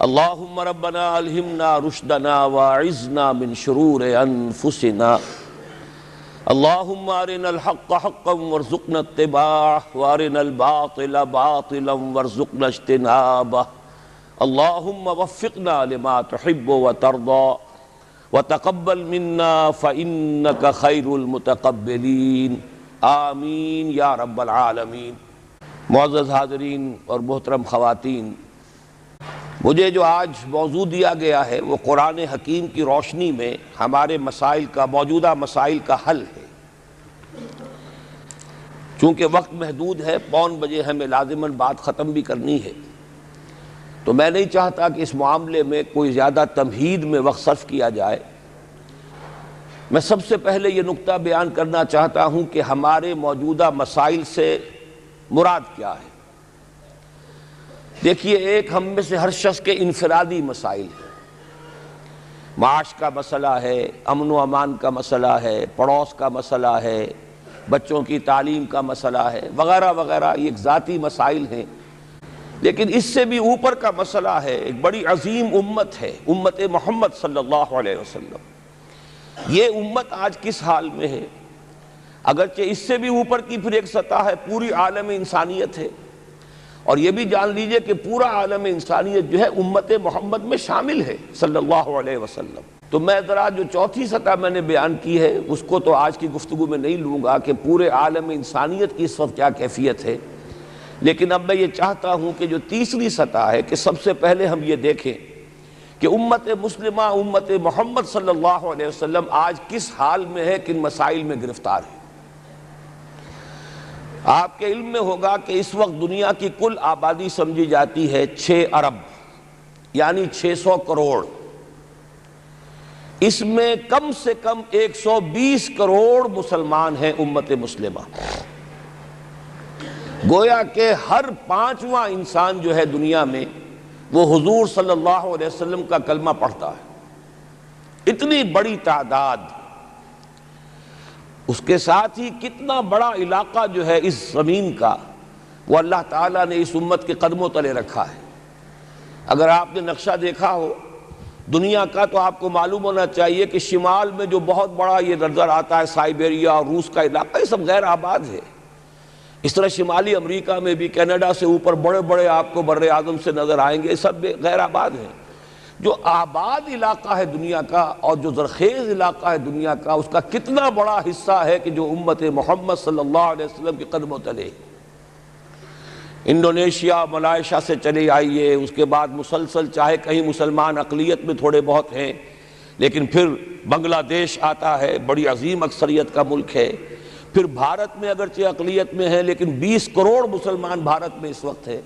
اللہم ربنا الہمنا رشدنا واعذنا من شرور انفسنا اللہم ارنا الحق حقا وارزقنا اتباعہ وارنا الباطل باطلا وارزقنا اجتنابہ اللہم وفقنا لما تحب وترضى وتقبل منا فإنك خیر المتقبلین آمین یا رب العالمین۔ معزز حاضرین اور محترم خواتین، مجھے جو آج موضوع دیا گیا ہے وہ قرآن حکیم کی روشنی میں ہمارے موجودہ مسائل کا حل ہے۔ چونکہ وقت محدود ہے، 5 بجے ہمیں لازماً بات ختم بھی کرنی ہے، تو میں نہیں چاہتا کہ اس معاملے میں کوئی زیادہ تمہید میں وقت صرف کیا جائے۔ میں سب سے پہلے یہ نقطہ بیان کرنا چاہتا ہوں کہ ہمارے موجودہ مسائل سے مراد کیا ہے۔ دیکھیے، ایک ہم میں سے ہر شخص کے انفرادی مسائل ہیں۔ معاش کا مسئلہ ہے، امن و امان کا مسئلہ ہے، پڑوس کا مسئلہ ہے، بچوں کی تعلیم کا مسئلہ ہے، وغیرہ وغیرہ، یہ ایک ذاتی مسائل ہیں۔ لیکن اس سے بھی اوپر کا مسئلہ ہے، ایک بڑی عظیم امت ہے، امت محمد صلی اللہ علیہ وسلم۔ یہ امت آج کس حال میں ہے؟ اگرچہ اس سے بھی اوپر کی پھر ایک سطح ہے، پوری عالم انسانیت ہے، اور یہ بھی جان لیجئے کہ پورا عالم انسانیت جو ہے امت محمد میں شامل ہے صلی اللہ علیہ وسلم۔ تو میں ذرا جو چوتھی سطح میں نے بیان کی ہے اس کو تو آج کی گفتگو میں نہیں لوں گا کہ پورے عالم انسانیت کی اس وقت کیا کیفیت ہے، لیکن اب میں یہ چاہتا ہوں کہ جو تیسری سطح ہے کہ سب سے پہلے ہم یہ دیکھیں کہ امت مسلمہ، امت محمد صلی اللہ علیہ وسلم آج کس حال میں ہے، کن مسائل میں گرفتار ہے۔ آپ کے علم میں ہوگا کہ اس وقت دنیا کی کل آبادی سمجھی جاتی ہے 6 ارب، یعنی 600 کروڑ۔ اس میں کم سے کم 120 کروڑ مسلمان ہیں امت مسلمہ۔ گویا کہ ہر 5واں انسان جو ہے دنیا میں وہ حضور صلی اللہ علیہ وسلم کا کلمہ پڑھتا ہے۔ اتنی بڑی تعداد، اس کے ساتھ ہی کتنا بڑا علاقہ جو ہے اس زمین کا وہ اللہ تعالیٰ نے اس امت کے قدموں تلے رکھا ہے۔ اگر آپ نے نقشہ دیکھا ہو دنیا کا تو آپ کو معلوم ہونا چاہیے کہ شمال میں جو بہت بڑا یہ نظر آتا ہے سائبیریا اور روس کا علاقہ، یہ سب غیر آباد ہے۔ اس طرح شمالی امریکہ میں بھی کینیڈا سے اوپر بڑے بڑے آپ کو بر اعظم سے نظر آئیں گے، سب غیر آباد ہیں۔ جو آباد علاقہ ہے دنیا کا اور جو زرخیز علاقہ ہے دنیا کا، اس کا کتنا بڑا حصہ ہے کہ جو امت محمد صلی اللہ علیہ وسلم کے قدموں تلے۔ انڈونیشیا، ملائیشیا سے چلے آئیے، اس کے بعد مسلسل، چاہے کہیں مسلمان اقلیت میں تھوڑے بہت ہیں، لیکن پھر بنگلہ دیش آتا ہے، بڑی عظیم اکثریت کا ملک ہے۔ پھر بھارت میں اگرچہ اقلیت میں ہے لیکن 20 کروڑ مسلمان بھارت میں اس وقت ہے۔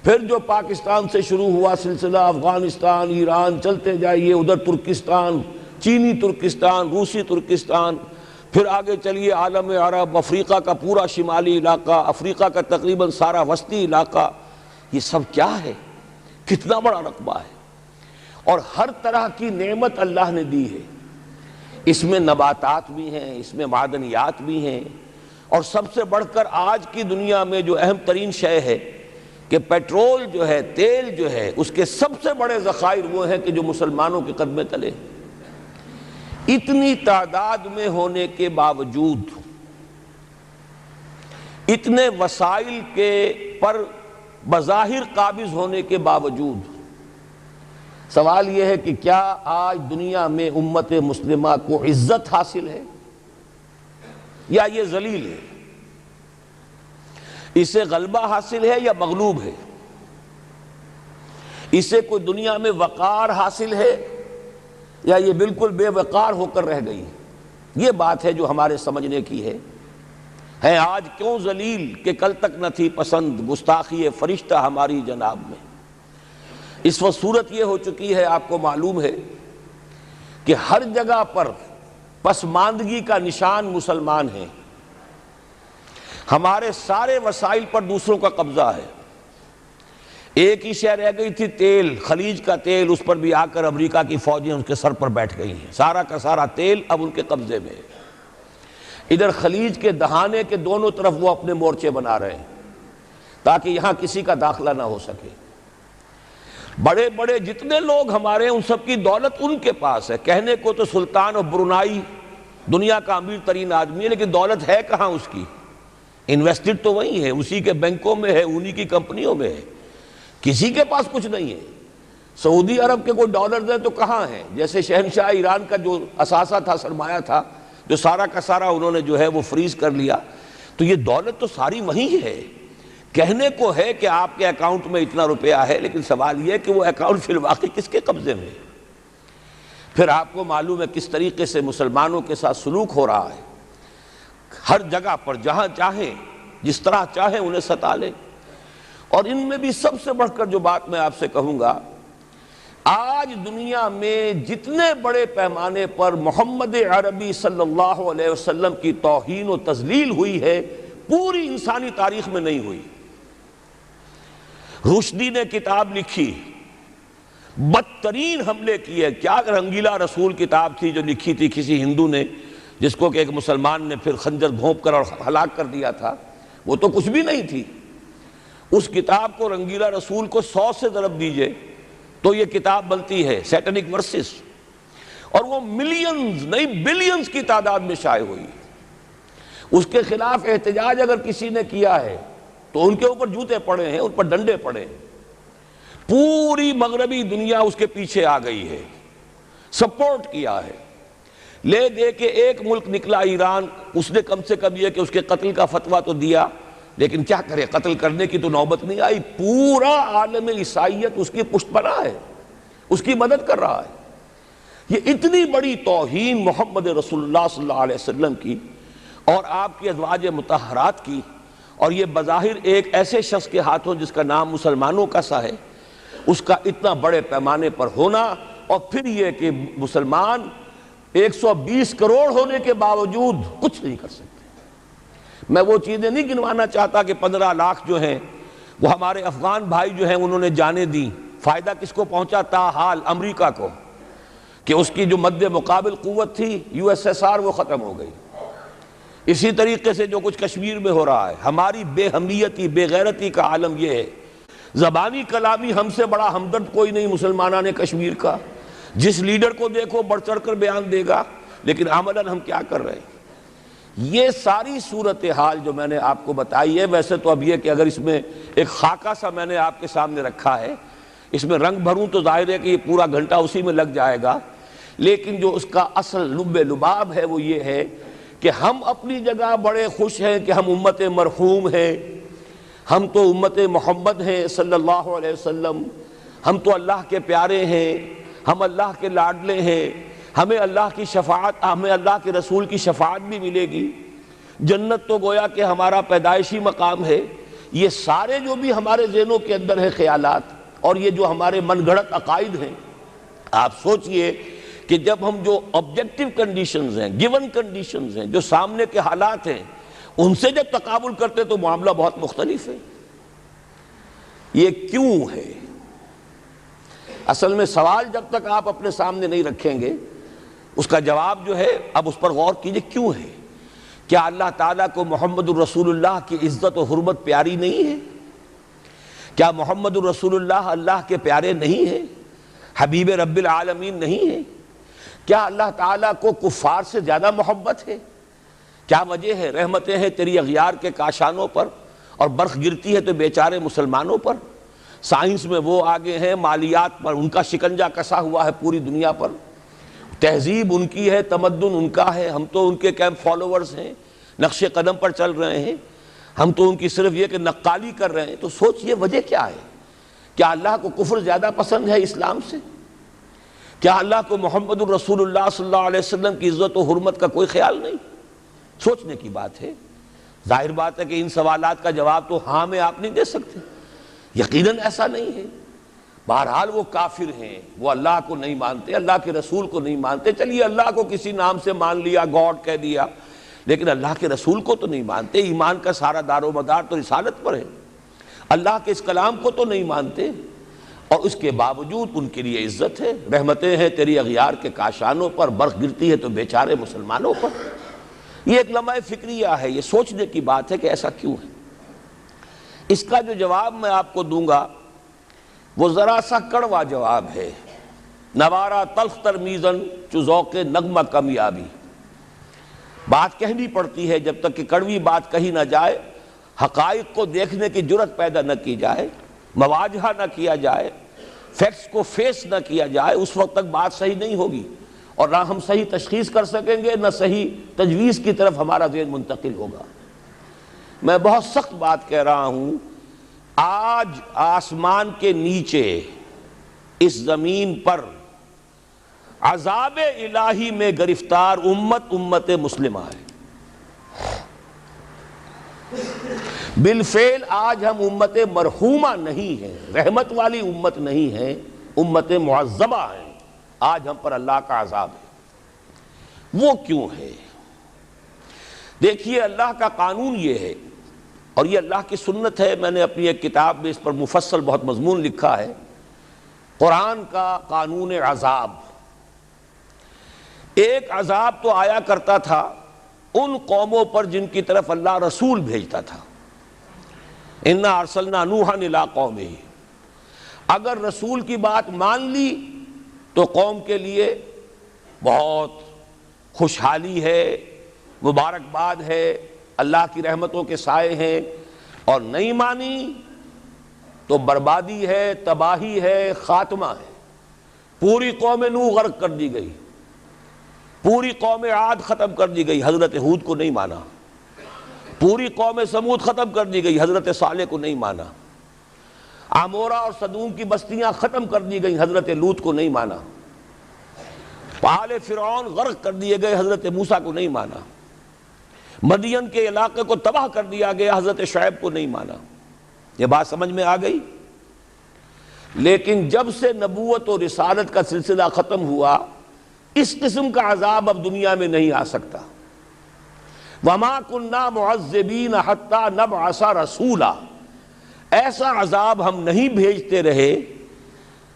پھر جو پاکستان سے شروع ہوا سلسلہ، افغانستان، ایران، چلتے جائیے ادھر ترکستان، چینی ترکستان، روسی ترکستان، پھر آگے چلیے عالم عرب، افریقہ کا پورا شمالی علاقہ، افریقہ کا تقریباً سارا وسطی علاقہ، یہ سب کیا ہے؟ کتنا بڑا رقبہ ہے، اور ہر طرح کی نعمت اللہ نے دی ہے۔ اس میں نباتات بھی ہیں، اس میں معدنیات بھی ہیں، اور سب سے بڑھ کر آج کی دنیا میں جو اہم ترین شے ہے کہ پیٹرول جو ہے، تیل جو ہے، اس کے سب سے بڑے ذخائر وہ ہیں کہ جو مسلمانوں کے قدمے تلے۔ اتنی تعداد میں ہونے کے باوجود، اتنے وسائل کے پر بظاہر قابض ہونے کے باوجود، سوال یہ ہے کہ کیا آج دنیا میں امت مسلمہ کو عزت حاصل ہے یا یہ ذلیل ہے؟ اسے غلبہ حاصل ہے یا مغلوب ہے؟ اسے کوئی دنیا میں وقار حاصل ہے یا یہ بالکل بے وقار ہو کر رہ گئی؟ یہ بات ہے جو ہمارے سمجھنے کی ہے آج کیوں ذلیل کہ کل تک نہ تھی پسند، گستاخی فرشتہ ہماری جناب میں۔ اس وقت صورت یہ ہو چکی ہے، آپ کو معلوم ہے کہ ہر جگہ پر پسماندگی کا نشان مسلمان ہیں۔ ہمارے سارے وسائل پر دوسروں کا قبضہ ہے۔ ایک ہی شے رہ گئی تھی، تیل، خلیج کا تیل، اس پر بھی آ کر امریکہ کی فوجیں ان کے سر پر بیٹھ گئی ہیں۔ سارا کا سارا تیل اب ان کے قبضے میں ہے۔ ادھر خلیج کے دہانے کے دونوں طرف وہ اپنے مورچے بنا رہے ہیں تاکہ یہاں کسی کا داخلہ نہ ہو سکے۔ بڑے بڑے جتنے لوگ ہمارے ہیں ان سب کی دولت ان کے پاس ہے. کہنے کو تو سلطان اور برونائی دنیا کا امیر ترین آدمی ہے، لیکن دولت ہے کہاں اس کی؟ انویسٹڈ تو وہی ہے، اسی کے بینکوں میں ہے، انہی کی کمپنیوں میں ہے. کسی کے پاس کچھ نہیں ہے. سعودی عرب کے کوئی ڈالرز ہیں تو کہاں ہیں؟ جیسے شہنشاہ ایران کا جو اثاثہ تھا، سرمایہ تھا، جو سارا کا سارا انہوں نے جو ہے وہ فریز کر لیا. تو یہ دولت تو ساری وہی ہے. کہنے کو ہے کہ آپ کے اکاؤنٹ میں اتنا روپیہ ہے، لیکن سوال یہ ہے کہ وہ اکاؤنٹ فی الواقع کس کے قبضے میں ہے؟ پھر آپ کو معلوم ہے کس طریقے سے مسلمانوں کے ساتھ سلوک ہو رہا ہے. ہر جگہ پر جہاں چاہیں، جس طرح چاہیں انہیں ستا لیں. اور ان میں بھی سب سے بڑھ کر جو بات میں آپ سے کہوں گا، آج دنیا میں جتنے بڑے پیمانے پر محمد عربی صلی اللہ علیہ وسلم کی توہین و تذلیل ہوئی ہے، پوری انسانی تاریخ میں نہیں ہوئی. رشدی نے کتاب لکھی، بدترین حملے کیے. کیا رنگیلا رسول کتاب تھی جو لکھی تھی کسی ہندو نے، جس کو کہ ایک مسلمان نے پھر خنجر گھونپ کر اور ہلاک کر دیا تھا. وہ تو کچھ بھی نہیں تھی. اس کتاب کو رنگیلا رسول کو 100 سے ضرب دیجئے تو یہ کتاب بنتی ہے، سیٹنک ورسز. اور وہ ملینز نہیں بلینز کی تعداد میں شائع ہوئی. اس کے خلاف احتجاج اگر کسی نے کیا ہے تو ان کے اوپر جوتے پڑے ہیں، ان پر ڈنڈے پڑے ہیں. پوری مغربی دنیا اس کے پیچھے آ گئی ہے، سپورٹ کیا ہے. لے دے کے ایک ملک نکلا ایران، اس نے کم سے کم یہ کہ اس کے قتل کا فتویٰ تو دیا، لیکن کیا کرے، قتل کرنے کی تو نوبت نہیں آئی. پورا عالم عیسائیت اس کی پشت پناہ ہے، اس کی مدد کر رہا ہے. یہ اتنی بڑی توہین محمد رسول اللہ صلی اللہ علیہ وسلم کی اور آپ کی ازواج مطہرات کی، اور یہ بظاہر ایک ایسے شخص کے ہاتھوں جس کا نام مسلمانوں کا سا ہے، اس کا اتنا بڑے پیمانے پر ہونا. اور پھر یہ کہ مسلمان 120 کروڑ ہونے کے باوجود کچھ نہیں کر سکتے. میں وہ چیزیں نہیں گنوانا چاہتا کہ 15 لاکھ جو ہیں وہ ہمارے افغان بھائی جو ہیں انہوں نے جانیں دیں. فائدہ کس کو پہنچا؟ تاحال امریکہ کو، کہ اس کی جو مد مقابل قوت تھی USSR وہ ختم ہو گئی. اسی طریقے سے جو کچھ کشمیر میں ہو رہا ہے، ہماری بے ہمیتی بے غیرتی کا عالم یہ ہے. زبانی کلامی ہم سے بڑا ہمدرد کوئی نہیں مسلمانان نے کشمیر کا. جس لیڈر کو دیکھو بڑھ چڑھ کر بیان دے گا، لیکن عملاً ہم کیا کر رہے ہیں؟ یہ ساری صورتحال جو میں نے آپ کو بتائی ہے، ویسے تو اب یہ کہ اگر اس میں ایک خاکہ سا میں نے آپ کے سامنے رکھا ہے، اس میں رنگ بھروں تو ظاہر ہے کہ یہ پورا گھنٹہ اسی میں لگ جائے گا. لیکن جو اس کا اصل لب لباب ہے وہ یہ ہے کہ ہم اپنی جگہ بڑے خوش ہیں کہ ہم امت مرحوم ہیں. ہم تو امت محمد ہیں صلی اللہ علیہ وسلم. ہم تو اللہ کے پیارے ہیں، ہم اللہ کے لاڈلے ہیں. ہمیں اللہ کی شفاعت، ہمیں اللہ کے رسول کی شفاعت بھی ملے گی. جنت تو گویا کہ ہمارا پیدائشی مقام ہے. یہ سارے جو بھی ہمارے ذہنوں کے اندر ہے خیالات، اور یہ جو ہمارے من گھڑت عقائد ہیں، آپ سوچئے کہ جب ہم جو آبجیکٹیو کنڈیشنز ہیں، گیون کنڈیشنز ہیں، جو سامنے کے حالات ہیں، ان سے جب تقابل کرتے تو معاملہ بہت مختلف ہے. یہ کیوں ہے؟ اصل میں سوال جب تک آپ اپنے سامنے نہیں رکھیں گے، اس کا جواب جو ہے اب اس پر غور کیجئے. کیوں ہے؟ کیا اللہ تعالیٰ کو محمد الرسول اللہ کی عزت و حرمت پیاری نہیں ہے؟ کیا محمد الرسول اللہ اللہ کے پیارے نہیں ہیں؟ حبیب رب العالمین نہیں ہیں؟ کیا اللہ تعالیٰ کو کفار سے زیادہ محبت ہے؟ کیا وجہ ہے؟ رحمتیں ہیں تیری اغیار کے کاشانوں پر، اور برف گرتی ہے تو بیچارے مسلمانوں پر. سائنس میں وہ آگے ہیں، مالیات پر ان کا شکنجہ کسا ہوا ہے پوری دنیا پر. تہذیب ان کی ہے، تمدن ان کا ہے، ہم تو ان کے کیمپ فالوورز ہیں، نقش قدم پر چل رہے ہیں. ہم تو ان کی صرف یہ کہ نقالی کر رہے ہیں. تو سوچئے وجہ کیا ہے؟ کیا اللہ کو کفر زیادہ پسند ہے اسلام سے؟ کیا اللہ کو محمد الرسول اللہ صلی اللہ علیہ وسلم کی عزت و حرمت کا کوئی خیال نہیں؟ سوچنے کی بات ہے. ظاہر بات ہے کہ ان سوالات کا جواب تو ہاں میں آپ نہیں دے سکتے. یقیناً ایسا نہیں ہے. بہرحال وہ کافر ہیں، وہ اللہ کو نہیں مانتے، اللہ کے رسول کو نہیں مانتے. چلیے اللہ کو کسی نام سے مان لیا، گاڈ کہہ دیا، لیکن اللہ کے رسول کو تو نہیں مانتے. ایمان کا سارا دار و مدار تو رسالت پر ہے. اللہ کے اس کلام کو تو نہیں مانتے، اور اس کے باوجود ان کے لیے عزت ہے. رحمتیں ہیں تیری اغیار کے کاشانوں پر، برف گرتی ہے تو بیچارے مسلمانوں پر. یہ ایک لمحہ فکریہ ہے. یہ سوچنے کی بات ہے کہ ایسا کیوں ہے. اس کا جو جواب میں آپ کو دوں گا وہ ذرا سا کڑوا جواب ہے، نوارا تلخ ترمیزن چو ذوق نغمہ کمیابی۔ بات کہنی پڑتی ہے، جب تک کہ کڑوی بات کہی نہ جائے، حقائق کو دیکھنے کی جرت پیدا نہ کی جائے، مواجہہ نہ کیا جائے، فیکٹس کو فیس نہ کیا جائے، اس وقت تک بات صحیح نہیں ہوگی، اور نہ ہم صحیح تشخیص کر سکیں گے، نہ صحیح تجویز کی طرف ہمارا ذہن منتقل ہوگا۔ میں بہت سخت بات کہہ رہا ہوں، آج آسمان کے نیچے اس زمین پر عذاب الہی میں گرفتار امت مسلمہ ہے۔ بالفعل آج ہم امت مرحومہ نہیں ہیں، رحمت والی امت نہیں ہیں، امت معذبہ ہیں۔ آج ہم پر اللہ کا عذاب ہے۔ وہ کیوں ہے؟ دیکھیے، اللہ کا قانون یہ ہے، اور یہ اللہ کی سنت ہے۔ میں نے اپنی ایک کتاب میں اس پر مفصل بہت مضمون لکھا ہے، قرآن کا قانون عذاب۔ ایک عذاب تو آیا کرتا تھا ان قوموں پر جن کی طرف اللہ رسول بھیجتا تھا، اِنَّا أَرْسَلْنَا نُوحًا إِلَىٰ قَوْمِهِ۔ اگر رسول کی بات مان لی تو قوم کے لیے بہت خوشحالی ہے، مبارکباد ہے، اللہ کی رحمتوں کے سائے ہیں، اور نہیں مانی تو بربادی ہے، تباہی ہے، خاتمہ ہے۔ پوری قوم نوح غرق کر دی گئی، پوری قوم عاد ختم کر دی گئی، حضرت ہود کو نہیں مانا۔ پوری قوم سمود ختم کر دی گئی، حضرت صالح کو نہیں مانا۔ عمورہ اور صدوم کی بستیاں ختم کر دی گئی، حضرت لوط کو نہیں مانا۔ آل فرعون غرق کر دیے گئے، حضرت موسیٰ کو نہیں مانا۔ مدین کے علاقے کو تباہ کر دیا گیا، حضرت شعیب کو نہیں مانا۔ یہ بات سمجھ میں آ گئی؟ لیکن جب سے نبوت اور رسالت کا سلسلہ ختم ہوا، اس قسم کا عذاب اب دنیا میں نہیں آ سکتا۔ وَمَا كُنَّا مُعَذِّبِينَ حَتَّى نَبْعَثَ رَسُولًا۔ ایسا عذاب ہم نہیں بھیجتے رہے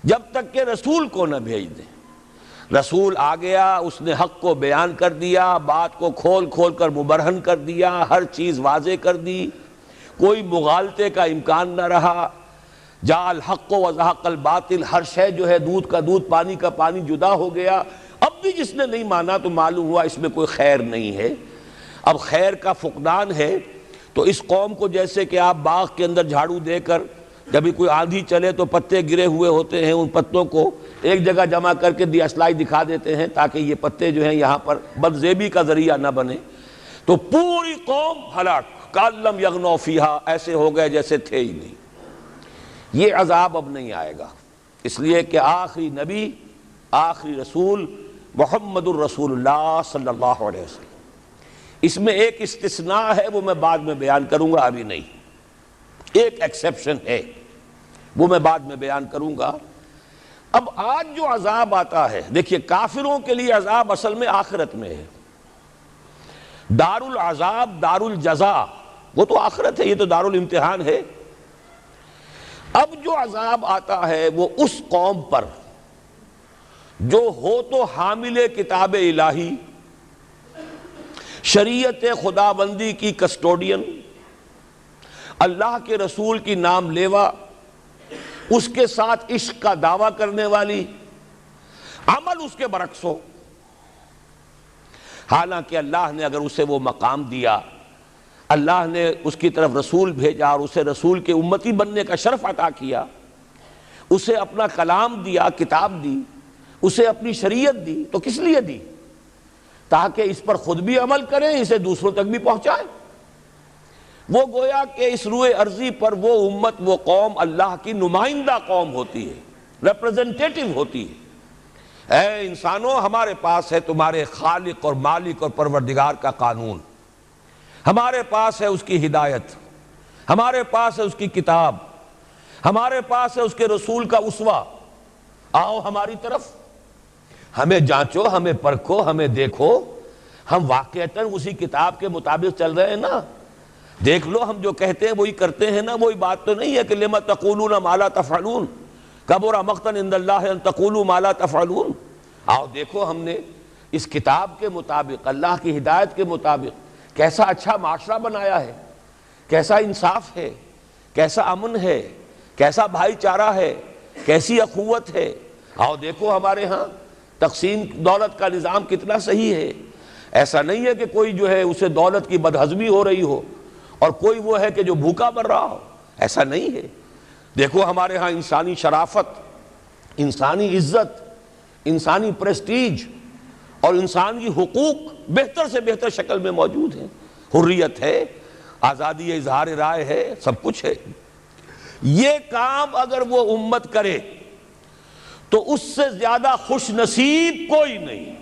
جب تک کہ رسول کو نہ بھیج دیں۔ رسول آ گیا، اس نے حق کو بیان کر دیا، بات کو کھول کھول کر مبرہن کر دیا، ہر چیز واضح کر دی، کوئی مغالطے کا امکان نہ رہا۔ جاء الحق وزهق الباطل، ہر شے جو ہے دودھ کا دودھ، پانی کا پانی جدا ہو گیا۔ اب بھی جس نے نہیں مانا تو معلوم ہوا اس میں کوئی خیر نہیں ہے، اب خیر کا فقدان ہے۔ تو اس قوم کو جیسے کہ آپ باغ کے اندر جھاڑو دے کر جب بھی کوئی آندھی چلے تو پتے گرے ہوئے ہوتے ہیں، ان پتوں کو ایک جگہ جمع کر کے دیاسلائی دکھا دیتے ہیں تاکہ یہ پتے جو ہیں یہاں پر بدزیبی کا ذریعہ نہ بنے، تو پوری قوم ہلاک، کَأَن لَّمْ يَغْنَوْا فِيهَا، ایسے ہو گئے جیسے تھے ہی نہیں۔ یہ عذاب اب نہیں آئے گا، اس لیے کہ آخری نبی، آخری رسول محمد الرسول اللہ صلی اللہ علیہ وسلم۔ اس میں ایک استثناء ہے، وہ میں بعد میں بیان کروں گا، ابھی نہیں۔ ایک ایکسیپشن ہے، وہ میں بعد میں بیان کروں گا۔ اب آج جو عذاب آتا ہے، دیکھیے کافروں کے لیے عذاب اصل میں آخرت میں ہے۔ دار العذاب، دار الجزا، وہ تو آخرت ہے، یہ تو دار الامتحان ہے۔ اب جو عذاب آتا ہے وہ اس قوم پر جو ہو تو حامل کتاب الہی، شریعت خداوندی کی کسٹوڈین، اللہ کے رسول کی نام لیوا، اس کے ساتھ عشق کا دعویٰ کرنے والی، عمل اس کے برعکس ہو۔ حالانکہ اللہ نے اگر اسے وہ مقام دیا، اللہ نے اس کی طرف رسول بھیجا اور اسے رسول کے امتی بننے کا شرف عطا کیا، اسے اپنا کلام دیا، کتاب دی، اسے اپنی شریعت دی، تو کس لیے دی؟ تاکہ اس پر خود بھی عمل کریں، اسے دوسروں تک بھی پہنچائیں۔ وہ گویا کہ اس روئے ارضی پر وہ امت، وہ قوم اللہ کی نمائندہ قوم ہوتی ہے، ریپرزنٹیٹو ہوتی ہے۔ اے انسانوں، ہمارے پاس ہے تمہارے خالق اور مالک اور پروردگار کا قانون، ہمارے پاس ہے اس کی ہدایت، ہمارے پاس ہے اس کی کتاب، ہمارے پاس ہے اس کے رسول کا اسوہ۔ آؤ ہماری طرف، ہمیں جانچو، ہمیں پرکھو، ہمیں دیکھو، ہم واقعتاً اسی کتاب کے مطابق چل رہے ہیں نا؟ دیکھ لو، ہم جو کہتے ہیں وہی کرتے ہیں نا؟ وہی بات تو نہیں ہے کہ لِمَ تَقُولُونَ مَا لَا تَفْعَلُونَ کَبُرَ مَقْتًا عِندَ اللَّهِ أَن تَقُولُوا مَا لَا تَفْعَلُونَ۔ آؤ دیکھو، ہم نے اس کتاب کے مطابق، اللہ کی ہدایت کے مطابق کیسا اچھا معاشرہ بنایا ہے، کیسا انصاف ہے، کیسا امن ہے، کیسا بھائی چارہ ہے، کیسی اخوت ہے. آؤ دیکھو ہمارے ہاں تقسیم دولت کا نظام کتنا صحیح ہے. ایسا نہیں ہے کہ کوئی جو ہے اسے دولت کی بدہضمی ہو رہی ہو اور کوئی وہ ہے کہ جو بھوکا مر رہا ہو، ایسا نہیں ہے. دیکھو ہمارے ہاں انسانی شرافت، انسانی عزت، انسانی پریسٹیج اور انسانی حقوق بہتر سے بہتر شکل میں موجود ہیں. حریت ہے، آزادی اظہار رائے ہے، سب کچھ ہے. یہ کام اگر وہ امت کرے تو اس سے زیادہ خوش نصیب کوئی نہیں.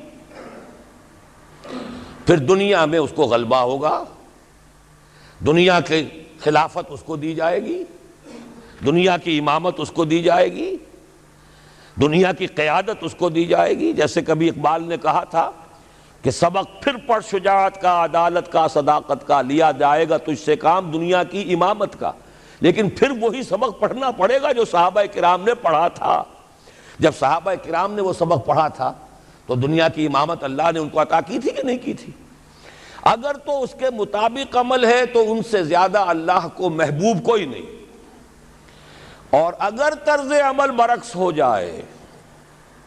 پھر دنیا میں اس کو غلبہ ہوگا، دنیا کی خلافت اس کو دی جائے گی، دنیا کی امامت اس کو دی جائے گی، دنیا کی قیادت اس کو دی جائے گی. جیسے کبھی اقبال نے کہا تھا کہ سبق پھر پڑھ شجاعت کا، عدالت کا، صداقت کا، لیا جائے گا تجھ سے کام دنیا کی امامت کا. لیکن پھر وہی سبق پڑھنا پڑے گا جو صحابہ کرام نے پڑھا تھا. جب صحابہ کرام نے وہ سبق پڑھا تھا تو دنیا کی امامت اللہ نے ان کو عطا کی تھی کہ نہیں کی تھی؟ اگر تو اس کے مطابق عمل ہے تو ان سے زیادہ اللہ کو محبوب کوئی نہیں. اور اگر طرز عمل برعکس ہو جائے،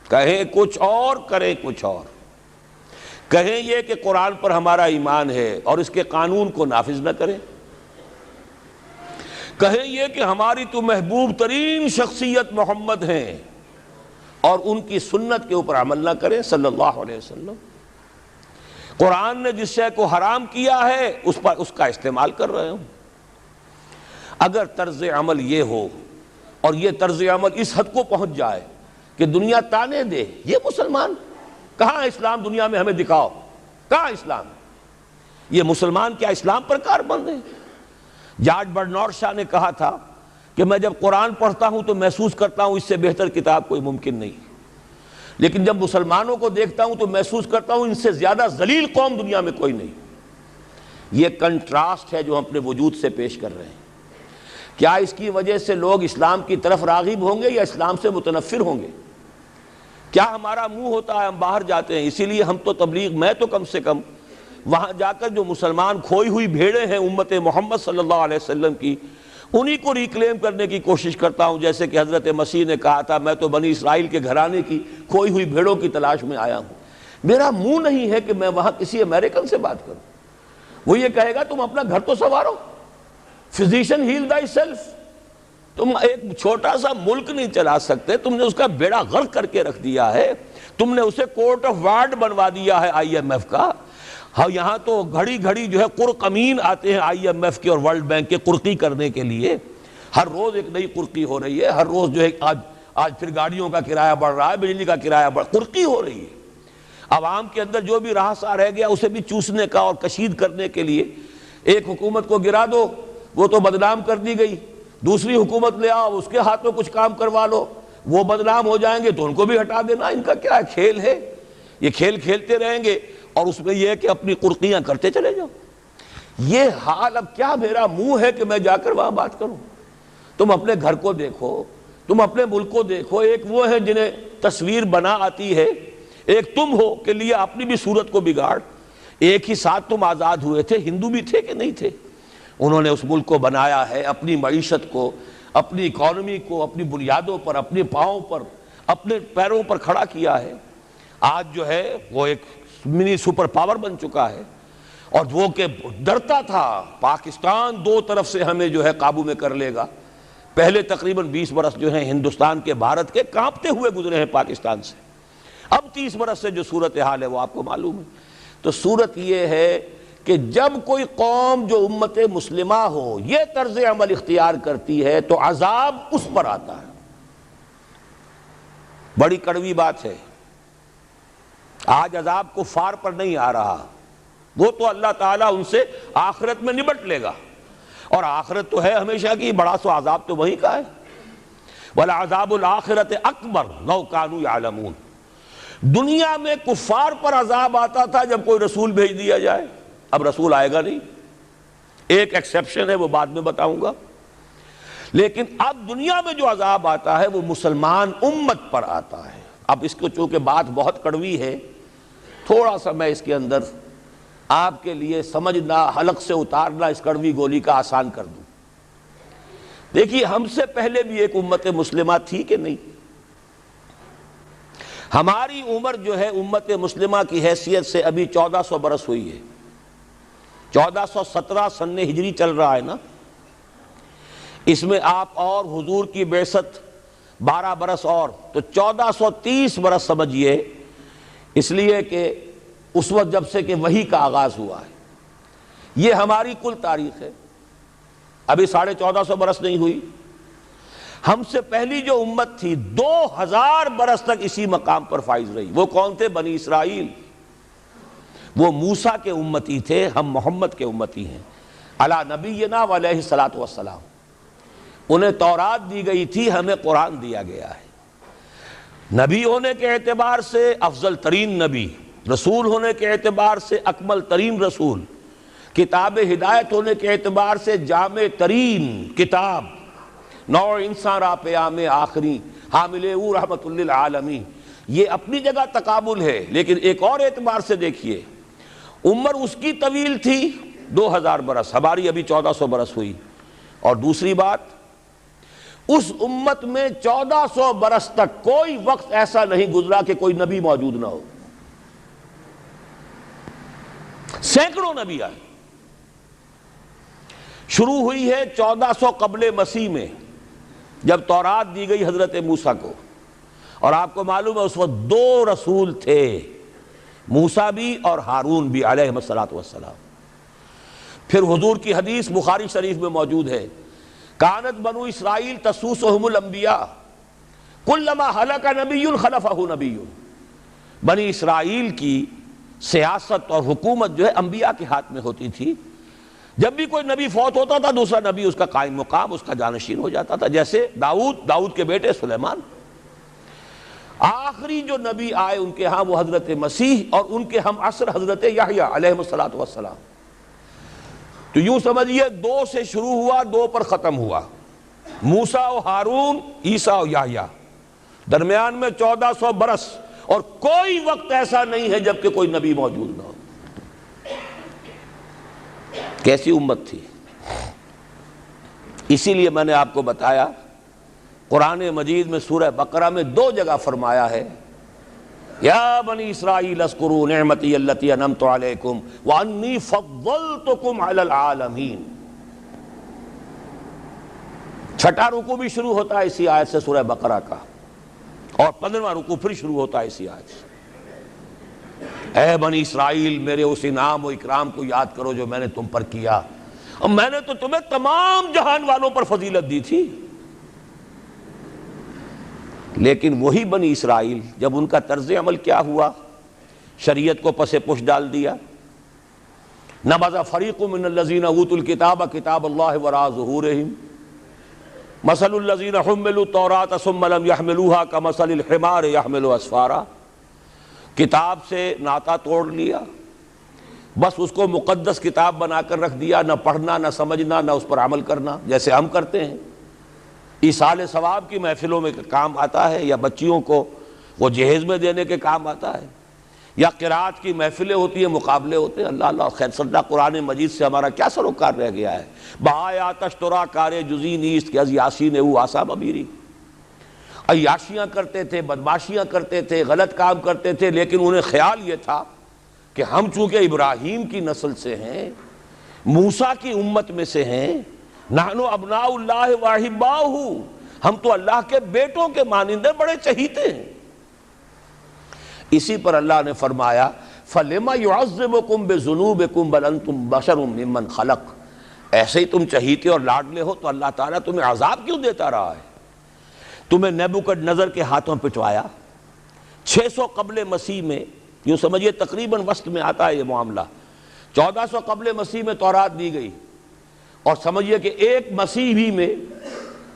کہیں کچھ اور کریں کچھ اور، کہیں یہ کہ قرآن پر ہمارا ایمان ہے اور اس کے قانون کو نافذ نہ کریں، کہیں یہ کہ ہماری تو محبوب ترین شخصیت محمد ہیں اور ان کی سنت کے اوپر عمل نہ کریں صلی اللہ علیہ وسلم. قرآن نے جس شے کو حرام کیا ہے اس پر اس کا استعمال کر رہے ہوں. اگر طرز عمل یہ ہو اور یہ طرز عمل اس حد کو پہنچ جائے کہ دنیا تانے دے یہ مسلمان کہاں اسلام دنیا میں ہمیں دکھاؤ، کہاں اسلام؟ یہ مسلمان کیا اسلام پر کاربند ہیں؟ جارج برنارڈ شاہ نے کہا تھا کہ میں جب قرآن پڑھتا ہوں تو محسوس کرتا ہوں اس سے بہتر کتاب کوئی ممکن نہیں، لیکن جب مسلمانوں کو دیکھتا ہوں تو محسوس کرتا ہوں ان سے زیادہ ذلیل قوم دنیا میں کوئی نہیں. یہ کنٹراسٹ ہے جو ہم اپنے وجود سے پیش کر رہے ہیں. کیا اس کی وجہ سے لوگ اسلام کی طرف راغب ہوں گے یا اسلام سے متنفر ہوں گے؟ کیا ہمارا منہ ہوتا ہے ہم باہر جاتے ہیں؟ اسی لیے ہم تو تبلیغ، میں تو کم سے کم وہاں جا کر جو مسلمان کھوئی ہوئی بھیڑیں ہیں امت محمد صلی اللہ علیہ وسلم کی، انہی کو ریکلیم کرنے کی کوشش کرتا ہوں. جیسے کہ حضرت مسیح نے کہا تھا میں تو بنی اسرائیل کے گھرانے کی کھوئی ہوئی بھیڑوں کی تلاش میں آیا ہوں. میرا منہ نہیں ہے کہ میں وہاں کسی امریکن سے بات کروں. وہ یہ کہے گا تم اپنا گھر تو سنوارو، فزیشن ہیل تھائی سیلف. تم ایک چھوٹا سا ملک نہیں چلا سکتے، تم نے اس کا بیڑا غرق کر کے رکھ دیا ہے. تم نے اسے کورٹ آف وارڈ بنوا دیا ہے آئی ایم ایف کا. ہاں یہاں تو گھڑی گھڑی جو ہے قرقمین آتے ہیں آئی ایم ایف کے اور ورلڈ بینک کے قرقی کرنے کے لیے. ہر روز ایک نئی قرقی ہو رہی ہے، ہر روز جو ہے آج پھر گاڑیوں کا کرایہ بڑھ رہا ہے، بجلی کا کرایہ قرقی ہو رہی ہے. عوام کے اندر جو بھی رہا رہ گیا اسے بھی چوسنے کا اور کشید کرنے کے لیے. ایک حکومت کو گرا دو وہ تو بدنام کر دی گئی، دوسری حکومت لے آؤ اس کے ہاتھ میں کچھ کام کروا لو، وہ بدنام ہو جائیں گے تو ان کو بھی ہٹا دینا. ان کا کیا کھیل ہے؟ یہ کھیل کھیلتے رہیں گے اور اس میں یہ ہے کہ اپنی قرقیاں کرتے چلے جاؤ. یہ حال اب کیا میرا منہ ہے کہ میں جا کر وہاں بات کروں؟ تم اپنے گھر کو دیکھو، تم اپنے ملک کو دیکھو. ایک وہ ہے جنہیں تصویر بنا آتی ہے، ایک تم ہو کہ لیا اپنی بھی صورت کو بگاڑ. ایک ہی ساتھ تم آزاد ہوئے تھے، ہندو بھی تھے کہ نہیں تھے. انہوں نے اس ملک کو بنایا ہے، اپنی معیشت کو، اپنی اکانومی کو اپنی بنیادوں پر، اپنے پاؤں پر، اپنے پیروں پر کھڑا کیا ہے. آج جو ہے وہ ایک منی سپر پاور بن چکا ہے. اور وہ کہ ڈرتا تھا پاکستان دو طرف سے ہمیں جو ہے قابو میں کر لے گا. پہلے تقریباً 20 برس جو ہیں ہندوستان کے، بھارت کے کانپتے ہوئے گزرے ہیں پاکستان سے. اب 30 برس سے جو صورتحال ہے وہ آپ کو معلوم ہے. تو صورت یہ ہے کہ جب کوئی قوم جو امت مسلمہ ہو یہ طرز عمل اختیار کرتی ہے تو عذاب اس پر آتا ہے. بڑی کڑوی بات ہے. آج عذاب کفار پر نہیں آ رہا، وہ تو اللہ تعالیٰ ان سے آخرت میں نبٹ لے گا، اور آخرت تو ہے ہمیشہ کی، بڑا سو عذاب تو وہی کا ہے. وَلَعَذَابُ الْآخِرَةِ أَكْبَرُ لَوْ كَانُوا يَعْلَمُونَ. دنیا میں کفار پر عذاب آتا تھا جب کوئی رسول بھیج دیا جائے، اب رسول آئے گا نہیں. ایک ایکسیپشن ہے وہ بعد میں بتاؤں گا. لیکن اب دنیا میں جو عذاب آتا ہے وہ مسلمان امت پر آتا ہے. اب اس کو چونکہ بات بہت کڑوی ہے، تھوڑا سا میں اس کے اندر آپ کے لیے سمجھنا، حلق سے اتارنا اس کڑوی گولی کا آسان کر دوں. دیکھیے ہم سے پہلے بھی ایک امت مسلمہ تھی کہ نہیں؟ ہماری عمر جو ہے امت مسلمہ کی حیثیت سے ابھی 1400 برس ہوئی ہے، 1417 سن ہجری چل رہا ہے نا، اس میں آپ اور حضور کی بعثت 12 برس اور، تو 1430 برس سمجھیے، اس لیے کہ اس وقت جب سے کہ وحی کا آغاز ہوا ہے، یہ ہماری کل تاریخ ہے، ابھی 1450 برس نہیں ہوئی۔ ہم سے پہلی جو امت تھی 2000 برس تک اسی مقام پر فائز رہی، وہ کون تھے؟ بنی اسرائیل، وہ موسیٰ کے امتی تھے، ہم محمد کے امتی ہیں علی نبینا و علیہ الصلوۃ والسلام۔ انہیں تورات دی گئی تھی، ہمیں قرآن دیا گیا ہے۔ نبی ہونے کے اعتبار سے افضل ترین نبی، رسول ہونے کے اعتبار سے اکمل ترین رسول، کتاب ہدایت ہونے کے اعتبار سے جامع ترین کتاب، نوع انسان را پیام آخری حامل او رحمت للعالمین، یہ اپنی جگہ تقابل ہے، لیکن ایک اور اعتبار سے دیکھیے عمر اس کی طویل تھی 2000 برس، ہماری ابھی 1400 برس ہوئی۔ اور دوسری بات، اس امت میں 1400 برس تک کوئی وقت ایسا نہیں گزرا کہ کوئی نبی موجود نہ ہو، سینکڑوں نبی آئے۔ شروع ہوئی ہے 1400 قبل مسیح میں، جب تورات دی گئی حضرت موسیٰ کو، اور آپ کو معلوم ہے اس وقت 2 رسول تھے، موسیٰ بھی اور ہارون بھی علیہ السلام۔ پھر حضور کی حدیث بخاری شریف میں موجود ہے، کانت بنو اسرائیل تسوسہم الانبیاء کلما ہلک نبی خلفہ نبی۔ بنی اسرائیل کی سیاست اور حکومت جو ہے انبیاء کے ہاتھ میں ہوتی تھی، جب بھی کوئی نبی فوت ہوتا تھا دوسرا نبی اس کا قائم مقام، اس کا جانشین ہو جاتا تھا، جیسے داؤد کے بیٹے سلیمان۔ آخری جو نبی آئے ان کے ہاں وہ حضرت مسیح، اور ان کے ہم عصر حضرت یحییٰ علیہ السلام۔ تو یوں سمجھیے 2 سے شروع ہوا، 2 پر ختم ہوا، موسیٰ و ہارون، عیسیٰ و یحییٰ، درمیان میں 1400 برس، اور کوئی وقت ایسا نہیں ہے جب کہ کوئی نبی موجود نہ ہو۔ کیسی امت تھی! اسی لیے میں نے آپ کو بتایا قرآن مجید میں سورہ بقرہ میں 2 جگہ فرمایا ہے، یا بنی اسرائیل اذکروا نعمتی التی انعمت علیکم وانی فضلتکم علی العالمین۔ چھٹا رکوع بھی شروع ہوتا ہے اسی آیت سے سورہ بقرہ کا، اور 15واں رکوع پھر شروع ہوتا ہے اسی آیت سے۔ اے بنی اسرائیل، میرے اس انعام و اکرام کو یاد کرو جو میں نے تم پر کیا، اور میں نے تو تمہیں تمام جہان والوں پر فضیلت دی تھی۔ لیکن وہی بنی اسرائیل جب ان کا طرز عمل کیا ہوا، شریعت کو پس پش ڈال دیا، نبذ فریق من الذین اوتوا الکتاب کتاب اللہ وراء ظہورہم مثل الذین حملوا التوراۃ ثم لم یحملوها کمثل الحمار یحمل اسفارا۔ کتاب سے ناطا توڑ لیا، بس اس کو مقدس کتاب بنا کر رکھ دیا، نہ پڑھنا، نہ سمجھنا، نہ اس پر عمل کرنا، جیسے ہم کرتے ہیں۔ ایصال ثواب کی محفلوں میں کام آتا ہے، یا بچیوں کو وہ جہیز میں دینے کے کام آتا ہے، یا قرات کی محفلیں ہوتی ہیں، مقابلے ہوتے ہیں۔ اللہ اللہ خیر صدہ قرآن مجید سے ہمارا کیا سروکار رہ گیا ہے۔ بآیاتش ترا کار جزی نیست کہ از یاسین او آسا بمیری۔ عیاشیاں کرتے تھے، بدماشیاں کرتے تھے، غلط کام کرتے تھے، لیکن انہیں خیال یہ تھا کہ ہم چونکہ ابراہیم کی نسل سے ہیں، موسیٰ کی امت میں سے ہیں، نحن ابناء اللہ واحباؤہ، ہم تو اللہ کے بیٹوں کے مانندے بڑے چہیتے ہیں۔ اسی پر اللہ نے فرمایا فَلِمَ يُعَذِّبُكُمْ بِذُنُوبِكُمْ بَلْ أَنْتُمْ بَشَرٌ مِّمَّنْ خَلَقَ۔ ایسے ہی تم چہیتے اور لاڈلے ہو تو اللہ تعالیٰ تمہیں عذاب کیوں دیتا رہا ہے؟ تمہیں نیبوکڈ نظر کے ہاتھوں پٹوایا 600 قبل مسیح میں، یوں سمجھیے تقریباً وسط میں آتا ہے یہ معاملہ۔ 1400 قبل مسیح میں تورات دی گئی، اور سمجھیے کہ ایک مسیحی میں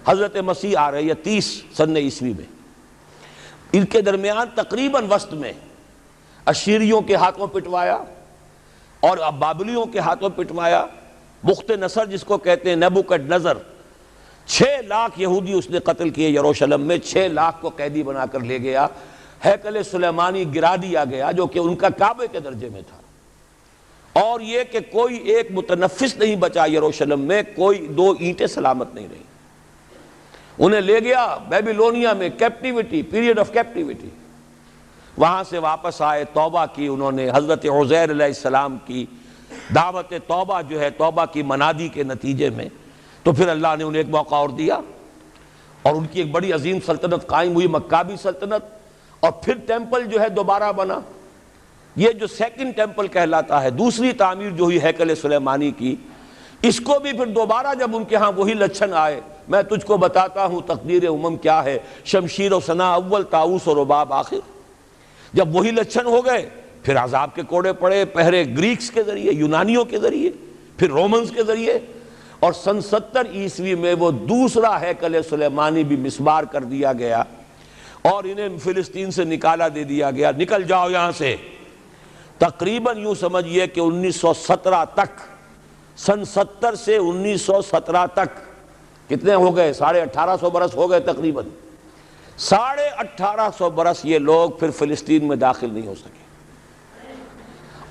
حضرت مسیح آ رہی ہے 30 سن عیسوی میں، ان کے درمیان تقریباً وسط میں اشیریوں کے ہاتھوں پٹوایا اور بابلیوں کے ہاتھوں پٹوایا۔ بخت نصر جس کو کہتے ہیں، نیبوکڈ نظر، 6 لاکھ یہودی اس نے قتل کیے یروشلم میں، 6 لاکھ کو قیدی بنا کر لے گیا، ہیکل سلیمانی گرا دیا گیا جو کہ ان کا کعبے کے درجے میں تھا، اور یہ کہ کوئی ایک متنفس نہیں بچا یروشلم میں، کوئی 2 اینٹیں سلامت نہیں رہی۔ انہیں لے گیا بیبیلونیا میں کیپٹیوٹی، پیریڈ آف کیپٹیوٹی. وہاں سے واپس آئے، توبہ کی انہوں نے، حضرت عزیر علیہ السلام کی دعوت توبہ جو ہے، توبہ کی منادی کے نتیجے میں، تو پھر اللہ نے انہیں ایک موقع اور دیا، اور ان کی ایک بڑی عظیم سلطنت قائم ہوئی، مکابی سلطنت. اور پھر ٹیمپل جو ہے دوبارہ بنا، یہ جو سیکنڈ ٹیمپل کہلاتا ہے، دوسری تعمیر جو ہوئی ہیکل سلیمانی کی، اس کو بھی پھر دوبارہ جب ان کے ہاں وہی لچھن آئے، میں تجھ کو بتاتا ہوں تقدیر امم کیا ہے، شمشیر و ثنا اول، طاؤس و رباب آخر. جب وہی لچھن ہو گئے، پھر عذاب کے کوڑے پڑے، پہرے گریکس کے ذریعے، یونانیوں کے ذریعے، پھر رومنز کے ذریعے، اور سن 70 عیسوی میں وہ دوسرا ہیکل سلیمانی بھی مسمار کر دیا گیا، اور انہیں فلسطین سے نکالا دے دیا گیا، نکل جاؤ یہاں سے. تقریباً یوں سمجھئے کہ 1917 تک، سن 70 سے 1917 تک کتنے ہو گئے؟ 1850 برس ہو گئے تقریباً. 1850 برس یہ لوگ پھر فلسطین میں داخل نہیں ہو سکے،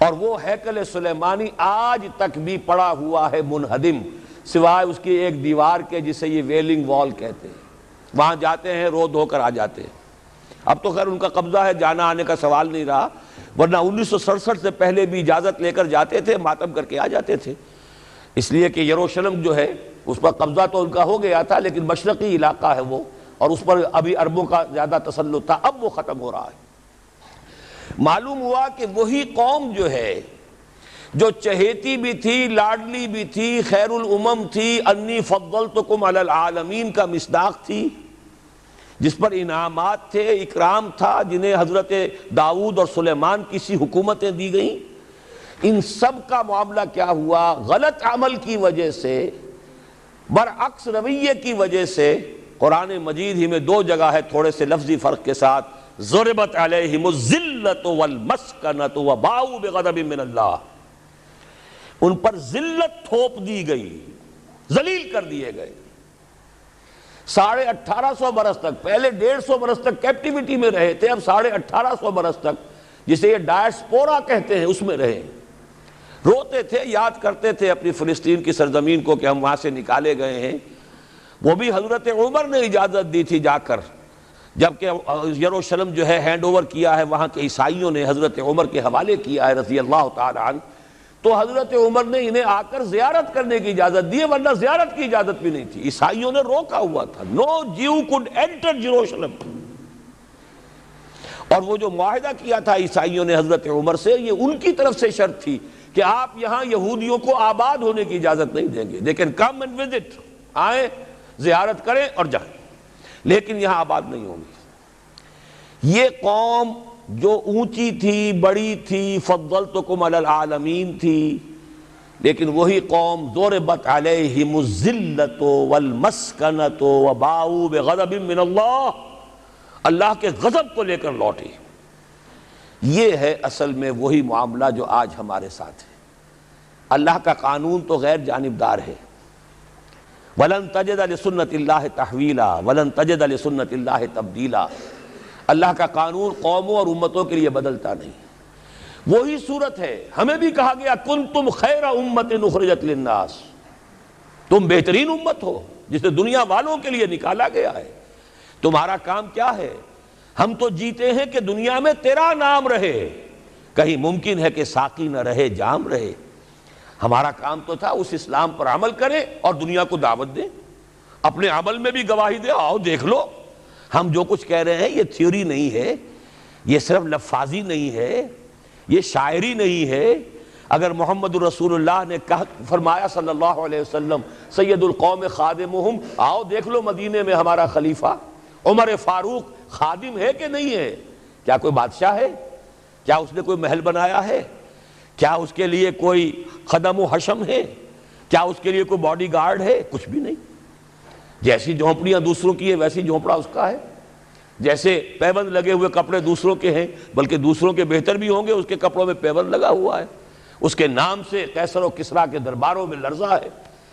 اور وہ ہیکل سلیمانی آج تک بھی پڑا ہوا ہے منہدم، سوائے اس کی ایک دیوار کے جسے یہ ویلنگ وال کہتے ہیں. وہاں جاتے ہیں، رو دھو کر آ جاتے ہیں. اب تو خیر ان کا قبضہ ہے، جانا آنے کا سوال نہیں رہا، ورنہ 1967 سے پہلے بھی اجازت لے کر جاتے تھے، ماتم کر کے آ جاتے تھے. اس لیے کہ یروشلم جو ہے اس پر قبضہ تو ان کا ہو گیا تھا، لیکن مشرقی علاقہ ہے وہ، اور اس پر ابھی عربوں کا زیادہ تسلط تھا. اب وہ ختم ہو رہا ہے. معلوم ہوا کہ وہی قوم جو ہے، جو چہیتی بھی تھی، لاڈلی بھی تھی، خیر الامم تھی، انی فضلتکم علی العالمین کا مصداق تھی، جس پر انعامات تھے، اکرام تھا، جنہیں حضرت داؤد اور سلیمان کی سی حکومتیں دی گئیں، ان سب کا معاملہ کیا ہوا؟ غلط عمل کی وجہ سے، برعکس رویے کی وجہ سے. قرآن مجید ہی میں 2 جگہ ہے تھوڑے سے لفظی فرق کے ساتھ، ضربت علیہم الذلۃ والمسکنۃ وباؤوا بغضب من اللہ، ان پر ذلت تھوپ دی گئی، ذلیل کر دیے گئے. 1850 برس تک، پہلے 150 برس تک کیپٹیوٹی میں رہے تھے، اب 1850 برس تک، جسے یہ ڈائسپورا کہتے ہیں، اس میں رہے. روتے تھے، یاد کرتے تھے اپنی فلسطین کی سرزمین کو کہ ہم وہاں سے نکالے گئے ہیں. وہ بھی حضرت عمر نے اجازت دی تھی جا کر، جبکہ یروشلم جو ہے ہینڈ اوور کیا ہے وہاں کے عیسائیوں نے، حضرت عمر کے حوالے کیا ہے رضی اللہ تعالی عنہ، تو حضرت عمر نے انہیں آ کر زیارت کرنے کی اجازت دی ہے، ورنہ زیارت کی اجازت بھی نہیں تھی. عیسائیوں نے روکا ہوا تھا، نو جیو کوڈ انٹر جیروشلم. اور وہ جو معاہدہ کیا تھا عیسائیوں نے حضرت عمر سے، یہ ان کی طرف سے شرط تھی کہ آپ یہاں یہودیوں کو آباد ہونے کی اجازت نہیں دیں گے، لیکن کم اینڈ وزٹ، آئیں، زیارت کریں اور جائیں، لیکن یہاں آباد نہیں ہوں گے. یہ قوم جو اونچی تھی، بڑی تھی، فضلتکم علی العالمین تھی، لیکن وہی قوم ضربت علیہم الذلۃ والمسکنۃ وباؤوا بغضب من اللہ، اللہ کے غضب کو لے کر لوٹی. یہ ہے اصل میں وہی معاملہ جو آج ہمارے ساتھ ہے. اللہ کا قانون تو غیر جانبدار ہے. وَلَن تَجِدَ لِسُنَّتِ اللَّهِ تَحْوِيلًا وَلَن تَجِدَ لِسُنَّتِ اللَّهِ تَبْدِيلًا. اللہ کا قانون قوموں اور امتوں کے لیے بدلتا نہیں. وہی صورت ہے، ہمیں بھی کہا گیا کنتم خیر امت اخرجت للناس، تم بہترین امت ہو جسے دنیا والوں کے لیے نکالا گیا ہے. تمہارا کام کیا ہے؟ ہم تو جیتے ہیں کہ دنیا میں تیرا نام رہے، کہیں ممکن ہے کہ ساقی نہ رہے، جام رہے. ہمارا کام تو تھا اس اسلام پر عمل کریں اور دنیا کو دعوت دیں، اپنے عمل میں بھی گواہی دے، آؤ دیکھ لو ہم جو کچھ کہہ رہے ہیں یہ تھیوری نہیں ہے، یہ صرف لفاظی نہیں ہے، یہ شاعری نہیں ہے. اگر محمد رسول اللہ نے فرمایا صلی اللہ علیہ وسلم سید القوم خادمہم، آؤ دیکھ لو مدینے میں ہمارا خلیفہ عمر فاروق خادم ہے کہ نہیں ہے؟ کیا کوئی بادشاہ ہے؟ کیا اس نے کوئی محل بنایا ہے؟ کیا اس کے لیے کوئی خدم و حشم ہے؟ کیا اس کے لیے کوئی باڈی گارڈ ہے؟ کچھ بھی نہیں. جیسی جھونپڑیاں دوسروں کی ہے ویسی جھونپڑا اس کا ہے. جیسے پیبند لگے ہوئے کپڑے دوسروں کے ہیں، بلکہ دوسروں کے بہتر بھی ہوں گے، اس کے کپڑوں میں پیبند لگا ہوا ہے. اس کے نام سے قیصر و کسریٰ کے درباروں میں لرزہ ہے،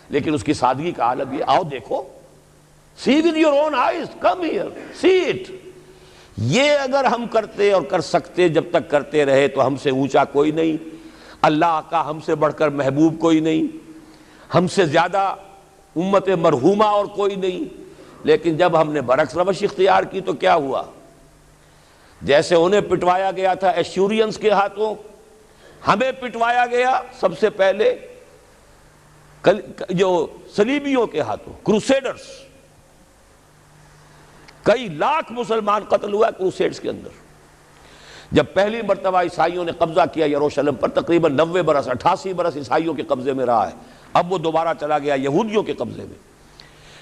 لیکن اس کی سادگی کا عالم یہ. آؤ دیکھو، see with your own eyes, come here, see it. یہ اگر ہم کرتے اور کر سکتے، جب تک کرتے رہے تو ہم سے اونچا کوئی نہیں، اللہ کا ہم سے بڑھ کر محبوب کوئی نہیں، ہم سے زیادہ امت مرحومہ اور کوئی نہیں. لیکن جب ہم نے برعکس روش اختیار کی تو کیا ہوا؟ جیسے انہیں پٹوایا گیا تھا ایشورینز کے ہاتھوں، ہمیں پٹوایا گیا سب سے پہلے جو صلیبیوں کے ہاتھوں، کروسیڈرز۔ کئی لاکھ مسلمان قتل ہوا کروسیڈز کے اندر۔ جب پہلی مرتبہ عیسائیوں نے قبضہ کیا یروشلم پر، تقریباً 90 برس 88 برس عیسائیوں کے قبضے میں رہا ہے، اب وہ دوبارہ چلا گیا یہودیوں کے قبضے میں۔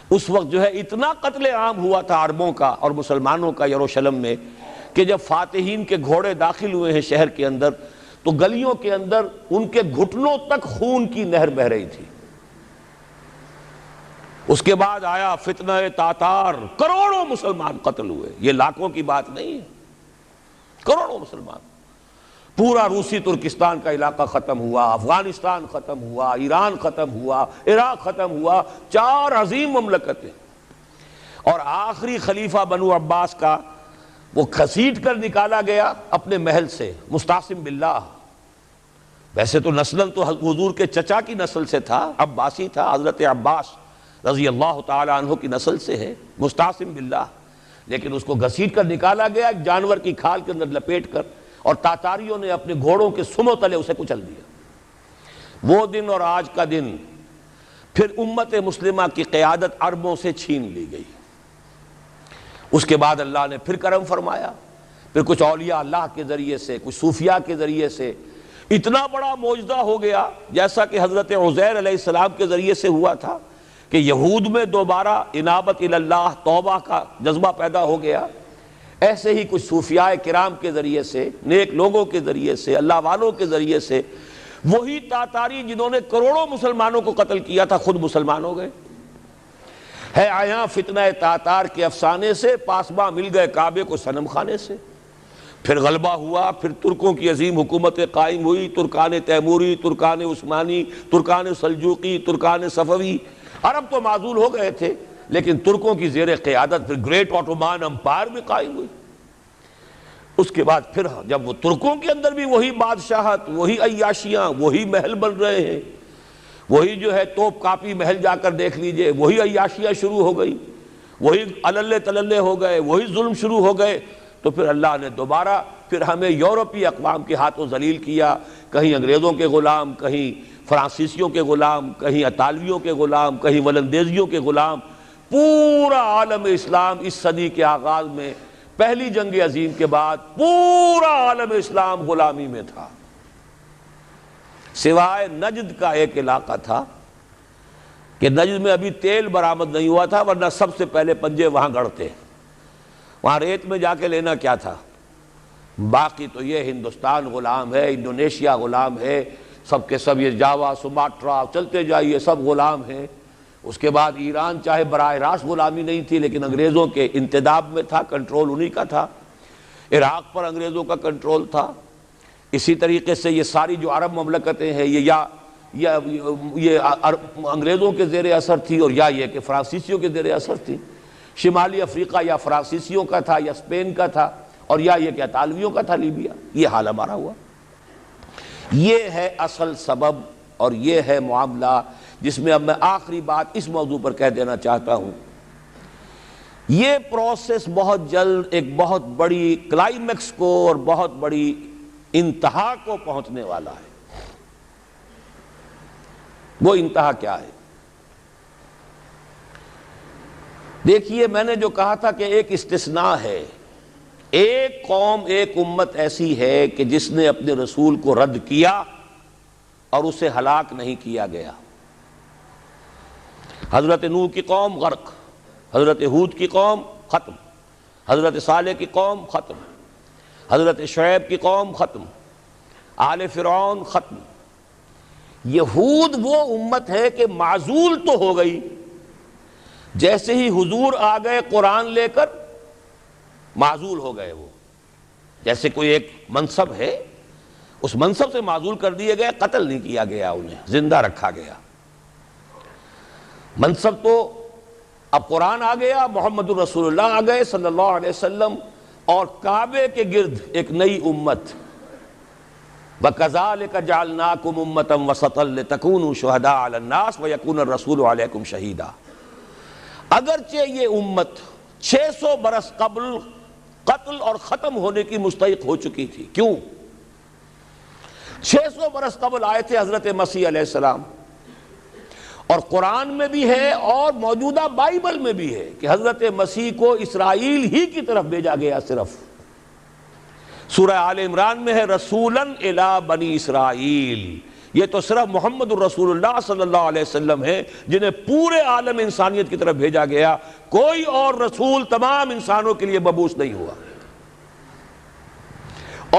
اس وقت جو ہے اتنا قتل عام ہوا تھا عربوں کا اور مسلمانوں کا یروشلم میں کہ جب فاتحین کے گھوڑے داخل ہوئے ہیں شہر کے اندر تو گلیوں کے اندر ان کے گھٹنوں تک خون کی نہر بہہ رہی تھی۔ اس کے بعد آیا فتنہ تاتار، کروڑوں مسلمان قتل ہوئے، یہ لاکھوں کی بات نہیں ہے، کروڑوں مسلمان۔ پورا روسی ترکستان کا علاقہ ختم ہوا، افغانستان ختم ہوا، ایران ختم ہوا، عراق ختم ہوا، 4 عظیم مملکتیں۔ اور آخری خلیفہ بنو عباس کا وہ گھسیٹ کر نکالا گیا اپنے محل سے، مستعصم باللہ۔ ویسے تو نسلاً تو حضور کے چچا کی نسل سے تھا، عباسی تھا، حضرت عباس رضی اللہ تعالی عنہ کی نسل سے ہے، مستعصم باللہ، لیکن اس کو گھسیٹ کر نکالا گیا ایک جانور کی کھال کے اندر لپیٹ کر، اور تاتاریوں نے اپنے گھوڑوں کے سموں تلے اسے کچل دیا۔ وہ دن اور آج کا دن پھر امت مسلمہ کی قیادت عربوں سے چھین لی گئی۔ اس کے بعد اللہ نے پھر کرم فرمایا، پھر کچھ اولیاء اللہ کے ذریعے سے، کچھ صوفیاء کے ذریعے سے اتنا بڑا معجزہ ہو گیا، جیسا کہ حضرت عزیر علیہ السلام کے ذریعے سے ہوا تھا کہ یہود میں دوبارہ انابت اللہ، توبہ کا جذبہ پیدا ہو گیا۔ ایسے ہی کچھ صوفیاء کرام کے ذریعے سے، نیک لوگوں کے ذریعے سے، اللہ والوں کے ذریعے سے، وہی تاتاری جنہوں نے کروڑوں مسلمانوں کو قتل کیا تھا خود مسلمان ہو گئے۔ ہے آیا فتنہ تاتار کے افسانے سے، پاسباں مل گئے کعبے کو صنم خانے سے۔ پھر غلبہ ہوا، پھر ترکوں کی عظیم حکومتیں قائم ہوئی، ترکان تیموری، Terken Usmani, Terken Seljuqi, Terken صفوی۔ عرب تو معزول ہو گئے تھے، لیکن ترکوں کی زیر قیادت پھر گریٹ آٹومان امپائر بھی قائم ہوئی۔ اس کے بعد پھر جب وہ ترکوں کے اندر بھی وہی بادشاہت، وہی عیاشیاں، وہی محل بن رہے ہیں، وہی جو ہے توپ کاپی محل جا کر دیکھ لیجئے، وہی عیاشیاں شروع ہو گئی، وہی عللے تللے ہو گئے، وہی ظلم شروع ہو گئے، تو پھر اللہ نے دوبارہ پھر ہمیں یورپی اقوام کے ہاتھوں ذلیل کیا، کہیں انگریزوں کے غلام، کہیں فرانسیسیوں کے غلام، کہیں اطالویوں کے غلام، کہیں ولندیزیوں کے غلام۔ پورا عالم اسلام اس صدی کے آغاز میں پہلی جنگ عظیم کے بعد پورا عالم اسلام غلامی میں تھا، سوائے نجد کا ایک علاقہ تھا کہ نجد میں ابھی تیل برآمد نہیں ہوا تھا، ورنہ سب سے پہلے پنجے وہاں گڑتے، وہاں ریت میں جا کے لینا کیا تھا۔ باقی تو یہ ہندوستان غلام ہے، انڈونیشیا غلام ہے، سب کے سب، یہ جاوا، سماٹرا، چلتے جائیے، سب غلام ہیں۔ اس کے بعد ایران چاہے براہ راست غلامی نہیں تھی لیکن انگریزوں کے انتداب میں تھا، کنٹرول انہی کا تھا۔ عراق پر انگریزوں کا کنٹرول تھا۔ اسی طریقے سے یہ ساری جو عرب مملکتیں ہیں یہ انگریزوں کے زیر اثر تھی، اور یا یہ کہ فرانسیسیوں کے زیر اثر تھی۔ شمالی افریقہ یا فرانسیسیوں کا تھا یا اسپین کا تھا، اور یا یہ کہ اطالویوں کا تھا، لیبیا۔ یہ حال ہمارا ہوا۔ یہ ہے اصل سبب اور یہ ہے معاملہ، جس میں اب میں آخری بات اس موضوع پر کہہ دینا چاہتا ہوں۔ یہ پروسیس بہت جلد ایک بہت بڑی کلائمیکس کو اور بہت بڑی انتہا کو پہنچنے والا ہے۔ وہ انتہا کیا ہے؟ دیکھیے، میں نے جو کہا تھا کہ ایک استثناء ہے، ایک قوم، ایک امت ایسی ہے کہ جس نے اپنے رسول کو رد کیا اور اسے ہلاک نہیں کیا گیا۔ حضرت نوح کی قوم غرق، حضرت ہود کی قوم ختم، حضرت صالح کی قوم ختم، حضرت شعیب کی قوم ختم، آل فرعون ختم۔ یہود وہ امت ہے کہ معزول تو ہو گئی، جیسے ہی حضور آ گئے قرآن لے کر معزول ہو گئے۔ وہ جیسے کوئی ایک منصب ہے، اس منصب سے معزول کر دیے گئے، قتل نہیں کیا گیا، انہیں زندہ رکھا گیا۔ منصب تو اب قرآن آ گیا، محمد الرسول اللہ آ گئے صلی اللہ علیہ وسلم، اور کعبے کے گرد ایک نئی امت۔ وَكَذَلِكَ جَعَلْنَاكُمْ أُمَّةً وَسَطًا لِتَكُونُوا شُهَدَاءَ عَلَى النَّاسِ وَيَكُونَ الرَّسُولُ عَلَيْكُمْ شَهِيدًا۔ اگرچہ یہ امت 600 برس قبل قتل اور ختم ہونے کی مستحق ہو چکی تھی. کیوں؟ 600 برس قبل آئے تھے حضرت مسیح علیہ السلام، اور قرآن میں بھی ہے اور موجودہ بائبل میں بھی ہے کہ حضرت مسیح کو اسرائیل ہی کی طرف بھیجا گیا. صرف سورہ آل عمران میں ہے رسولاً الی بنی اسرائیل. یہ تو صرف محمد الرسول اللہ صلی اللہ علیہ وسلم ہے جنہیں پورے عالم انسانیت کی طرف بھیجا گیا. کوئی اور رسول تمام انسانوں کے لیے مبعوث نہیں ہوا.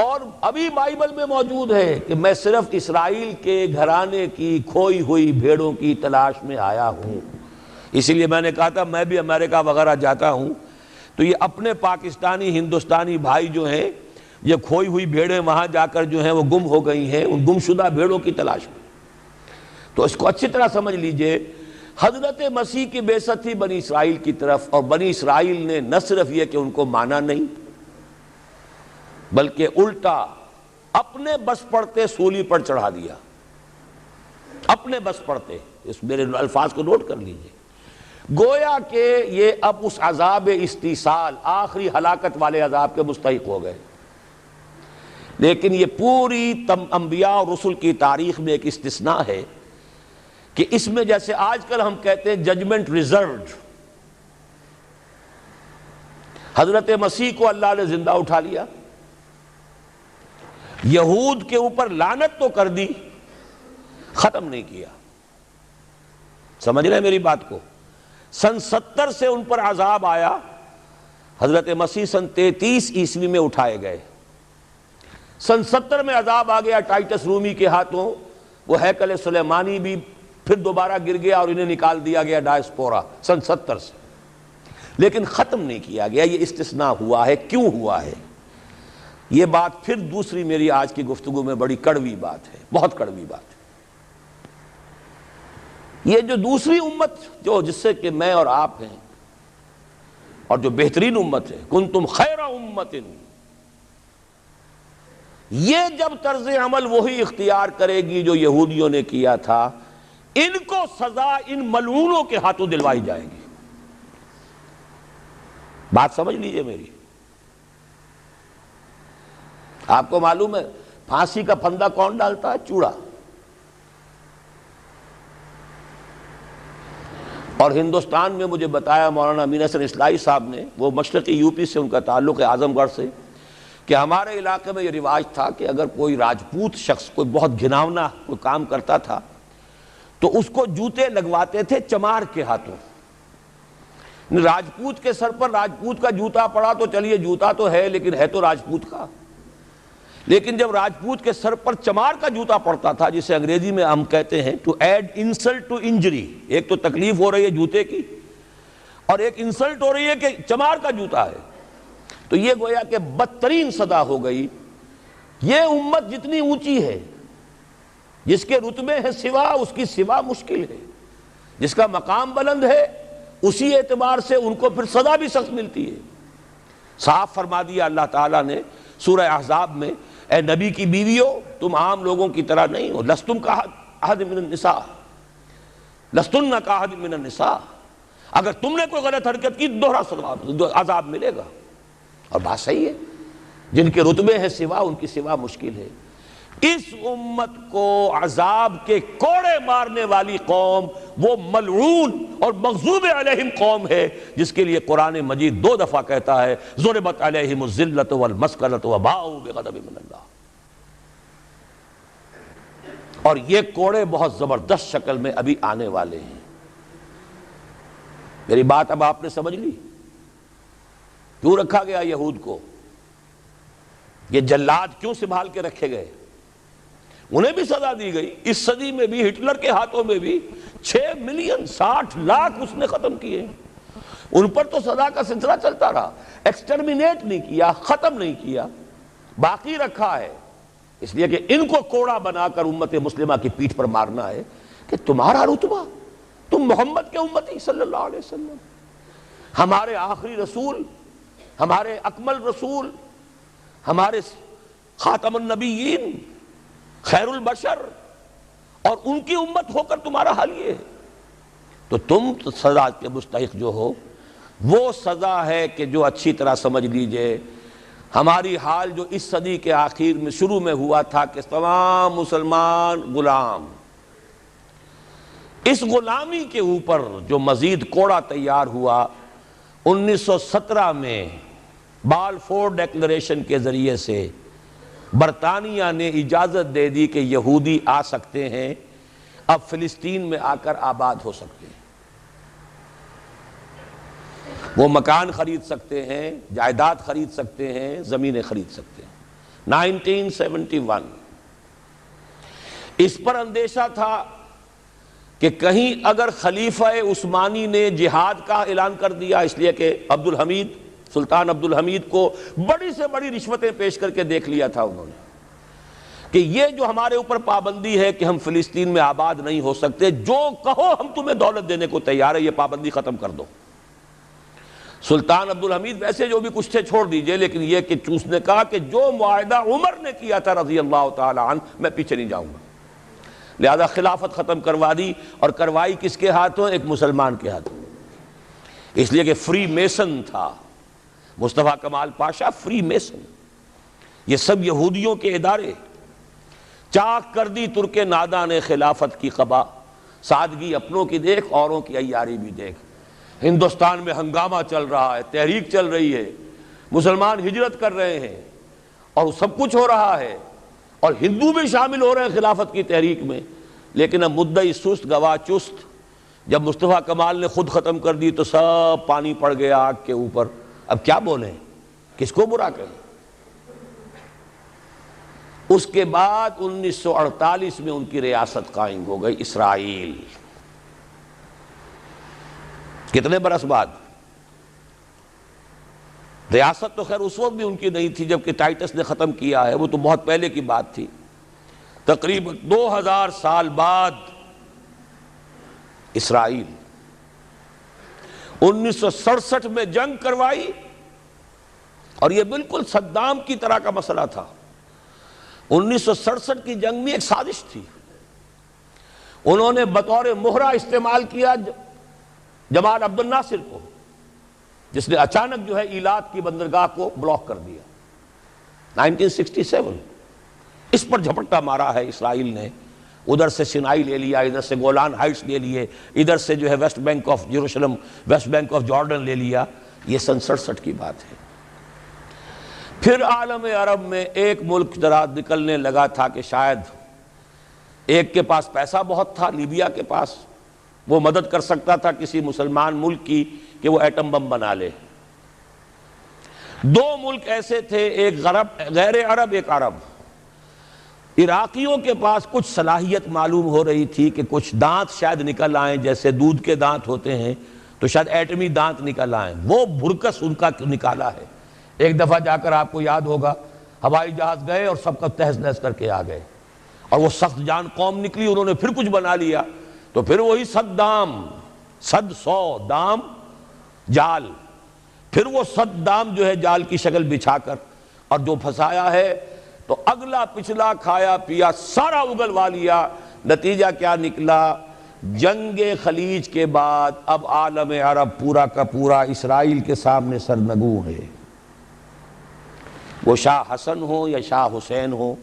اور ابھی بائبل میں موجود ہے کہ میں صرف اسرائیل کے گھرانے کی کھوئی ہوئی بھیڑوں کی تلاش میں آیا ہوں. اسی لیے میں نے کہا تھا میں بھی امریکہ وغیرہ جاتا ہوں تو یہ اپنے پاکستانی ہندوستانی بھائی جو ہیں یہ کھوئی ہوئی بھیڑیں وہاں جا کر جو ہیں وہ گم ہو گئی ہیں ان گمشدہ بھیڑوں کی تلاش میں. تو اس کو اچھی طرح سمجھ لیجئے، حضرت مسیح کی بعثت تھی بنی اسرائیل کی طرف، اور بنی اسرائیل نے نہ صرف یہ کہ ان کو مانا نہیں بلکہ الٹا اپنے بس پڑتے سولی پر چڑھا دیا. اپنے بس پڑتے، اس میرے الفاظ کو نوٹ کر لیجئے. گویا کہ یہ اب اس عذاب استیصال آخری ہلاکت والے عذاب کے مستحق ہو گئے. لیکن یہ پوری انبیاء اور رسل کی تاریخ میں ایک استثناء ہے کہ اس میں جیسے آج کل ہم کہتے ہیں ججمنٹ ریزروڈ، حضرت مسیح کو اللہ نے زندہ اٹھا لیا، یہود کے اوپر لعنت تو کر دی، ختم نہیں کیا. سمجھ رہے ہیں میری بات کو؟ سن 70 سے ان پر عذاب آیا، حضرت مسیح سن 33 عیسوی میں اٹھائے گئے. سن 70 میں عذاب آ گیا ٹائٹس رومی کے ہاتھوں، وہ ہیکل سلیمانی بھی پھر دوبارہ گر گیا اور انہیں نکال دیا گیا ڈائسپورا سن 70 سے. لیکن ختم نہیں کیا گیا. یہ استثناء ہوا ہے. کیوں ہوا ہے؟ یہ بات پھر دوسری میری آج کی گفتگو میں بڑی کڑوی بات ہے، بہت کڑوی بات ہے. یہ جو دوسری امت جو جس سے کہ میں اور آپ ہیں، اور جو بہترین امت ہے، کنتم خیر امت، یہ جب طرز عمل وہی اختیار کرے گی جو یہودیوں نے کیا تھا، ان کو سزا ان ملعونوں کے ہاتھوں دلوائی جائے گی. بات سمجھ لیجئے میری. آپ کو معلوم ہے پھانسی کا پھندا کون ڈالتا ہے؟ چوڑا. اور ہندوستان میں مجھے بتایا مولانا امین حسن اصلاحی صاحب نے، وہ مشرقی یو پی سے ان کا تعلق ہے، اعظم گڑھ سے، کہ ہمارے علاقے میں یہ رواج تھا کہ اگر کوئی راجپوت شخص کوئی بہت گھناونا کوئی کام کرتا تھا تو اس کو جوتے لگواتے تھے چمار کے ہاتھوں. راجپوت کے سر پر راجپوت کا جوتا پڑا تو چلیے جوتا تو ہے لیکن ہے تو راجپوت کا. لیکن جب راجپوت کے سر پر چمار کا جوتا پڑتا تھا، جسے انگریزی میں ہم کہتے ہیں to add insult to injury, ایک تو تکلیف ہو رہی ہے جوتے کی اور ایک انسلٹ ہو رہی ہے کہ چمار کا جوتا ہے، تو یہ گویا کہ بدترین سزا ہو گئی. یہ امت جتنی اونچی ہے، جس کے رتبے ہیں سوا، اس کی سوا مشکل ہے. جس کا مقام بلند ہے اسی اعتبار سے ان کو پھر سزا بھی سخت ملتی ہے. صاف فرما دیا اللہ تعالیٰ نے سورہ احزاب میں، اے نبی کی بیویوں تم عام لوگوں کی طرح نہیں ہو، لستم کاحد من النساء، لستن کاحد من النساء. اگر تم نے کوئی غلط حرکت کی دوہرا عذاب ملے گا. اور بات صحیح ہے، جن کے رتبے ہیں سوا ان کی سوا مشکل ہے. اس امت کو عذاب کے کوڑے مارنے والی قوم وہ ملعون اور مغضوب علیہم قوم ہے، جس کے لیے قرآن مجید 2 دفعہ کہتا ہے ضربت علیہم الذلۃ والمسکنۃ وباؤوا بغضب من اللہ. اور یہ کوڑے بہت زبردست شکل میں ابھی آنے والے ہیں. میری بات اب آپ نے سمجھ لی کیوں رکھا گیا یہود کو، یہ جلاد کیوں سنبھال کے رکھے گئے. انہیں بھی سزا دی گئی. اس صدی میں بھی ہٹلر کے ہاتھوں میں بھی 6 ملین 60 لاکھ اس نے ختم کیے. ان پر تو سزا کا سلسلہ چلتا رہا. ایکسٹرمینیٹ نہیں کیا، ختم نہیں کیا، باقی رکھا ہے. اس لیے کہ ان کو کوڑا بنا کر امت مسلمہ کی پیٹھ پر مارنا ہے کہ تمہارا رتبہ، تم محمد کے امتی صلی اللہ علیہ وسلم، ہمارے آخری رسول، ہمارے اکمل رسول، ہمارے خاتم النبیین، خیر البشر، اور ان کی امت ہو کر تمہارا حال یہ ہے. تو تم سزا کے مستحق جو ہو. وہ سزا ہے کہ جو اچھی طرح سمجھ لیجئے ہماری حال جو اس صدی کے آخر میں شروع میں ہوا تھا کہ تمام مسلمان غلام، اس غلامی کے اوپر جو مزید کوڑا تیار ہوا 1917 میں بالفور ڈیکلریشن کے ذریعے سے برطانیہ نے اجازت دے دی کہ یہودی آ سکتے ہیں، اب فلسطین میں آ کر آباد ہو سکتے ہیں، وہ مکان خرید سکتے ہیں، جائیداد خرید سکتے ہیں، زمینیں خرید سکتے ہیں. 1971 اس پر اندیشہ تھا کہ کہیں اگر خلیفہ عثمانی نے جہاد کا اعلان کر دیا، اس لیے کہ سلطان عبدالحمید کو بڑی سے بڑی رشوتیں پیش کر کے دیکھ لیا تھا انہوں نے کہ یہ جو ہمارے اوپر پابندی ہے کہ ہم فلسطین میں آباد نہیں ہو سکتے، جو کہو ہم تمہیں دولت دینے کو تیار ہے، یہ پابندی ختم کر دو. سلطان عبدالحمید ویسے جو بھی کچھ تھے چھوڑ دیجئے، لیکن یہ کہ اس نے کہا کہ جو معاہدہ عمر نے کیا تھا رضی اللہ تعالی عنہ میں پیچھے نہیں جاؤں گا. لہذا خلافت ختم کروا دی، اور کروائی کس کے ہاتھوں؟ ایک مسلمان کے ہاتھوں. اس لیے کہ فری میسن تھا مصطفیٰ کمال پاشا، فری میسن. یہ سب یہودیوں کے ادارے. چاک کر دی ترک ناداں نے خلافت کی قبا، سادگی اپنوں کی دیکھ اوروں کی عیاری بھی دیکھ. ہندوستان میں ہنگامہ چل رہا ہے، تحریک چل رہی ہے، مسلمان ہجرت کر رہے ہیں اور سب کچھ ہو رہا ہے، اور ہندو بھی شامل ہو رہے ہیں خلافت کی تحریک میں، لیکن اب مدعی سست گواہ چست. جب مصطفیٰ کمال نے خود ختم کر دی تو سب پانی پڑ گیا آگ کے اوپر. اب کیا بولیں، کس کو برا کریں؟ اس کے بعد 1948 میں ان کی ریاست قائم ہو گئی اسرائیل. کتنے برس بعد؟ ریاست تو خیر اس وقت بھی ان کی نہیں تھی جبکہ ٹائٹس نے ختم کیا ہے، وہ تو بہت پہلے کی بات تھی. تقریباً 2000 سال بعد اسرائیل 1967 میں جنگ کروائی، اور یہ بالکل صدام کی طرح کا مسئلہ تھا. 1967 کی جنگ میں ایک سازش تھی. انہوں نے بطور مہرہ استعمال کیا جمال عبد الناصر کو، جس نے اچانک جو ہے ایلات کی بندرگاہ کو بلاک کر دیا. 1967 اس پر جھپٹا مارا ہے اسرائیل نے. ادھر سے سینائی لے لیا، ادھر سے گولان ہائٹس لے لیے، ادھر سے جو ہے West Bank of Jerusalem, West Bank of Jordan لے لیا. یہ سن 67 کی بات ہے. پھر عالم عرب میں ایک ملک ذرا نکلنے لگا تھا کہ شاید ایک کے پاس پیسہ بہت تھا، لیبیا کے پاس، وہ مدد کر سکتا تھا کسی مسلمان ملک کی کہ وہ ایٹم بم بنا لے. دو ملک ایسے تھے، ایک غیر عرب، ایک عرب. عراقیوں کے پاس کچھ صلاحیت معلوم ہو رہی تھی کہ کچھ دانت شاید نکل آئیں، جیسے دودھ کے دانت ہوتے ہیں تو شاید ایٹمی دانت نکل آئیں. وہ بھرکس ان کا نکالا ہے. ایک دفعہ جا کر آپ کو یاد ہوگا ہوائی جہاز گئے اور سب کا تہس نہس کر کے آ گئے، اور وہ سخت جان قوم نکلی. انہوں نے پھر کچھ بنا لیا تو پھر وہی 100 دام، 100 دام جال، پھر وہ 100 دام جو ہے جال کی شکل بچھا کر، اور جو پھنسایا ہے تو اگلا پچھلا کھایا پیا سارا اگلوا لیا. نتیجہ کیا نکلا؟ جنگ خلیج کے بعد اب عالم عرب پورا کا پورا اسرائیل کے سامنے سرنگوں ہے. وہ شاہ حسن ہو یا شاہ حسین ہو،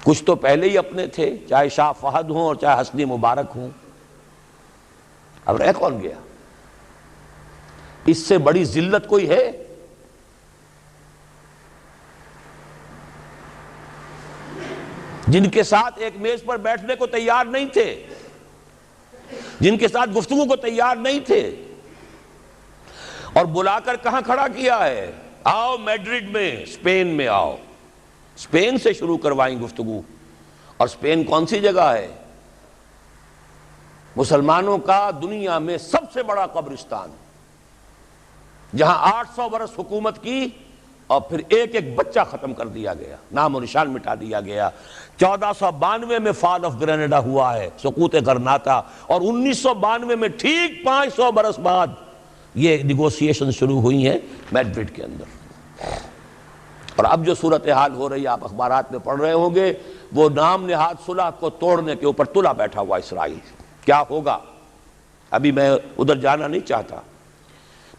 کچھ تو پہلے ہی اپنے تھے، چاہے شاہ فہد ہوں اور چاہے حسنی مبارک ہوں. اب رہ کون گیا؟ اس سے بڑی ذلت کوئی ہے؟ جن کے ساتھ ایک میز پر بیٹھنے کو تیار نہیں تھے، جن کے ساتھ گفتگو کو تیار نہیں تھے، اور بلا کر کہاں کھڑا کیا ہے؟ آؤ میڈرڈ میں، اسپین میں آؤ. اسپین سے شروع کروائیں گفتگو. اور اسپین کون سی جگہ ہے؟ مسلمانوں کا دنیا میں سب سے بڑا قبرستان، جہاں 800 برس حکومت کی اور پھر ایک ایک بچہ ختم کر دیا گیا، نام و نشان مٹا دیا گیا. 1492 میں فال آف گرینیڈا ہوا ہے، سقوط غرناطہ، اور 1992 میں ٹھیک 500 برس بعد یہ نیگوسیشن شروع ہوئی ہیں میڈرڈ کے اندر. اور اب جو صورتحال ہو رہی ہے آپ اخبارات میں پڑھ رہے ہوں گے، وہ نام نہاد صلح کو توڑنے کے اوپر تلا بیٹھا ہوا اسرائیل. کیا ہوگا؟ ابھی میں ادھر جانا نہیں چاہتا.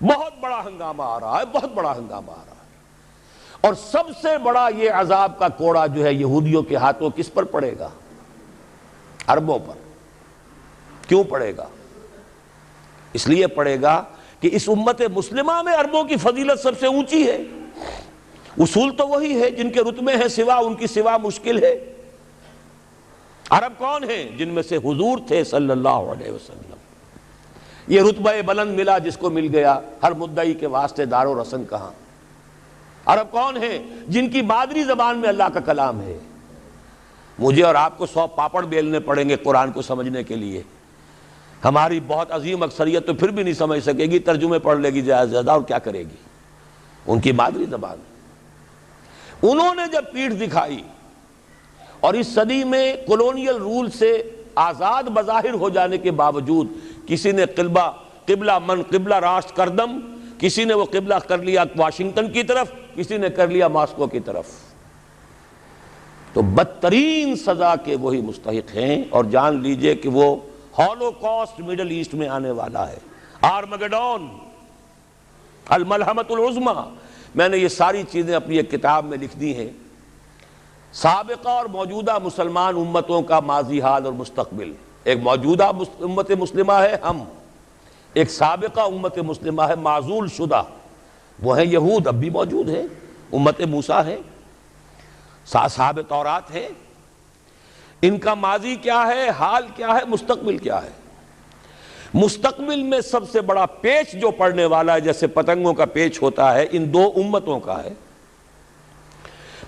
بہت بڑا ہنگامہ آ رہا ہے، بہت بڑا ہنگامہ آ رہا ہے. اور سب سے بڑا یہ عذاب کا کوڑا جو ہے یہودیوں کے ہاتھوں کس پر پڑے گا؟ عربوں پر. کیوں پڑے گا؟ اس لیے پڑے گا کہ اس امت مسلمہ میں عربوں کی فضیلت سب سے اونچی ہے. اصول تو وہی ہے جن کے رتبے ہیں سوا ان کی سوا مشکل ہے. عرب کون ہیں؟ جن میں سے حضور تھے صلی اللہ علیہ وسلم. یہ رتبہ بلند ملا جس کو مل گیا، ہر مدعی کے واسطے دار و رسن کہاں. عرب کون ہیں؟ جن کی مادری زبان میں اللہ کا کلام ہے. مجھے اور آپ کو 100 پاپڑ بیلنے پڑیں گے قرآن کو سمجھنے کے لیے. ہماری بہت عظیم اکثریت تو پھر بھی نہیں سمجھ سکے گی، ترجمے پڑھ لے گی زیادہ سے زیادہ، اور کیا کرے گی؟ ان کی مادری زبان. انہوں نے جب پیٹھ دکھائی اور اس صدی میں کولونیل رول سے آزاد بظاہر ہو جانے کے باوجود کسی نے قبلہ راست کردم، کسی نے وہ قبلہ کر لیا واشنگٹن کی طرف، کسی نے کر لیا ماسکو کی طرف، تو بدترین سزا کے وہی مستحق ہیں. اور جان لیجئے کہ وہ ہولوکاسٹ مڈل ایسٹ میں آنے والا ہے، آرمگڈون، الملحمۃ العظمیٰ. میں نے یہ ساری چیزیں اپنی ایک کتاب میں لکھ دی ہیں، سابقہ اور موجودہ مسلمان امتوں کا ماضی، حال اور مستقبل. ایک موجودہ امت مسلمہ ہے ہم، ایک سابقہ امت مسلمہ ہے معزول شدہ، وہ ہیں یہود، اب بھی موجود ہیں، امت موسیٰ ہے، صاحب تورات ہے. ان کا ماضی کیا ہے، حال کیا ہے، مستقبل کیا ہے؟ مستقبل میں سب سے بڑا پیچ جو پڑنے والا ہے، جیسے پتنگوں کا پیچ ہوتا ہے، ان دو امتوں کا ہے.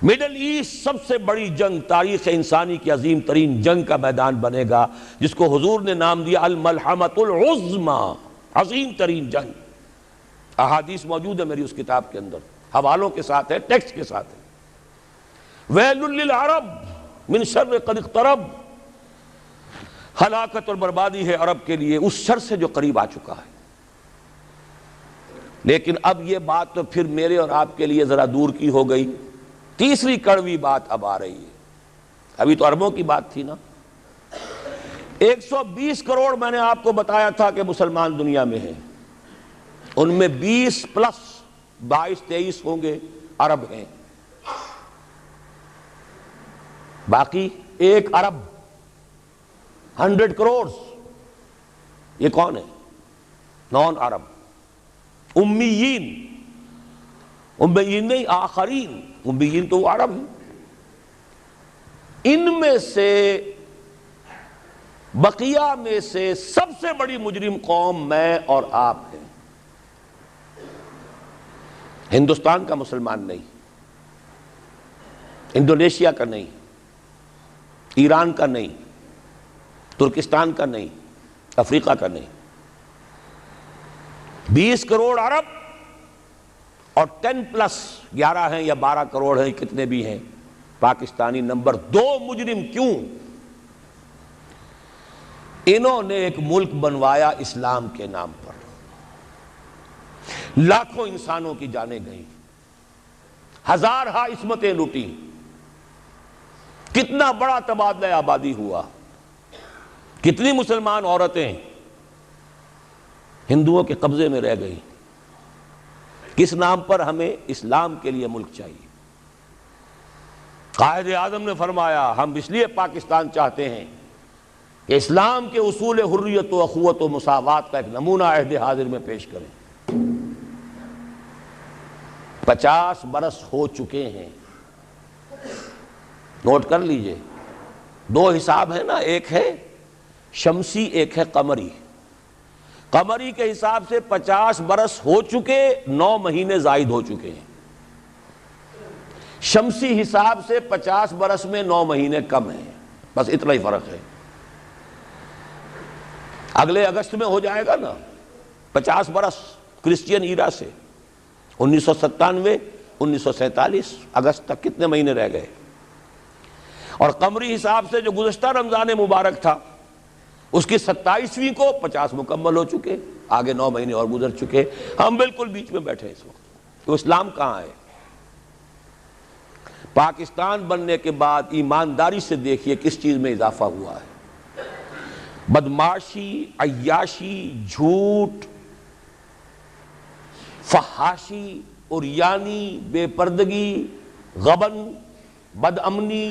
مڈل ایسٹ سب سے بڑی جنگ، تاریخ انسانی کی عظیم ترین جنگ کا میدان بنے گا، جس کو حضور نے نام دیا الملحمۃ العظمیٰ، عظیم ترین جنگ. احادیث موجود ہے میری اس کتاب کے اندر، حوالوں کے ساتھ ہے، ٹیکسٹ کے ساتھ ہے. ویل للعرب من شر قد اقترب، ہلاکت اور بربادی ہے عرب کے لیے اس شر سے جو قریب آ چکا ہے. لیکن اب یہ بات تو پھر میرے اور آپ کے لیے ذرا دور کی ہو گئی. تیسری کڑوی بات اب آ رہی ہے. ابھی تو عربوں کی بات تھی نا. 120 کروڑ میں نے آپ کو بتایا تھا کہ مسلمان دنیا میں ہیں، ان میں 20 پلس 22-23 ہوں گے عرب ہیں، باقی 1 ارب 100 کروڑ یہ کون ہے؟ نان عرب، امیین. امیین نہیں، آخرین. امیین تو عرب ہیں. ان میں سے بقیہ میں سے سب سے بڑی مجرم قوم میں اور آپ ہیں. ہندوستان کا مسلمان نہیں، انڈونیشیا کا نہیں، ایران کا نہیں، ترکستان کا نہیں، افریقہ کا نہیں. 20 کروڑ عرب اور 10 پلس 11 ہیں یا 12 کروڑ ہیں، کتنے بھی ہیں پاکستانی. نمبر 2 مجرم. کیوں؟ انہوں نے ایک ملک بنوایا اسلام کے نام پر، لاکھوں انسانوں کی جانیں گئیں، ہزارہا عصمتیں لوٹی، کتنا بڑا تبادلہ آبادی ہوا، کتنی مسلمان عورتیں ہندوؤں کے قبضے میں رہ گئی. کس نام پر؟ ہمیں اسلام کے لیے ملک چاہیے. قائد اعظم نے فرمایا ہم اس لیے پاکستان چاہتے ہیں کہ اسلام کے اصول حریت و اخوت و مساوات کا ایک نمونہ عہد حاضر میں پیش کریں. 50 برس ہو چکے ہیں. نوٹ کر لیجئے، 2 حساب ہے نا، ایک ہے شمسی، ایک ہے قمری. قمری کے حساب سے 50 برس ہو چکے، 9 مہینے زائد ہو چکے ہیں. شمسی حساب سے 50 برس میں 9 مہینے کم ہیں، بس اتنا ہی فرق ہے. اگلے اگست میں ہو جائے گا نا 50 برس کرسچین ایرا سے. 1997 1947 اگست تک کتنے مہینے رہ گئے؟ اور قمری حساب سے جو گزشتہ رمضان مبارک تھا اس کی 27ویں کو 50 مکمل ہو چکے، آگے 9 مہینے اور گزر چکے. ہم بالکل بیچ میں بیٹھے اس وقت. تو اسلام کہاں ہے؟ پاکستان بننے کے بعد ایمانداری سے دیکھیے کس چیز میں اضافہ ہوا ہے. بدماشی، عیاشی، جھوٹ، فحاشی، عریانی، بے پردگی، غبن، بد امنی،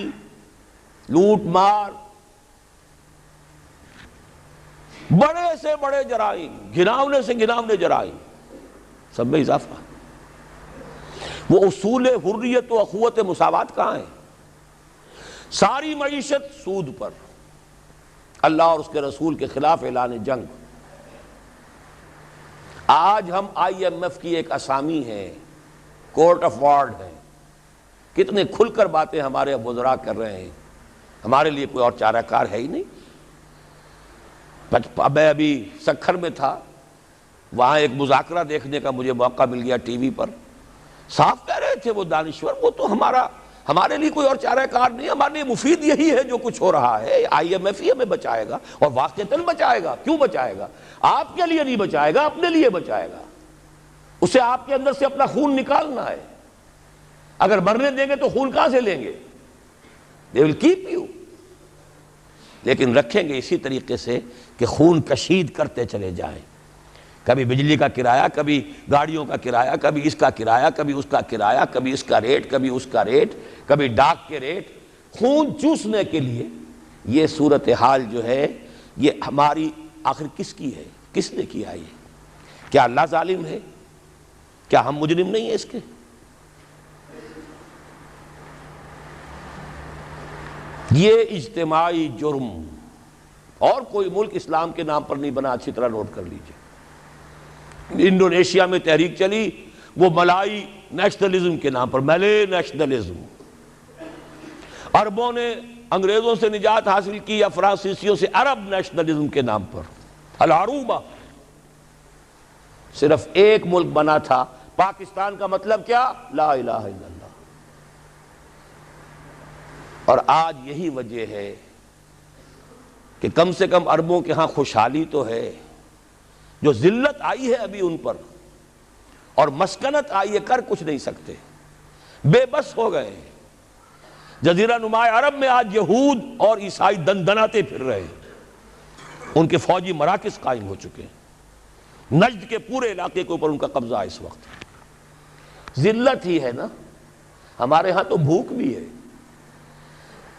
لوٹ مار، بڑے سے بڑے جرائم، گھناونے سے گھناونے جرائم، سب میں اضافہ۔ وہ اصول حریت و اخوت مساوات کہاں ہیں؟ ساری معیشت سود پر، اللہ اور اس کے رسول کے خلاف اعلان جنگ۔ آج ہم آئی ایم ایف کی ایک اسامی ہے، کورٹ آف وارڈ ہے، کتنے کھل کر باتیں ہمارے وزراء کر رہے ہیں، ہمارے لیے کوئی اور چارہ کار ہے ہی نہیں۔ میں ابھی سکھر میں تھا، وہاں ایک مذاکرہ دیکھنے کا مجھے موقع مل گیا ٹی وی پر، صاف کہہ رہے تھے وہ دانشور، وہ تو ہمارے لیے کوئی اور چارہ کار نہیں، ہمارے لیے مفید یہی ہے جو کچھ ہو رہا ہے، آئی ایم ایف ہی ہمیں بچائے گا، اور واقعتاً بچائے گا۔ کیوں بچائے گا؟ آپ کے لیے نہیں بچائے گا، اپنے لیے بچائے گا۔ اسے آپ کے اندر سے اپنا خون نکالنا ہے، اگر مرنے دیں گے تو خون کہاں سے لیں گے؟ they will keep you، لیکن رکھیں گے اسی طریقے سے کہ خون کشید کرتے چلے جائیں، کبھی بجلی کا کرایہ، کبھی گاڑیوں کا کرایہ، کبھی اس کا کرایہ، کبھی اس کا کرایہ، کبھی اس کا ریٹ، کبھی اس کا ریٹ، کبھی ڈاک کے ریٹ، خون چوسنے کے لیے۔ یہ صورتحال جو ہے یہ ہماری آخر کس کی ہے؟ کس نے کیا یہ؟ کیا اللہ ظالم ہے؟ کیا ہم مجرم نہیں ہیں اس کے؟ یہ اجتماعی جرم، اور کوئی ملک اسلام کے نام پر نہیں بنا، اچھی طرح نوٹ کر لیجئے۔ انڈونیشیا میں تحریک چلی، وہ ملائی نیشنلزم کے نام پر، ملے نیشنلزم۔ عربوں نے انگریزوں سے نجات حاصل کی، یا فرانسیسیوں سے، عرب نیشنلزم کے نام پر، العروبہ۔ صرف ایک ملک بنا تھا، پاکستان کا مطلب کیا؟ لا الہ الا اللہ۔ اور آج یہی وجہ ہے کہ کم سے کم عربوں کے ہاں خوشحالی تو ہے، جو ذلت آئی ہے ابھی ان پر، اور مسکنت آئی ہے، کر کچھ نہیں سکتے، بے بس ہو گئے۔ جزیرہ نما عرب میں آج یہود اور عیسائی دندناتے پھر رہے ہیں، ان کے فوجی مراکز قائم ہو چکے ہیں، نجد کے پورے علاقے کے اوپر ان کا قبضہ ہے اس وقت۔ ذلت ہی ہے نا۔ ہمارے ہاں تو بھوک بھی ہے،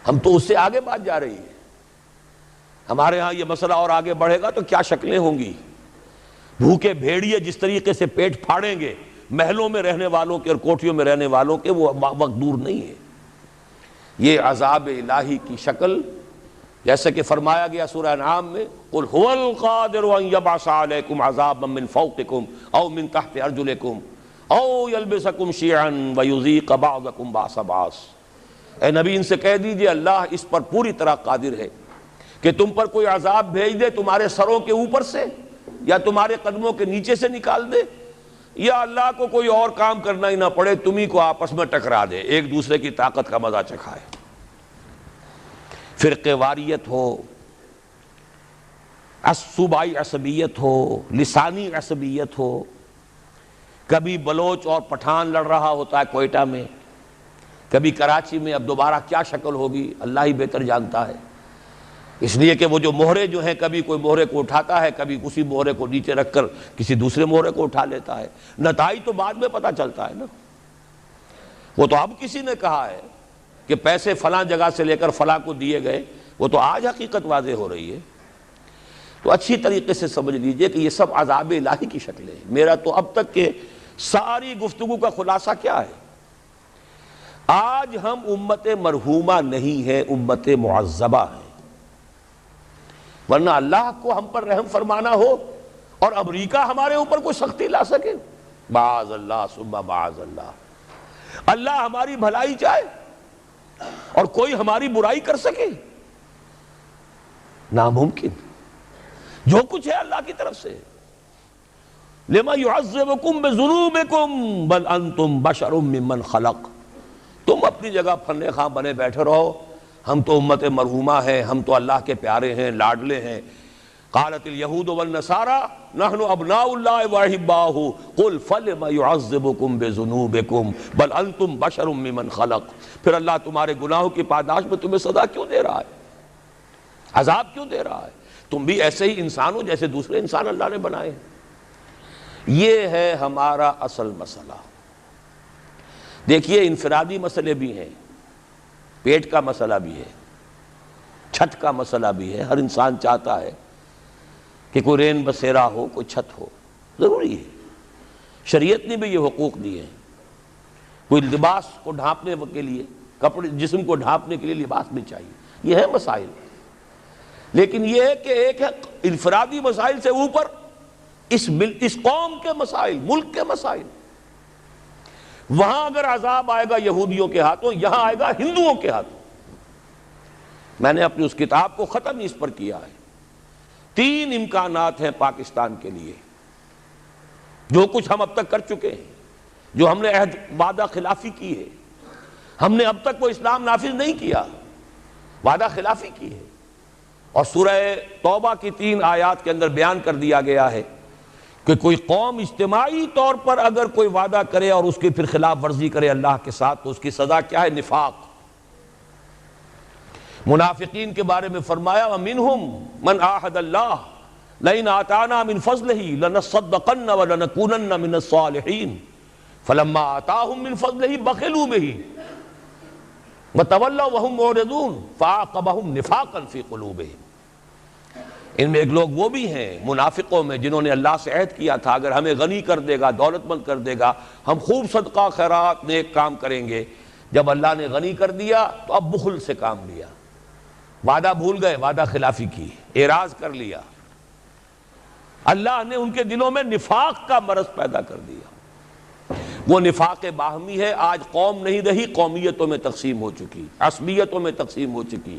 ہم تو اس سے آگے بات جا رہی ہے۔ ہمارے ہاں یہ مسئلہ اور آگے بڑھے گا تو کیا شکلیں ہوں گی۔ بھوکے بھیڑیے جس طریقے سے پیٹ پھاڑیں گے محلوں میں رہنے والوں کے اور کوٹھیوں میں رہنے والوں کے، وہ وقت دور نہیں ہے۔ یہ عذاب الہی کی شکل، جیسے کہ فرمایا گیا سورہ انعام میں، قل هو القادر ان يبعث عليكم عذابا من فوقكم او من تحت ارجلكم او يلبسكم شيعا ويذيق بعضكم بعض بعض۔ اے نبی ان سے کہہ دیجئے اللہ اس پر پوری طرح قادر ہے کہ تم پر کوئی عذاب بھیج دے تمہارے سروں کے اوپر سے، یا تمہارے قدموں کے نیچے سے نکال دے، یا اللہ کو کوئی اور کام کرنا ہی نہ پڑے، تمہیں کو آپس میں ٹکرا دے، ایک دوسرے کی طاقت کا مزہ چکھائے۔ فرقے واریت ہو، صوبائی عصبیت ہو، لسانی عصبیت ہو، کبھی بلوچ اور پٹھان لڑ رہا ہوتا ہے کوئٹہ میں، کبھی کراچی میں، اب دوبارہ کیا شکل ہوگی اللہ ہی بہتر جانتا ہے۔ اس لیے کہ وہ جو مہرے جو ہیں، کبھی کوئی مہرے کو اٹھاتا ہے، کبھی اسی مہرے کو نیچے رکھ کر کسی دوسرے مہرے کو اٹھا لیتا ہے، نتائج تو بعد میں پتہ چلتا ہے نا۔ وہ تو اب کسی نے کہا ہے کہ پیسے فلاں جگہ سے لے کر فلاں کو دیے گئے، وہ تو آج حقیقت واضح ہو رہی ہے۔ تو اچھی طریقے سے سمجھ لیجئے کہ یہ سب عذاب الہی کی شکلیں ہیں۔ میرا تو اب تک کے ساری گفتگو کا خلاصہ کیا ہے؟ آج ہم امت مرحومہ نہیں ہیں، امت معذبہ ہیں۔ ورنہ اللہ کو ہم پر رحم فرمانا ہو اور امریکہ ہمارے اوپر کوئی سختی لا سکے، معاذ اللہ ثم معاذ اللہ، اللہ ہماری بھلائی چاہے اور کوئی ہماری برائی کر سکے، ناممکن۔ جو کچھ ہے اللہ کی طرف سے۔ لما يعذبكم بذنوبكم بل انتم بشر ممن خلق۔ تم اپنی جگہ پھرنے خواہ بنے بیٹھے رہو، ہم تو امت مرحومہ ہیں، ہم تو اللہ کے پیارے ہیں، لاڈلے ہیں۔ قالت الیہود والنصارى نحن ابناء اللہ واحباؤہ قل فلم يعذبكم بذنوبكم بل انتم بشر ممن خلق۔ پھر اللہ تمہارے گناہوں کی پاداش میں تمہیں سزا کیوں دے رہا ہے، عذاب کیوں دے رہا ہے؟ تم بھی ایسے ہی انسان ہو جیسے دوسرے انسان اللہ نے بنائے ہیں۔ یہ ہے ہمارا اصل مسئلہ۔ دیکھیے انفرادی مسئلے بھی ہیں، پیٹ کا مسئلہ بھی ہے، چھت کا مسئلہ بھی ہے۔ ہر انسان چاہتا ہے کہ کوئی رین بسیرا ہو، کوئی چھت ہو، ضروری ہے۔ شریعت نے بھی یہ حقوق دیے ہیں۔ کوئی لباس کو ڈھانپنے کے لیے، کپڑے جسم کو ڈھانپنے کے لیے لباس بھی چاہیے، یہ ہے مسائل۔ لیکن یہ ہے کہ ایک ہے انفرادی مسائل سے اوپر اس قوم کے مسائل، ملک کے مسائل۔ وہاں اگر عذاب آئے گا یہودیوں کے ہاتھوں، یہاں آئے گا ہندوؤں کے ہاتھوں۔ میں نے اپنی اس کتاب کو ختم اس پر کیا ہے۔ 3 امکانات ہیں پاکستان کے لیے، جو کچھ ہم اب تک کر چکے ہیں، جو ہم نے عہد وعدہ خلافی کی ہے۔ ہم نے اب تک وہ اسلام نافذ نہیں کیا، وعدہ خلافی کی ہے۔ اور سورہ توبہ کی 3 آیات کے اندر بیان کر دیا گیا ہے کہ کوئی قوم اجتماعی طور پر اگر کوئی وعدہ کرے اور اس کی پھر خلاف ورزی کرے اللہ کے ساتھ تو اس کی سزا کیا ہے؟ نفاق۔ منافقین کے بارے میں فرمایا وَمِنْهُمْ مَنْ عَاهَدَ اللَّهَ لَئِنْ آتَانَا مِنْ فَضْلِهِ لَنَصَّدَّقَنَّ وَلَنَكُونَنَّ مِنَ الصَّالِحِينَ فَلَمَّا آتَاهُمْ مِنْ فَضْلِهِ بَخِلُوا بِهِ وَتَوَلَّوْا وَهُمْ مُعْرِضُونَ فَعَاقَبَهُمْ نِفَاقًا فِي قُلُوبِهِمْ۔ ان میں ایک لوگ وہ بھی ہیں منافقوں میں جنہوں نے اللہ سے عہد کیا تھا اگر ہمیں غنی کر دے گا، دولت مند کر دے گا، ہم خوب صدقہ خیرات نیک کام کریں گے۔ جب اللہ نے غنی کر دیا تو اب بخل سے کام لیا، وعدہ بھول گئے، وعدہ خلافی کی، اعراض کر لیا۔ اللہ نے ان کے دلوں میں نفاق کا مرض پیدا کر دیا۔ وہ نفاق باہمی ہے۔ آج قوم نہیں رہی، قومیتوں میں تقسیم ہو چکی، عصبیتوں میں تقسیم ہو چکی،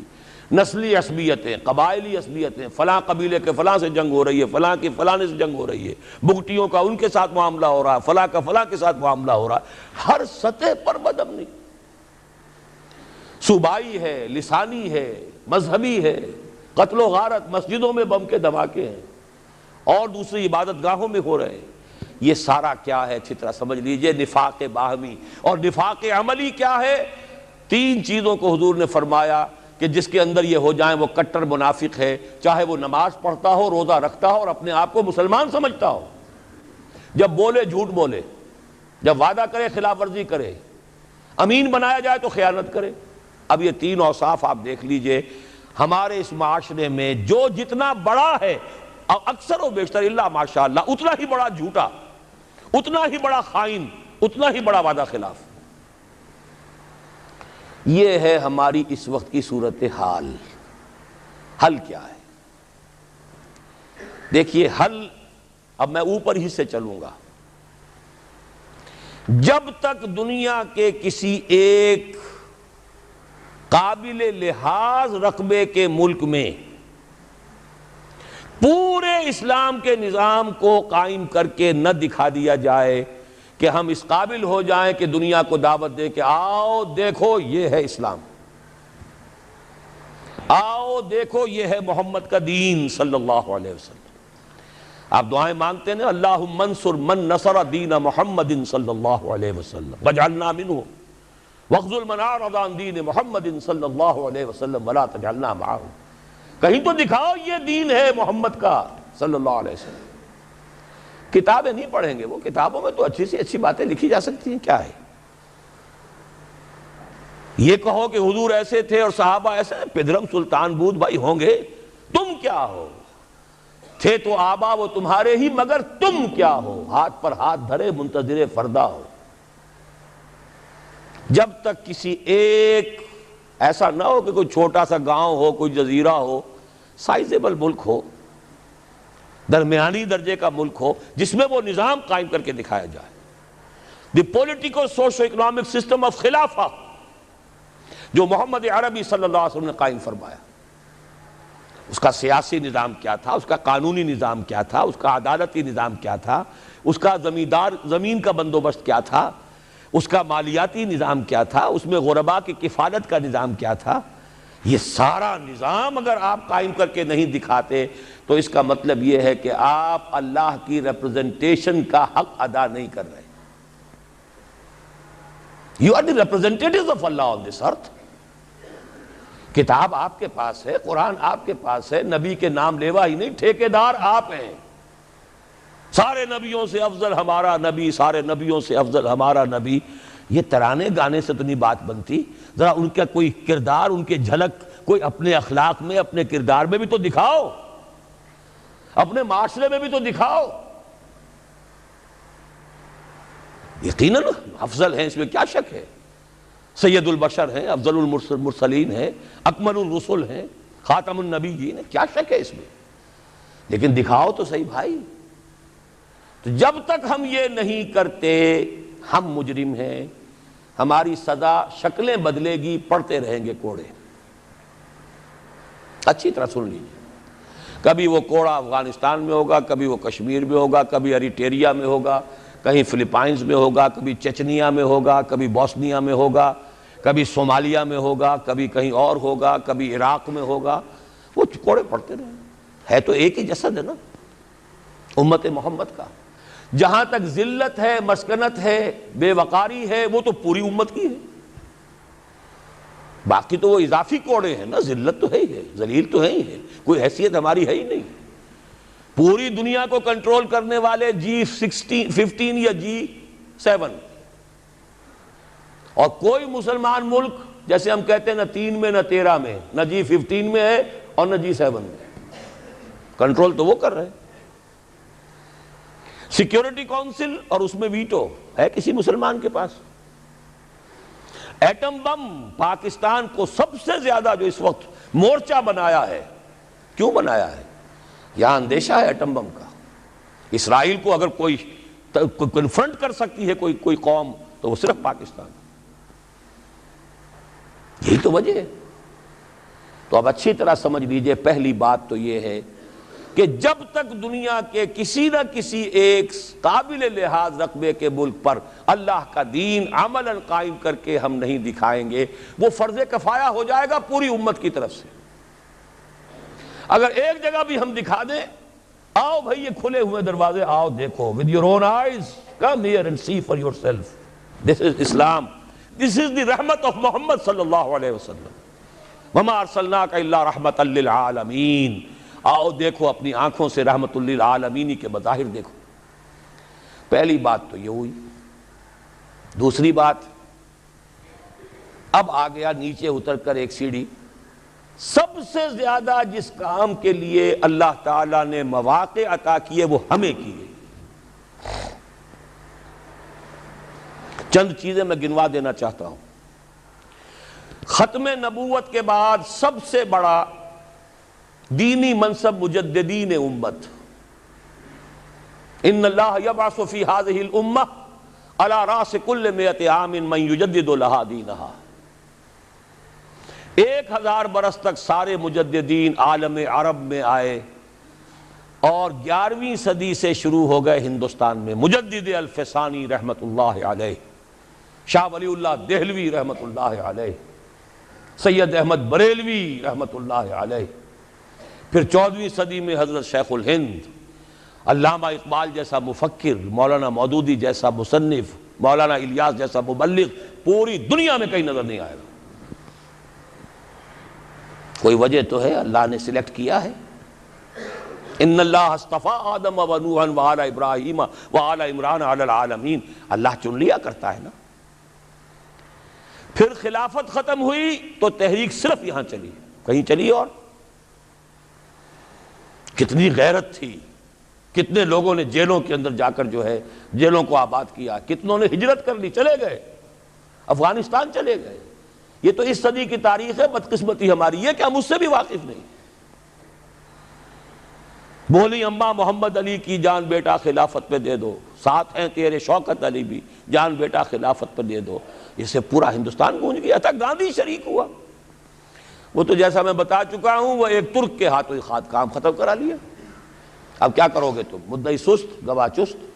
نسلی عصبیتیں، قبائلی عصبیتیں، فلاں قبیلے کے فلاں سے جنگ ہو رہی ہے، فلاں کی فلاں سے جنگ ہو رہی ہے، بگٹیوں کا ان کے ساتھ معاملہ ہو رہا ہے، فلاں کا فلاں کے ساتھ معاملہ ہو رہا ہے۔ ہر سطح پر بدامنی، صوبائی ہے، لسانی ہے، مذہبی ہے، قتل و غارت، مسجدوں میں بم کے دھماکے ہیں اور دوسری عبادت گاہوں میں ہو رہے ہیں۔ یہ سارا کیا ہے اچھی طرح سمجھ لیجئے، نفاق باہمی۔ اور نفاق عملی کیا ہے؟ 3 چیزوں کو حضور نے فرمایا کہ جس کے اندر یہ ہو جائیں وہ کٹر منافق ہے، چاہے وہ نماز پڑھتا ہو، روزہ رکھتا ہو اور اپنے آپ کو مسلمان سمجھتا ہو، جب بولے جھوٹ بولے، جب وعدہ کرے خلاف ورزی کرے، امین بنایا جائے تو خیانت کرے۔ اب یہ 3 اوصاف آپ دیکھ لیجئے ہمارے اس معاشرے میں جو جتنا بڑا ہے، اکثر و بیشتر اللہ ماشاءاللہ اتنا ہی بڑا جھوٹا، اتنا ہی بڑا خائن، اتنا ہی بڑا وعدہ خلاف۔ یہ ہے ہماری اس وقت کی صورتحال۔ حل کیا ہے؟ دیکھیے حل، اب میں اوپر ہی سے چلوں گا۔ جب تک دنیا کے کسی ایک قابل لحاظ رقبے کے ملک میں پورے اسلام کے نظام کو قائم کر کے نہ دکھا دیا جائے کہ ہم اس قابل ہو جائیں کہ دنیا کو دعوت دے کہ آؤ دیکھو یہ ہے اسلام، آؤ دیکھو یہ ہے محمد کا دین صلی اللہ علیہ وسلم۔ آپ دعائیں مانگتے ہیں اللہم انصر من نصر دین محمد صلی اللہ علیہ وسلم واجعلنا منہم واخذل من اعرض عن دین محمد صلی اللہ علیہ وسلم ولا تجعلنا معہم۔ کہیں تو دکھاؤ یہ دین ہے محمد کا صلی اللہ علیہ وسلم۔ کتابیں نہیں پڑھیں گے، وہ کتابوں میں تو اچھی سی اچھی باتیں لکھی جا سکتی ہیں، کیا ہے؟ یہ کہو کہ حضور ایسے تھے اور صحابہ ایسے، پدرم سلطان بود بھائی ہوں گے، تم کیا ہو؟ تھے تو آبا وہ تمہارے ہی، مگر تم کیا ہو؟ ہاتھ پر ہاتھ دھرے منتظر فردا ہو۔ جب تک کسی ایک ایسا نہ ہو کہ کوئی چھوٹا سا گاؤں ہو، کوئی جزیرہ ہو، سائزیبل ملک ہو، درمیانی درجے کا ملک ہو، جس میں وہ نظام قائم کر کے دکھایا جائے۔ The political socio economic system of خلافہ جو محمد عربی صلی اللہ علیہ وسلم نے قائم فرمایا، اس کا سیاسی نظام کیا تھا، اس کا قانونی نظام کیا تھا، اس کا عدالتی نظام کیا تھا، اس کا زمین کا بندوبست کیا تھا، اس کا مالیاتی نظام کیا تھا، اس میں غرباء کی کفالت کا نظام کیا تھا۔ یہ سارا نظام اگر آپ قائم کر کے نہیں دکھاتے تو اس کا مطلب یہ ہے کہ آپ اللہ کی ریپرزنٹیشن کا حق ادا نہیں کر رہے۔ You are the representatives of Allah on this earth. کتاب آپ کے پاس ہے، قرآن آپ کے پاس ہے، نبی کے نام لیوا ہی نہیں، ٹھیکیدار آپ ہیں۔ سارے نبیوں سے افضل ہمارا نبی، سارے نبیوں سے افضل ہمارا نبی، یہ ترانے گانے سے تو نہیں بات بنتی، ذرا ان کا کوئی کردار، ان کے جھلک کوئی اپنے اخلاق میں، اپنے کردار میں بھی تو دکھاؤ، اپنے معاشرے میں بھی تو دکھاؤ۔ یقیناً افضل ہیں، اس میں کیا شک ہے، سید البشر ہیں، افضل المرسلین ہیں، اکمل الرسل ہیں، خاتم النبیین ہیں، کیا شک ہے اس میں، لیکن دکھاؤ تو صحیح بھائی۔ تو جب تک ہم یہ نہیں کرتے ہم مجرم ہیں، ہماری سزا شکلیں بدلے گی، پڑھتے رہیں گے کوڑے۔ اچھی طرح سن لیجیے، کبھی وہ کوڑا افغانستان میں ہوگا، کبھی وہ کشمیر میں ہوگا، کبھی اریٹیریا میں ہوگا، کہیں فلپائنز میں ہوگا، کبھی چچنیا میں ہوگا، کبھی بوسنیا میں ہوگا، کبھی صومالیہ میں ہوگا، کبھی کہیں اور ہوگا، کبھی عراق میں ہوگا، وہ کوڑے پڑتے رہیں۔ ہے تو ایک ہی جسد ہے نا امت محمد کا، جہاں تک ذلت ہے، مسکنت ہے، بے وقاری ہے، وہ تو پوری امت کی ہے، باقی تو وہ اضافی کوڑے ہیں نا، ذلت تو ہے ہی ہے، ذلیل تو ہے ہی ہے، کوئی حیثیت ہماری ہے ہی نہیں۔ پوری دنیا کو کنٹرول کرنے والے G15 یا G7، اور کوئی مسلمان ملک جیسے ہم کہتے ہیں نہ 3 میں نہ 13 میں، نہ G15 میں ہے اور نہ G7 میں، کنٹرول تو وہ کر رہے ہیں۔ سیکیورٹی کونسل اور اس میں ویٹو ہے کسی مسلمان کے پاس؟ ایٹم بم پاکستان کو سب سے زیادہ جو اس وقت مورچہ بنایا ہے، کیوں بنایا ہے؟ یہاں اندیشہ ہے ایٹم بم کا۔ اسرائیل کو اگر کوئی کنفرنٹ کر سکتی ہے کوئی قوم تو وہ صرف پاکستان، یہی تو وجہ ہے۔ تو اب اچھی طرح سمجھ لیجئے، پہلی بات تو یہ ہے کہ جب تک دنیا کے کسی نہ کسی ایک قابل لحاظ رقبے کے ملک پر اللہ کا دین عملاً قائم کر کے ہم نہیں دکھائیں گے، وہ فرض کفایہ ہو جائے گا پوری امت کی طرف سے۔ اگر ایک جگہ بھی ہم دکھا دیں، آؤ بھائی یہ کھلے ہوئے دروازے، آؤ دیکھو with your own eyes, come here and see for yourself, this is Islam, this is the رحمت of محمد صلی اللہ علیہ وسلم، وما ارسلناک الا رحمۃ للعالمین، آؤ دیکھو اپنی آنکھوں سے رحمت للعالمین کے مظاہر دیکھو۔ پہلی بات تو یہ ہوئی۔ دوسری بات، اب آ گیا نیچے اتر کر ایک سیڑھی، سب سے زیادہ جس کام کے لیے اللہ تعالیٰ نے مواقع عطا کیے وہ ہمیں کیے۔ چند چیزیں میں گنوا دینا چاہتا ہوں۔ ختم نبوت کے بعد سب سے بڑا دینی منصب مجددین امت، ان اللہ یبعث فی هذه الامہ علی راس کل 100 عام من یجدد لہا دینہا۔ 1000 برس تک سارے مجددین عالم عرب میں آئے، اور 11ویں صدی سے شروع ہو گئے ہندوستان میں مجدد الفسانی رحمت اللہ علیہ، شاہ ولی اللہ دہلوی رحمت اللہ علیہ، سید احمد بریلوی رحمت اللہ علیہ، پھر 14ویں صدی میں حضرت شیخ الہند، علامہ اقبال جیسا مفکر، مولانا مودودی جیسا مصنف، مولانا الیاس جیسا مبلغ پوری دنیا میں کہیں نظر نہیں آئے گا۔ کوئی وجہ تو ہے، اللہ نے سلیکٹ کیا ہے۔ ان اللہ اصطفیٰ آدم و نوحا وآل ابراہیم وآل عمران علی العالمین، اللہ چن لیا کرتا ہے نا۔ پھر خلافت ختم ہوئی تو تحریک صرف یہاں چلی، کہیں چلی، اور کتنی غیرت تھی، کتنے لوگوں نے جیلوں کے اندر جا کر جو ہے جیلوں کو آباد کیا، کتنوں نے ہجرت کر لی، چلے گئے افغانستان چلے گئے۔ یہ تو اس صدی کی تاریخ ہے، بدقسمتی ہماری یہ کہ ہم اس سے بھی واقف نہیں۔ بولی اماں محمد علی کی جان بیٹا خلافت پہ دے دو، ساتھ ہیں تیرے شوکت علی بھی، جان بیٹا خلافت پہ دے دو، اس سے پورا ہندوستان گونج گیا تھا۔ گاندھی شریک ہوا، وہ تو جیسا میں بتا چکا ہوں وہ ایک ترک کے ہاتھوں ہی کام ختم کرا لیا۔ اب کیا کرو گے تم، مدعی سست گواہ چست۔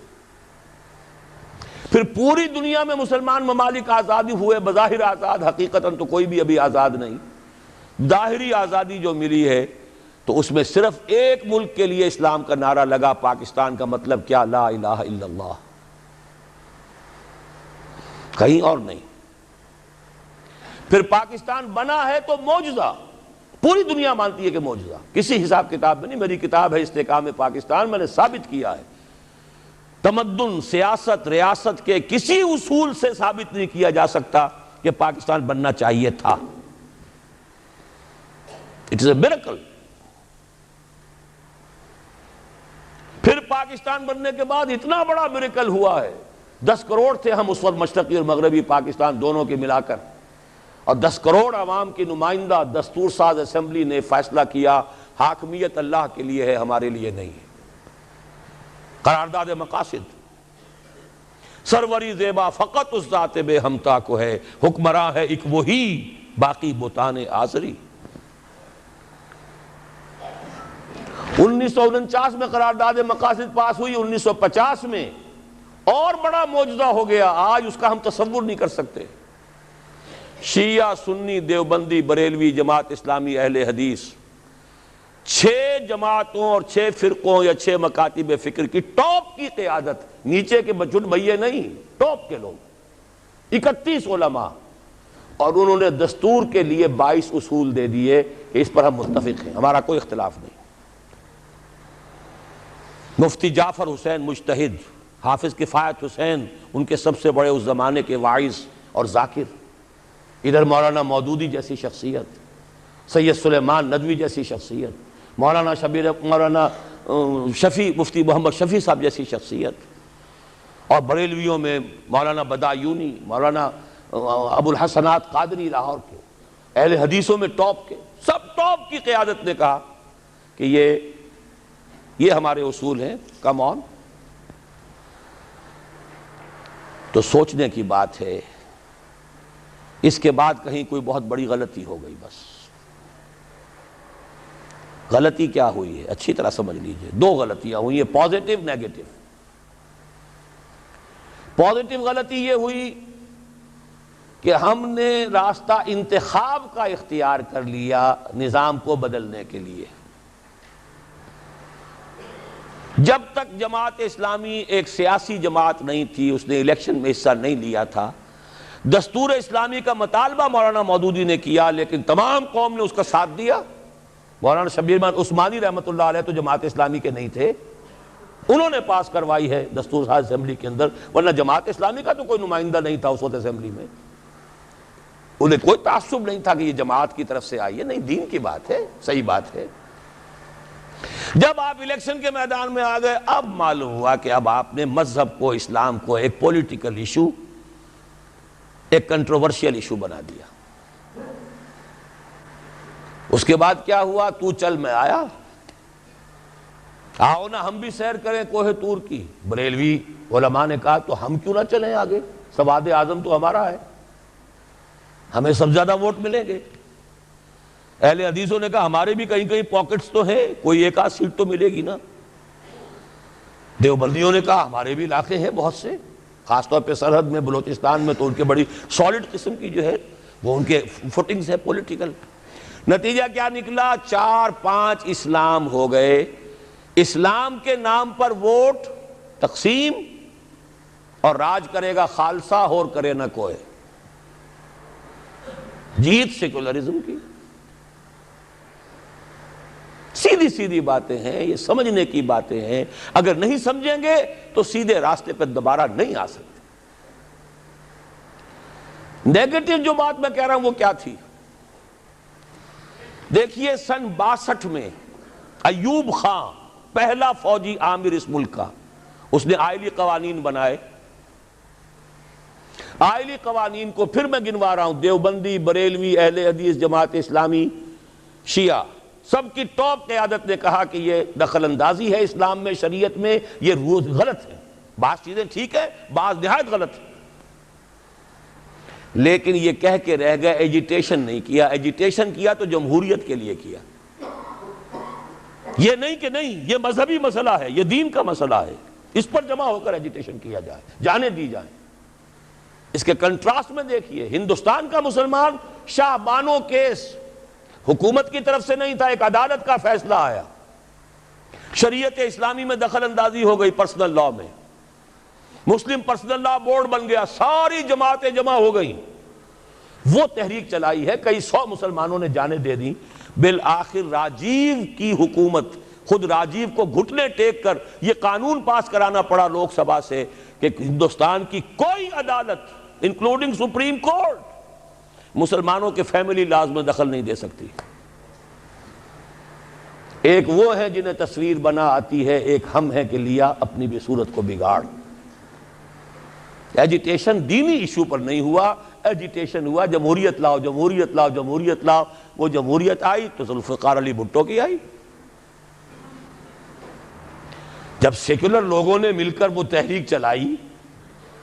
پھر پوری دنیا میں مسلمان ممالک آزادی ہوئے، بظاہر آزاد، حقیقتاً تو کوئی بھی ابھی آزاد نہیں۔ ظاہری آزادی جو ملی ہے تو اس میں صرف ایک ملک کے لیے اسلام کا نعرہ لگا، پاکستان کا مطلب کیا؟ لا الہ الا اللہ، کہیں اور نہیں۔ پھر پاکستان بنا ہے تو معجزہ، پوری دنیا مانتی ہے کہ معجزہ، کسی حساب کتاب میں نہیں، میری کتاب ہے استحکام پاکستان، میں نے ثابت کیا ہے تمدن، سیاست، ریاست کے کسی اصول سے ثابت نہیں کیا جا سکتا کہ پاکستان بننا چاہیے تھا. It is a miracle. پھر پاکستان بننے کے بعد اتنا بڑا میریکل ہوا ہے، 10 کروڑ تھے ہم اس وقت مشرقی اور مغربی پاکستان دونوں کے ملا کر، اور 10 کروڑ عوام کی نمائندہ دستور ساز اسمبلی نے فیصلہ کیا حاکمیت اللہ کے لیے ہے، ہمارے لیے نہیں ہے. قرارداد مقاصد، سروری زیبا فقط اس ذات بے ہمتا کو ہے، حکمراں ہے ایک وہی باقی بتان آزری. 1949 میں قرارداد مقاصد پاس ہوئی، 1950 میں اور بڑا معجزہ ہو گیا، آج اس کا ہم تصور نہیں کر سکتے. شیعہ، سنی، دیوبندی، بریلوی، جماعت اسلامی، اہل حدیث، 6 جماعتوں اور 6 فرقوں یا 6 مکاتب فکر کی ٹاپ کی قیادت، نیچے کے بچڑ بھئیے نہیں، ٹاپ کے لوگ، 31 علماء، اور انہوں نے دستور کے لیے 22 اصول دے دیے کہ اس پر ہم متفق ہیں، ہمارا کوئی اختلاف نہیں. مفتی جعفر حسین مجتہد، حافظ کفایت حسین ان کے سب سے بڑے اس زمانے کے واعظ اور ذاکر، ادھر مولانا مودودی جیسی شخصیت، سید سلیمان ندوی جیسی شخصیت، مولانا شفیع، مفتی محمد شفیع صاحب جیسی شخصیت، اور بریلویوں میں مولانا بدایونی، مولانا ابو الحسنات قادری لاہور کے، اہل حدیثوں میں ٹاپ کے، سب ٹاپ کی قیادت نے کہا کہ یہ ہمارے اصول ہیں. کم آن. تو سوچنے کی بات ہے، اس کے بعد کہیں کوئی بہت بڑی غلطی ہو گئی. بس غلطی کیا ہوئی ہے اچھی طرح سمجھ لیجئے. 2 غلطیاں ہوئی ہیں، پازیٹیو نیگیٹو. پازیٹیو غلطی یہ ہوئی کہ ہم نے راستہ انتخاب کا اختیار کر لیا نظام کو بدلنے کے لیے. جب تک جماعت اسلامی ایک سیاسی جماعت نہیں تھی، اس نے الیکشن میں حصہ نہیں لیا تھا، دستور اسلامی کا مطالبہ مولانا مودودی نے کیا، لیکن تمام قوم نے اس کا ساتھ دیا. مولانا شبیر احمد عثمانی رحمۃ اللہ علیہ تو جماعت اسلامی کے نہیں تھے، انہوں نے پاس کروائی ہے دستور ساز اسمبلی کے اندر، ورنہ جماعت اسلامی کا تو کوئی نمائندہ نہیں تھا اس وقت اسمبلی میں. انہیں کوئی تعصب نہیں تھا کہ یہ جماعت کی طرف سے آئی ہے، نہیں، دین کی بات ہے، صحیح بات ہے. جب آپ الیکشن کے میدان میں آ گئے، اب معلوم ہوا کہ اب آپ نے مذہب کو، اسلام کو ایک پولیٹیکل ایشو، ایک کنٹروورشیل ایشو بنا دیا. اس کے بعد کیا ہوا؟ تو چل میں آیا، آؤ نا ہم بھی سیر کریں کوہ طور کی. بریلوی علماء نے کہا تو ہم کیوں نہ چلیں آگے، سواد اعظم تو ہمارا ہے، ہمیں سب زیادہ ووٹ ملیں گے. اہل حدیثوں نے کہا ہمارے بھی کہیں کہیں پاکٹس تو ہیں، کوئی 1 آدھ سیٹ تو ملے گی نا. دیوبندیوں نے کہا ہمارے بھی علاقے ہیں بہت سے، خاص طور پہ سرحد میں، بلوچستان میں تو ان کے بڑی سالڈ قسم کی جو ہے وہ ان کے فوٹنگز ہے پولیٹیکل. نتیجہ کیا نکلا؟ 4-5 اسلام ہو گئے. اسلام کے نام پر ووٹ تقسیم، اور راج کرے گا خالصہ، اور کرے نہ کوئی. جیت سیکولرزم کی. سیدھی سیدھی باتیں ہیں، یہ سمجھنے کی باتیں ہیں. اگر نہیں سمجھیں گے تو سیدھے راستے پہ دوبارہ نہیں آ سکتے. نیگیٹو جو بات میں کہہ رہا ہوں وہ کیا تھی؟ دیکھیے سن 62 میں ایوب خان، پہلا فوجی عامر اس ملک کا، اس نے آئلی قوانین بنائے. آئلی قوانین کو پھر میں گنوا رہا ہوں، دیوبندی، بریلوی، اہل حدیث، جماعت اسلامی، شیعہ، سب کی ٹاپ قیادت نے کہا کہ یہ دخل اندازی ہے اسلام میں، شریعت میں، یہ روز غلط ہے. بعض چیزیں ٹھیک ہے، بعض نہایت غلط ہے. لیکن یہ کہہ کے رہ گئے، ایجیٹیشن نہیں کیا. ایجیٹیشن کیا تو جمہوریت کے لیے کیا، یہ نہیں کہ نہیں یہ مذہبی مسئلہ ہے، یہ دین کا مسئلہ ہے، اس پر جمع ہو کر ایجیٹیشن کیا جائے، جانے دی جائے. اس کے کنٹراسٹ میں دیکھیے، ہندوستان کا مسلمان شاہ بانو کیس حکومت کی طرف سے نہیں تھا، ایک عدالت کا فیصلہ آیا، شریعت اسلامی میں دخل اندازی ہو گئی پرسنل لاء میں، مسلم پرسنل لاء بورڈ بن گیا، ساری جماعتیں جمع ہو گئیں. وہ تحریک چلائی ہے، کئی سو مسلمانوں نے جانیں دے دی، بالآخر راجیو کی حکومت، خود راجیو کو گھٹنے ٹیک کر یہ قانون پاس کرانا پڑا لوک سبھا سے کہ ہندوستان کی کوئی عدالت انکلوڈنگ سپریم کورٹ مسلمانوں کے فیملی لاز میں دخل نہیں دے سکتی۔ ایک وہ ہے جنہیں تصویر بنا آتی ہے، ایک ہم ہیں کہ لیا اپنی بھی صورت کو بگاڑ۔ ایجیٹیشن دینی ایشو پر نہیں ہوا، ایجیٹیشن ہوا جمہوریت لاؤ جمہوریت لاؤ جمہوریت لاؤ۔ وہ جمہوریت آئی تو ذوالفقار علی بھٹو کی آئی۔ جب سیکولر لوگوں نے مل کر وہ تحریک چلائی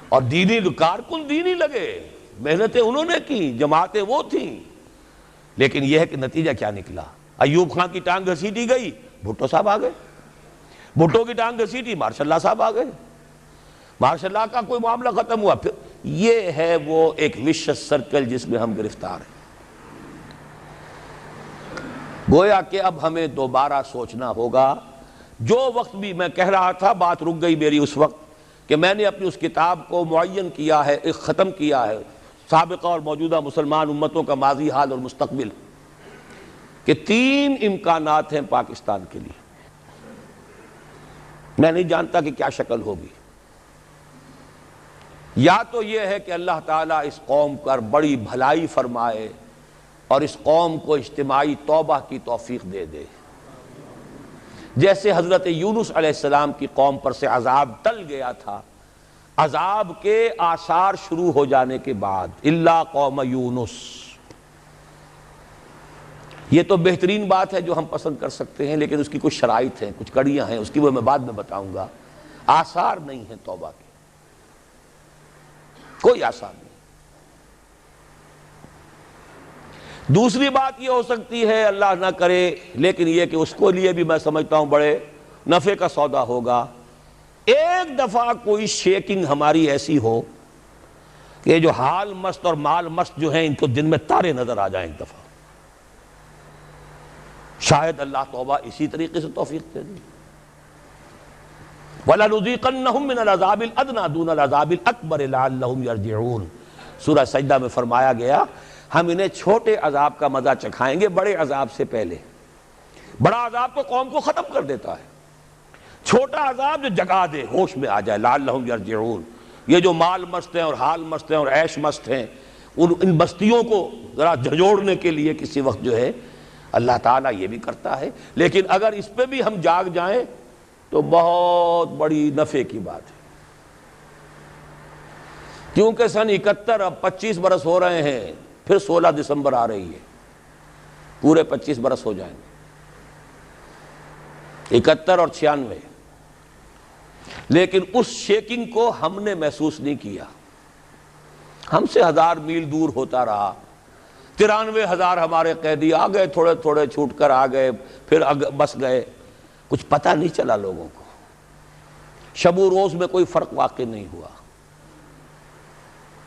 اور دینی کارکن دینی لگے، محنتیں انہوں نے کی، جماعتیں وہ تھیں، لیکن یہ ہے کہ نتیجہ کیا نکلا؟ ایوب خان کی ٹانگ گھسیٹی گئی، بھٹو صاحب آ گئے۔ بھٹو کی ٹانگ گھسیٹی، ماشاء اللہ صاحب آ گئے۔ ماشاء اللہ کا کوئی معاملہ ختم ہوا۔ پھر یہ ہے وہ ایک وشس سرکل جس میں ہم گرفتار ہیں۔ گویا کہ اب ہمیں دوبارہ سوچنا ہوگا۔ جو وقت بھی میں کہہ رہا تھا، بات رک گئی میری اس وقت کہ میں نے اپنی اس کتاب کو معین کیا ہے، ختم کیا ہے، سابقہ اور موجودہ مسلمان امتوں کا ماضی، حال اور مستقبل، کہ 3 امکانات ہیں پاکستان کے لیے۔ میں نہیں جانتا کہ کیا شکل ہوگی۔ یا تو یہ ہے کہ اللہ تعالیٰ اس قوم پر بڑی بھلائی فرمائے اور اس قوم کو اجتماعی توبہ کی توفیق دے دے، جیسے حضرت یونس علیہ السلام کی قوم پر سے عذاب ٹل گیا تھا، عذاب کے آثار شروع ہو جانے کے بعد، الا قوم یونس۔ یہ تو بہترین بات ہے جو ہم پسند کر سکتے ہیں، لیکن اس کی کچھ شرائط ہیں، کچھ کڑیاں ہیں، اس کی وہ میں بعد میں بتاؤں گا۔ آثار نہیں ہیں توبہ کے، کوئی آثار نہیں۔ دوسری بات یہ ہو سکتی ہے، اللہ نہ کرے، لیکن یہ کہ اس کو لیے بھی میں سمجھتا ہوں بڑے نفع کا سودا ہوگا، ایک دفعہ کوئی شیکنگ ہماری ایسی ہو کہ جو حال مست اور مال مست جو ہیں ان کو دن میں تارے نظر آ جائیں ایک دفعہ۔ شاید اللہ توبہ اسی طریقے سے توفیق دے دے۔ وَلَنُذِيقَنَّهُم مِّنَ الْعَذَابِ الْأَدْنَىٰ دُونَ الْعَذَابِ الْأَكْبَرِ لَعَلَّهُمْ يَرْجِعُونَ۔ سورہ سجدہ میں فرمایا گیا ہم انہیں چھوٹے عذاب کا مزہ چکھائیں گے بڑے عذاب سے پہلے۔ بڑا عذاب تو قوم کو ختم کر دیتا ہے، چھوٹا عذاب جو جگا دے، ہوش میں آ جائے، لعلہم یرجعون۔ یہ جو مال مست ہیں اور حال مست ہیں اور عیش مست ہیں، ان بستیوں کو ذرا جھنجھوڑنے کے لیے کسی وقت جو ہے اللہ تعالیٰ یہ بھی کرتا ہے، لیکن اگر اس پہ بھی ہم جاگ جائیں تو بہت بڑی نفع کی بات ہے، کیونکہ سن 71 اب 25 برس ہو رہے ہیں، پھر 16 دسمبر آ رہی ہے، پورے 25 برس ہو جائیں گے، 71 اور 96۔ لیکن اس شیکنگ کو ہم نے محسوس نہیں کیا، ہم سے 1000 میل دور ہوتا رہا۔ 93,000 ہمارے قیدی آ گئے، تھوڑے تھوڑے چھوٹ کر آ گئے، پھر بس گئے، کچھ پتہ نہیں چلا لوگوں کو، شب و روز میں کوئی فرق واقع نہیں ہوا،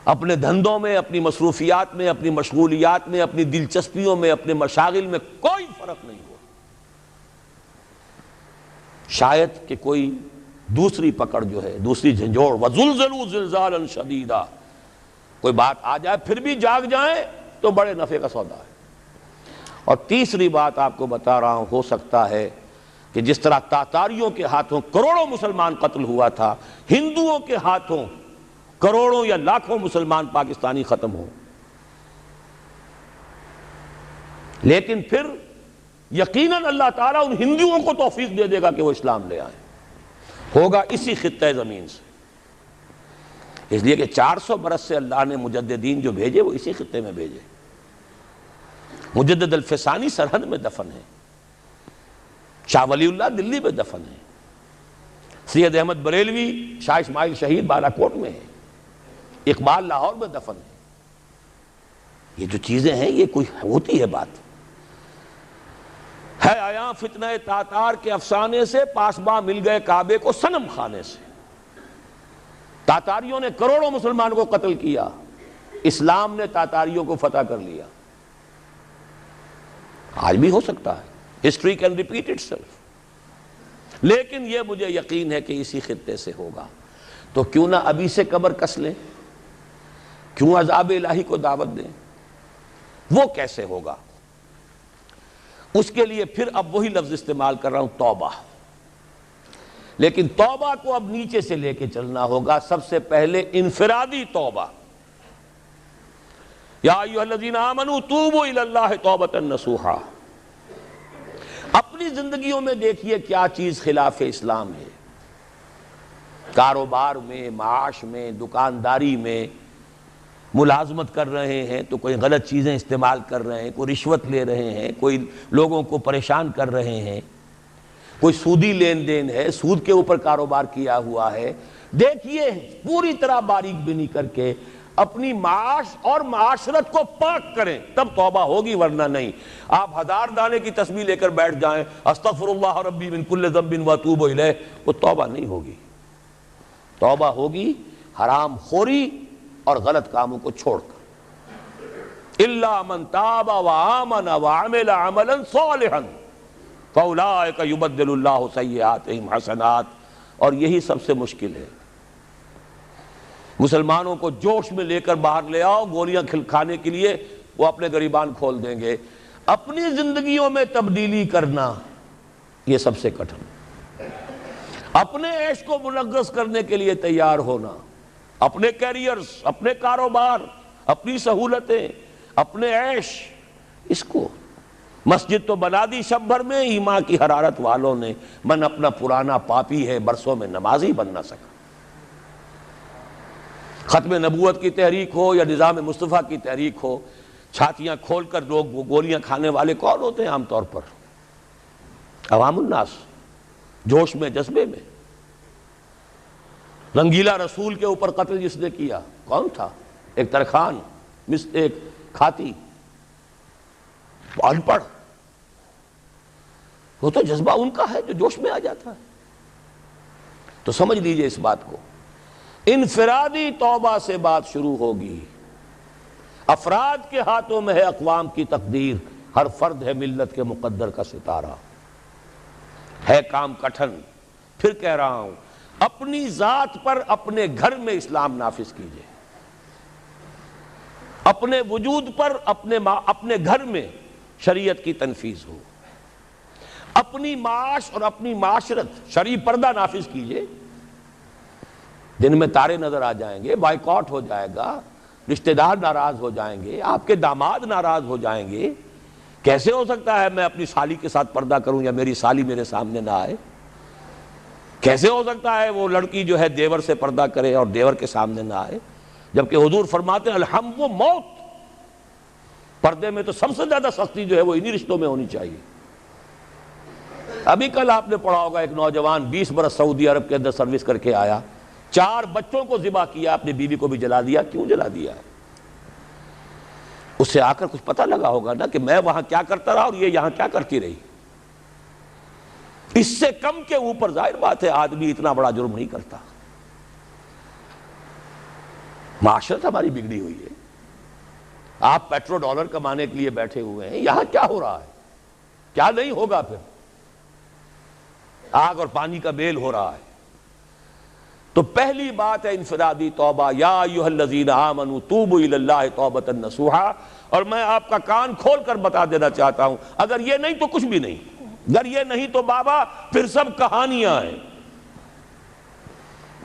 اپنے دھندوں میں، اپنی مصروفیات میں، اپنی مشغولیات میں، اپنی دلچسپیوں میں، اپنے مشاغل میں کوئی فرق نہیں ہوا۔ شاید کہ کوئی دوسری پکڑ جو ہے، دوسری جھنجھوڑ، وَزُلْزِلُوا زِلْزَالًا شَدِيدًا، کوئی بات آ جائے پھر بھی جاگ جائیں تو بڑے نفع کا سودا ہے۔ اور تیسری بات آپ کو بتا رہا ہوں، ہو سکتا ہے کہ جس طرح تاتاریوں کے ہاتھوں کروڑوں مسلمان قتل ہوا تھا، ہندوؤں کے ہاتھوں کروڑوں یا لاکھوں مسلمان پاکستانی ختم ہوں، لیکن پھر یقیناً اللہ تعالیٰ ان ہندوؤں کو توفیق دے دے گا کہ وہ اسلام لے آئیں، ہوگا اسی خطہ زمین سے۔ اس لیے کہ 400 برس سے اللہ نے مجددین جو بھیجے وہ اسی خطے میں بھیجے۔ مجدد الفسانی سرحد میں دفن ہے، شاہ ولی اللہ دلی میں دفن ہے، سید احمد بریلوی شاہ اسماعیل شہید بالا کوٹ میں ہے، اقبال لاہور میں دفن ہے۔ یہ جو چیزیں ہیں یہ کوئی ہوتی ہے بات ہے؟ آیا فتنہ تاتار کے افسانے سے پاسباں مل گئے کعبے کو صنم خانے سے۔ تاتاریوں نے کروڑوں مسلمان کو قتل کیا، اسلام نے تاتاریوں کو فتح کر لیا۔ آج بھی ہو سکتا ہے، history can repeat it self, لیکن یہ مجھے یقین ہے کہ اسی خطے سے ہوگا۔ تو کیوں نہ ابھی سے قبر کس لیں، کیوں عذاب الہی کو دعوت دیں؟ وہ کیسے ہوگا؟ اس کے لیے پھر اب وہی لفظ استعمال کر رہا ہوں، توبہ. لیکن توبہ کو اب نیچے سے لے کے چلنا ہوگا. سب سے پہلے انفرادی توبہ. یا ایھا الذین آمنوا توبوا الی اللہ توبۃ نصوحا. اپنی زندگیوں میں دیکھیے کیا چیز خلاف اسلام ہے. کاروبار میں، معاش میں، دکانداری میں ملازمت کر رہے ہیں تو کوئی غلط چیزیں استعمال کر رہے ہیں، کوئی رشوت لے رہے ہیں، کوئی لوگوں کو پریشان کر رہے ہیں، کوئی سودی لین دین ہے، سود کے اوپر کاروبار کیا ہوا ہے. دیکھیے پوری طرح باریک بینی کر کے اپنی معاش اور معاشرت کو پاک کریں، تب توبہ ہوگی، ورنہ نہیں. آپ 1000 دانے کی تسبیح لے کر بیٹھ جائیں، استغفر اللہ ربی من کل ذنب واتوب الیہ، وہ توبہ نہیں ہوگی. توبہ ہوگی حرام خوری اور غلط کاموں کو چھوڑ کر. الا من تاب وآمن وعمل عملا صالحا فاولئک یبدل اللہ سیئاتہم حسنات. اور یہی سب سے مشکل ہے. مسلمانوں کو جوش میں لے کر باہر لے آؤ گولیاں کھانے کے لیے، وہ اپنے گریبان کھول دیں گے. اپنی زندگیوں میں تبدیلی کرنا یہ سب سے کٹھن. اپنے عیش کو منغص کرنے کے لیے تیار ہونا، اپنے کیریئرز، اپنے کاروبار، اپنی سہولتیں، اپنے عیش، اس کو مسجد تو بنا دی شب بھر میں ایمان کی حرارت والوں نے، من اپنا پرانا پاپی ہے برسوں میں نمازی بن نہ سکا. ختم نبوت کی تحریک ہو یا نظام مصطفیٰ کی تحریک ہو، چھاتیاں کھول کر لوگ گولیاں کھانے والے کون ہوتے ہیں عام طور پر؟ عوام الناس، جوش میں، جذبے میں. رنگیلا رسول کے اوپر قتل جس نے کیا کون تھا؟ ایک ترخان، ایک کھاتی، ان پڑھ. وہ تو جذبہ ان کا ہے جو جوش میں آ جاتا ہے. تو سمجھ لیجئے اس بات کو. انفرادی توبہ سے بات شروع ہوگی. افراد کے ہاتھوں میں ہے اقوام کی تقدیر، ہر فرد ہے ملت کے مقدر کا ستارہ. ہے کام کٹھن. پھر کہہ رہا ہوں، اپنی ذات پر اپنے گھر میں اسلام نافذ کیجئے. اپنے وجود پر اپنے گھر میں شریعت کی تنفیذ ہو. اپنی معاش اور اپنی معاشرت شرعی پردہ نافذ کیجئے. دن میں تارے نظر آ جائیں گے، بائیکاٹ ہو جائے گا، رشتہ دار ناراض ہو جائیں گے، آپ کے داماد ناراض ہو جائیں گے. کیسے ہو سکتا ہے میں اپنی سالی کے ساتھ پردہ کروں یا میری سالی میرے سامنے نہ آئے؟ کیسے ہو سکتا ہے وہ لڑکی جو ہے دیور سے پردہ کرے اور دیور کے سامنے نہ آئے؟ جبکہ حضور فرماتے ہیں الحم و موت. پردے میں تو سب سے زیادہ سختی جو ہے وہ انہی رشتوں میں ہونی چاہیے. ابھی کل آپ نے پڑھا ہوگا ایک نوجوان 20 برس سعودی عرب کے اندر سروس کر کے آیا، 4 بچوں کو ذبح کیا، اپنی بیوی کو بھی جلا دیا. کیوں جلا دیا؟ اس سے آ کر کچھ پتہ لگا ہوگا نا کہ میں وہاں کیا کرتا رہا اور یہ یہاں کیا کرتی رہی. اس سے کم کے اوپر ظاہر بات ہے آدمی اتنا بڑا جرم نہیں کرتا. معاشرت ہماری بگڑی ہوئی ہے. آپ پیٹرو ڈالر کمانے کے لیے بیٹھے ہوئے ہیں، یہاں کیا ہو رہا ہے؟ کیا نہیں ہوگا؟ پھر آگ اور پانی کا میل ہو رہا ہے. تو پہلی بات ہے انفرادی توبہ. یا ایھا الذین آمنوا توبوا الی اللہ توبۃ نصوحا. اور میں آپ کا کان کھول کر بتا دینا چاہتا ہوں، اگر یہ نہیں تو کچھ بھی نہیں. اگر یہ نہیں تو بابا پھر سب کہانیاں ہیں.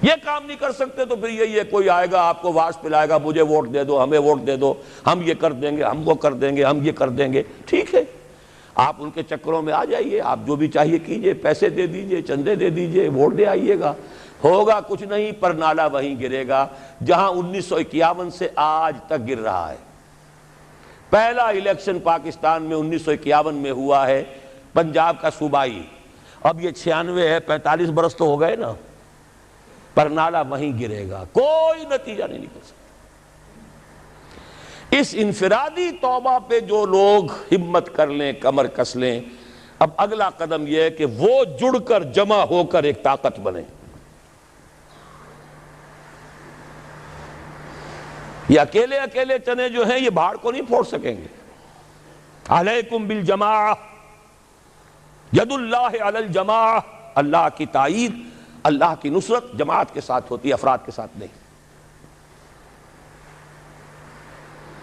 یہ کام نہیں کر سکتے تو پھر یہی ہے، کوئی آئے گا آپ کو واس پلائے گا، مجھے ووٹ دے دو، ہمیں ووٹ دے دو، ہم یہ کر دیں گے، ہم وہ کر دیں گے، ہم یہ کر دیں گے. ٹھیک ہے، آپ ان کے چکروں میں آ جائیے، آپ جو بھی چاہیے کیجئے، پیسے دے دیجئے، چندے دے دیجئے، ووٹ دے آئیے گا. ہوگا کچھ نہیں، پر نالا وہیں گرے گا جہاں 1951 سے آج تک گر رہا ہے. پہلا الیکشن پاکستان میں 1951 میں ہوا ہے، پنجاب کا صوبائی. اب یہ 96 ہے، 45 برس تو ہو گئے نا. پر نالا وہیں گرے گا، کوئی نتیجہ نہیں نکل سکتا. اس انفرادی توبہ پہ جو لوگ ہمت کر لیں، کمر کس لیں، اب اگلا قدم یہ ہے کہ وہ جڑ کر جمع ہو کر ایک طاقت بنے. یہ اکیلے اکیلے چنے جو ہیں یہ بھاڑ کو نہیں پھوڑ سکیں گے. علیکم بالجماعہ، ید اللہ علی الجماعہ. اللہ کی تائید، اللہ کی نصرت جماعت کے ساتھ ہوتی ہے، افراد کے ساتھ نہیں.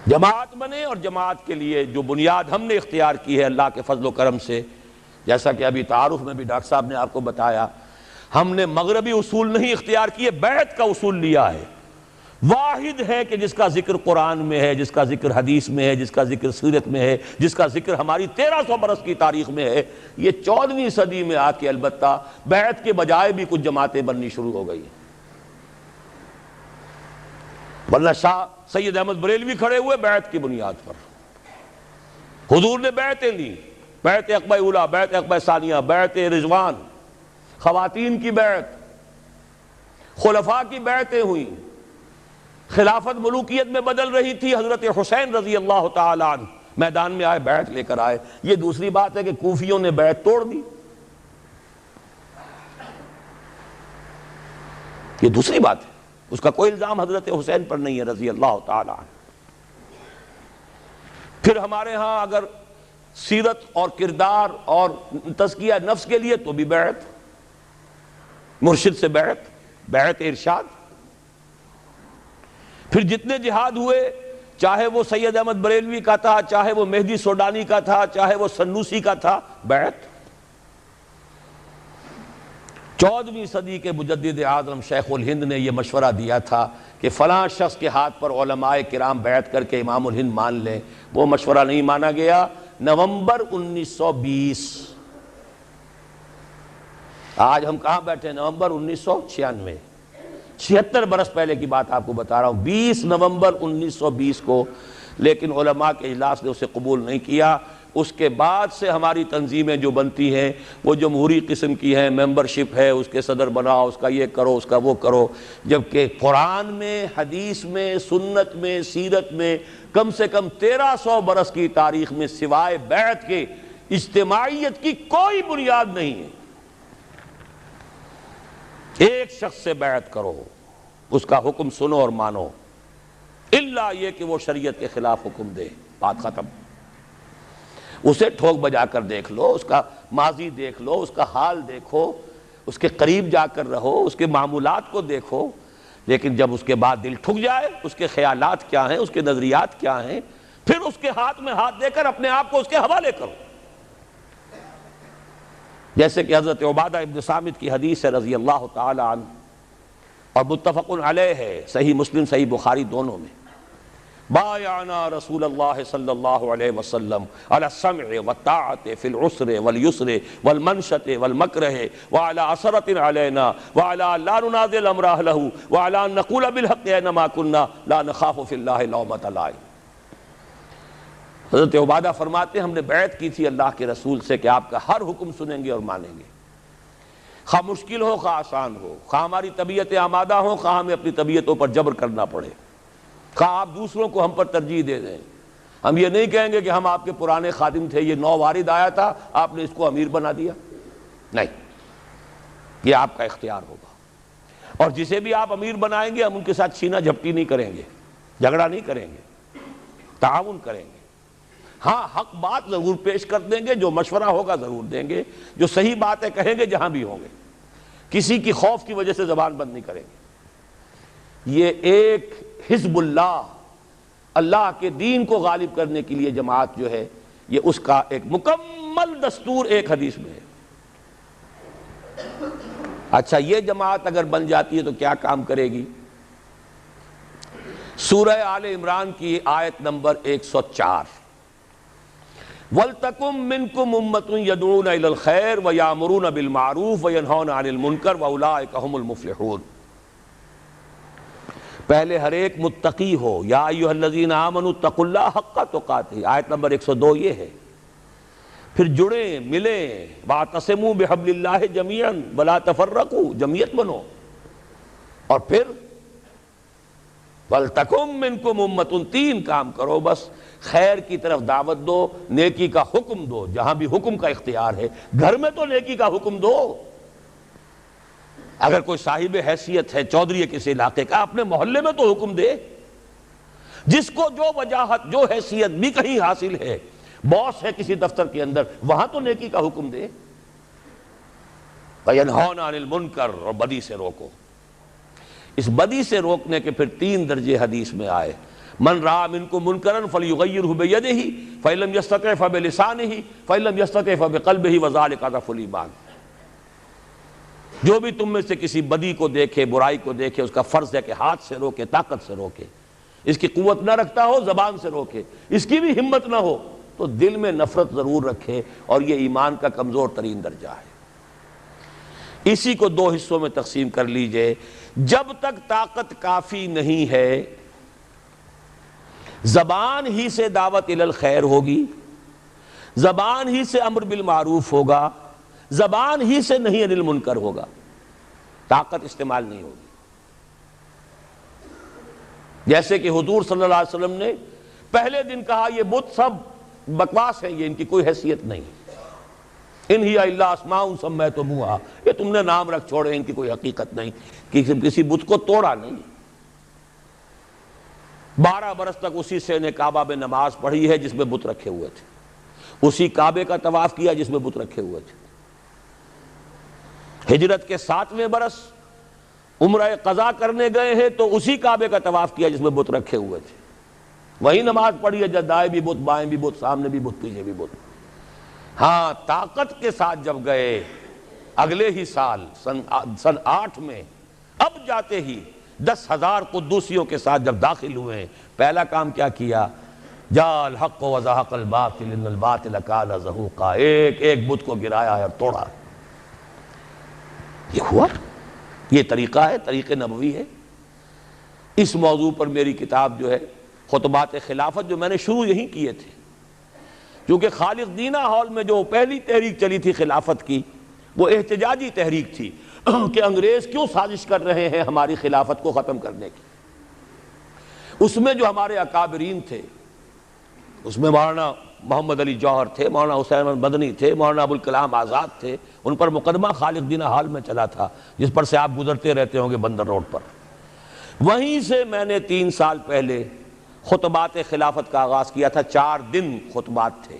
جماعت بنے، اور جماعت کے لیے جو بنیاد ہم نے اختیار کی ہے اللہ کے فضل و کرم سے، جیسا کہ ابھی تعارف میں بھی ڈاکٹر صاحب نے آپ کو بتایا، ہم نے مغربی اصول نہیں اختیار کیے، بیعت کا اصول لیا ہے۔ واحد ہے کہ جس کا ذکر قرآن میں ہے، جس کا ذکر حدیث میں ہے، جس کا ذکر سیرت میں ہے، جس کا ذکر ہماری 1300 برس کی تاریخ میں ہے۔ یہ 14ویں صدی میں آ کے البتہ بیعت کے بجائے بھی کچھ جماعتیں بننی شروع ہو گئی ہیں، ورنہ شاہ سید احمد بریلوی کھڑے ہوئے بیعت کی بنیاد پر، حضور نے بیعتیں لی، بیعت عقبہ اولیٰ، بیعت عقبہ ثانیہ، بیعت رضوان، خواتین کی بیعت، خلفاء کی بیعتیں ہوئیں، خلافت ملوکیت میں بدل رہی تھی، حضرت حسین رضی اللہ تعالیٰ عنہ میدان میں آئے، بیعت لے کر آئے۔ یہ دوسری بات ہے کہ کوفیوں نے بیعت توڑ دی، یہ دوسری بات ہے، اس کا کوئی الزام حضرت حسین پر نہیں ہے رضی اللہ تعالیٰ عنہ۔ پھر ہمارے ہاں اگر سیرت اور کردار اور تزکیہ نفس کے لیے تو بھی بیعت، مرشد سے بیعت، بیعت ارشاد۔ پھر جتنے جہاد ہوئے، چاہے وہ سید احمد بریلوی کا تھا، چاہے وہ مہدی سوڈانی کا تھا، چاہے وہ سنوسی کا تھا، بیعت۔ 14ویں صدی کے مجدد اعظم شیخ الہند نے یہ مشورہ دیا تھا کہ فلاں شخص کے ہاتھ پر علماء کرام بیعت کر کے امام الہند مان لیں، وہ مشورہ نہیں مانا گیا۔ نومبر 1920، آج ہم کہاں بیٹھے ہیں؟ نومبر 1996، 76 برس پہلے کی بات آپ کو بتا رہا ہوں، 20 نومبر 1920 کو، لیکن علماء کے اجلاس نے اسے قبول نہیں کیا۔ اس کے بعد سے ہماری تنظیمیں جو بنتی ہیں وہ جمہوری قسم کی ہیں، ممبرشپ ہے، اس کے صدر بناؤ، اس کا یہ کرو، اس کا وہ کرو، جبکہ قرآن میں، حدیث میں، سنت میں، سیرت میں کم سے کم 1300 برس کی تاریخ میں سوائے بیعت کے اجتماعیت کی کوئی بنیاد نہیں ہے۔ ایک شخص سے بیعت کرو، اس کا حکم سنو اور مانو، الا یہ کہ وہ شریعت کے خلاف حکم دے، بات ختم۔ اسے ٹھوک بجا کر دیکھ لو، اس کا ماضی دیکھ لو، اس کا حال دیکھو، اس کے قریب جا کر رہو، اس کے معمولات کو دیکھو، لیکن جب اس کے بعد دل ٹھک جائے، اس کے خیالات کیا ہیں، اس کے نظریات کیا ہیں، پھر اس کے ہاتھ میں ہاتھ دے کر اپنے آپ کو اس کے حوالے کرو۔ جیسے کہ حضرت عبادہ ابن صامت کی حدیث ہے رضی اللہ تعالی عنہ، اور متفق علیہ ہے، صحیح مسلم صحیح بخاری دونوں میں، بایعنا رسول اللہ صلی اللہ علیہ وسلم علی السمع والطاعت فی العسر والیسر والمنشط والمکرہ وعلی اثرۃ علینا وعلی لا ننازل امر اہلہ وعلی ان نقول بالحق اینما کنا لا نخاف فی اللہ لومۃ لائم۔ حضرت عبادہ فرماتے ہیں ہم نے بیعت کی تھی اللہ کے رسول سے کہ آپ کا ہر حکم سنیں گے اور مانیں گے، خواہ مشکل ہو خواہ آسان ہو، خواہ ہماری طبیعتیں آمادہ ہوں خواہ ہمیں اپنی طبیعتوں پر جبر کرنا پڑے، خواہ آپ دوسروں کو ہم پر ترجیح دے دیں۔ ہم یہ نہیں کہیں گے کہ ہم آپ کے پرانے خادم تھے، یہ نو وارد آیا تھا، آپ نے اس کو امیر بنا دیا، نہیں، یہ آپ کا اختیار ہوگا۔ اور جسے بھی آپ امیر بنائیں گے ہم ان کے ساتھ چھینا جھپٹی نہیں کریں گے، جھگڑا نہیں کریں گے، تعاون کریں گے۔ ہاں حق بات ضرور پیش کر دیں گے، جو مشورہ ہوگا ضرور دیں گے، جو صحیح باتیں کہیں گے جہاں بھی ہوں گے، کسی کی خوف کی وجہ سے زبان بند نہیں کریں گے۔ یہ ایک حزب اللہ، اللہ کے دین کو غالب کرنے کے لیے جماعت جو ہے، یہ اس کا ایک مکمل دستور ایک حدیث میں ہے۔ اچھا، یہ جماعت اگر بن جاتی ہے تو کیا کام کرے گی؟ سورہ آل عمران کی آیت نمبر 104، وَلْتَكُمْ مِنْكُمْ أُمَّةٌ يَدْعُونَ إِلَى الْخَيْرِ وَيَأْمُرُونَ بِالْمَعْرُوفِ وَيَنْهَوْنَ عَنِ الْمُنْكَرِ وَأُولَٰئِكَ هُمُ الْمُفْلِحُونَ۔ پہلے ہر ایک متقی ہو، یا ایھا الذین آمنوا اتقوا اللہ حق تقاتہ، آیت نمبر 102 یہ ہے۔ پھر جڑیں، ملیں، واعتصموا بحبل اللہ جمیعا ولا تفرقوا، جمعیت بنو، اور پھر وَلْتَكُمْ مِنْكُمْ أُمَّةٌ، تین کام کرو بس، خیر کی طرف دعوت دو، نیکی کا حکم دو، جہاں بھی حکم کا اختیار ہے، گھر میں تو نیکی کا حکم دو، اگر کوئی صاحب حیثیت ہے چودھری کسی علاقے کا، اپنے محلے میں تو حکم دے، جس کو جو وجاہت جو حیثیت بھی کہیں حاصل ہے، باس ہے کسی دفتر کے اندر، وہاں تو نیکی کا حکم دے۔ وَيَنْهَوْنَ عَنِ الْمُنْكَرِ، اور بدی سے روکو۔ اس بدی سے روکنے کے پھر 3 درجے حدیث میں آئے۔ من رأى منکم منکرا فلیغیرہ بیدہ فإن لم یستطع فبلسانہ فإن لم یستطع فبقلبہ وذلک اضعف الایمان۔ جو بھی تم میں سے کسی بدی کو دیکھے، برائی کو دیکھے، اس کا فرض ہے کہ ہاتھ سے روکے، طاقت سے روکے۔ اس کی قوت نہ رکھتا ہو زبان سے روکے، اس کی بھی ہمت نہ ہو تو دل میں نفرت ضرور رکھے، اور یہ ایمان کا کمزور ترین درجہ ہے۔ اسی کو دو حصوں میں تقسیم کر لیجئے۔ جب تک طاقت کافی نہیں ہے، زبان ہی سے دعوت الی الخیر ہوگی، زبان ہی سے امر بالمعروف ہوگا، زبان ہی سے نہیں عن المنکر ہوگا، طاقت استعمال نہیں ہوگی۔ جیسے کہ حضور صلی اللہ علیہ وسلم نے پہلے دن کہا یہ بت سب بکواس ہیں، یہ ان کی کوئی حیثیت نہیں، ان ہی الا اسماء سمیتموہا، یہ تم نے نام رکھ چھوڑے، ان کی کوئی حقیقت نہیں، کسی بت کو توڑا نہیں۔ 12 برس تک اسی سے نے کعبہ میں نماز پڑھی ہے جس میں بت رکھے ہوئے تھے، اسی کعبے کا طواف کیا جس میں بت رکھے ہوئے تھے۔ ہجرت کے 7ویں برس عمرہ قضا کرنے گئے ہیں تو اسی کعبے کا طواف کیا جس میں بت رکھے ہوئے تھے، وہی نماز پڑھی ہے جب دائیں بھی بت، بائیں بھی بت، سامنے بھی بت، پیچھے بھی بت۔ ہاں طاقت کے ساتھ جب گئے اگلے ہی سال سن 8 میں، اب جاتے ہی 10,000 قدوسیوں کے ساتھ جب داخل ہوئے ہیں، پہلا کام کیا کیا؟ جاء الحق وزہق الباطل ان الباطل کان زہوقا، ایک ایک بت کو گرایا ہے اور توڑا۔ یہ ہوا، یہ طریقہ ہے، طریق نبوی ہے۔ اس موضوع پر میری کتاب جو ہے خطبات خلافت، جو میں نے شروع یہی کیے تھے، کیونکہ خالق دینہ ہال میں جو پہلی تحریک چلی تھی خلافت کی، وہ احتجاجی تحریک تھی کہ انگریز کیوں سازش کر رہے ہیں ہماری خلافت کو ختم کرنے کی۔ اس میں جو ہمارے اکابرین تھے، اس میں مولانا محمد علی جوہر تھے، مولانا حسین احمد مدنی تھے، مولانا ابوالکلام آزاد تھے، ان پر مقدمہ خالق دینہ ہال میں چلا تھا، جس پر سے آپ گزرتے رہتے ہوں گے بندر روڈ پر۔ وہیں سے میں نے 3 سال پہلے خطبات خلافت کا آغاز کیا تھا، 4 دن خطبات تھے۔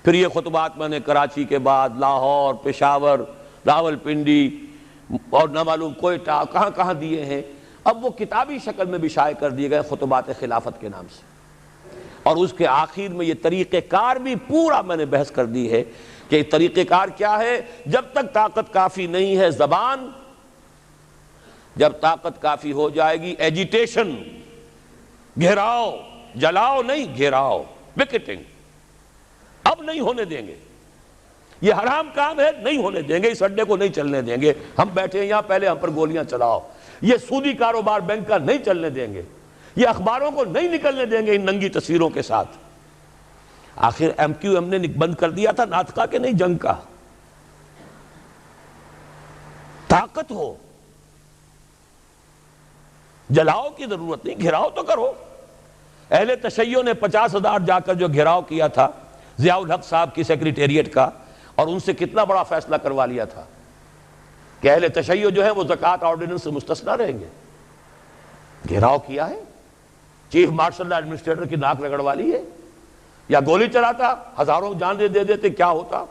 پھر یہ خطبات میں نے کراچی کے بعد لاہور، پشاور، راولپنڈی اور نہ معلوم کوئٹہ کہاں کہاں دیے ہیں۔ اب وہ کتابی شکل میں بھی شائع کر دیے گئے خطبات خلافت کے نام سے، اور اس کے آخر میں یہ طریقہ کار بھی پورا میں نے بحث کر دی ہے کہ طریقہ کار کیا ہے۔ جب تک طاقت کافی نہیں ہے زبان، جب طاقت کافی ہو جائے گی ایجیٹیشن، گھیراؤ، جلاؤ نہیں، گھیراؤ، وکٹنگ، اب نہیں ہونے دیں گے، یہ حرام کام ہے، نہیں ہونے دیں گے، اس اڈے کو نہیں چلنے دیں گے، ہم بیٹھے ہیں یہاں، پہلے ہم پر گولیاں چلاؤ، یہ سودی کاروبار بینک کا نہیں چلنے دیں گے، یہ اخباروں کو نہیں نکلنے دیں گے ان ننگی تصویروں کے ساتھ۔ آخر ایم کیو ایم نے بند کر دیا تھا ناطقہ کے نہیں، جنگ کا۔ طاقت ہو، جلاؤ کی ضرورت نہیں، گھراؤ تو کرو۔ اہل تشیع نے 50,000 جا کر جو گھراؤ کیا تھا ضیاء الحق صاحب کی سیکریٹریٹ کا، اور ان سے کتنا بڑا فیصلہ کروا لیا تھا کہ اہل تشیع جو ہے وہ زکوٰۃ آرڈیننس سے مستثنیٰ رہیں گے۔ گھیراؤ کیا ہے، چیف مارشل ایڈمنسٹریٹر کی ناک رگڑوا لی ہے، یا گولی چلاتا، ہزاروں جان دے دیتے، کیا ہوتا؟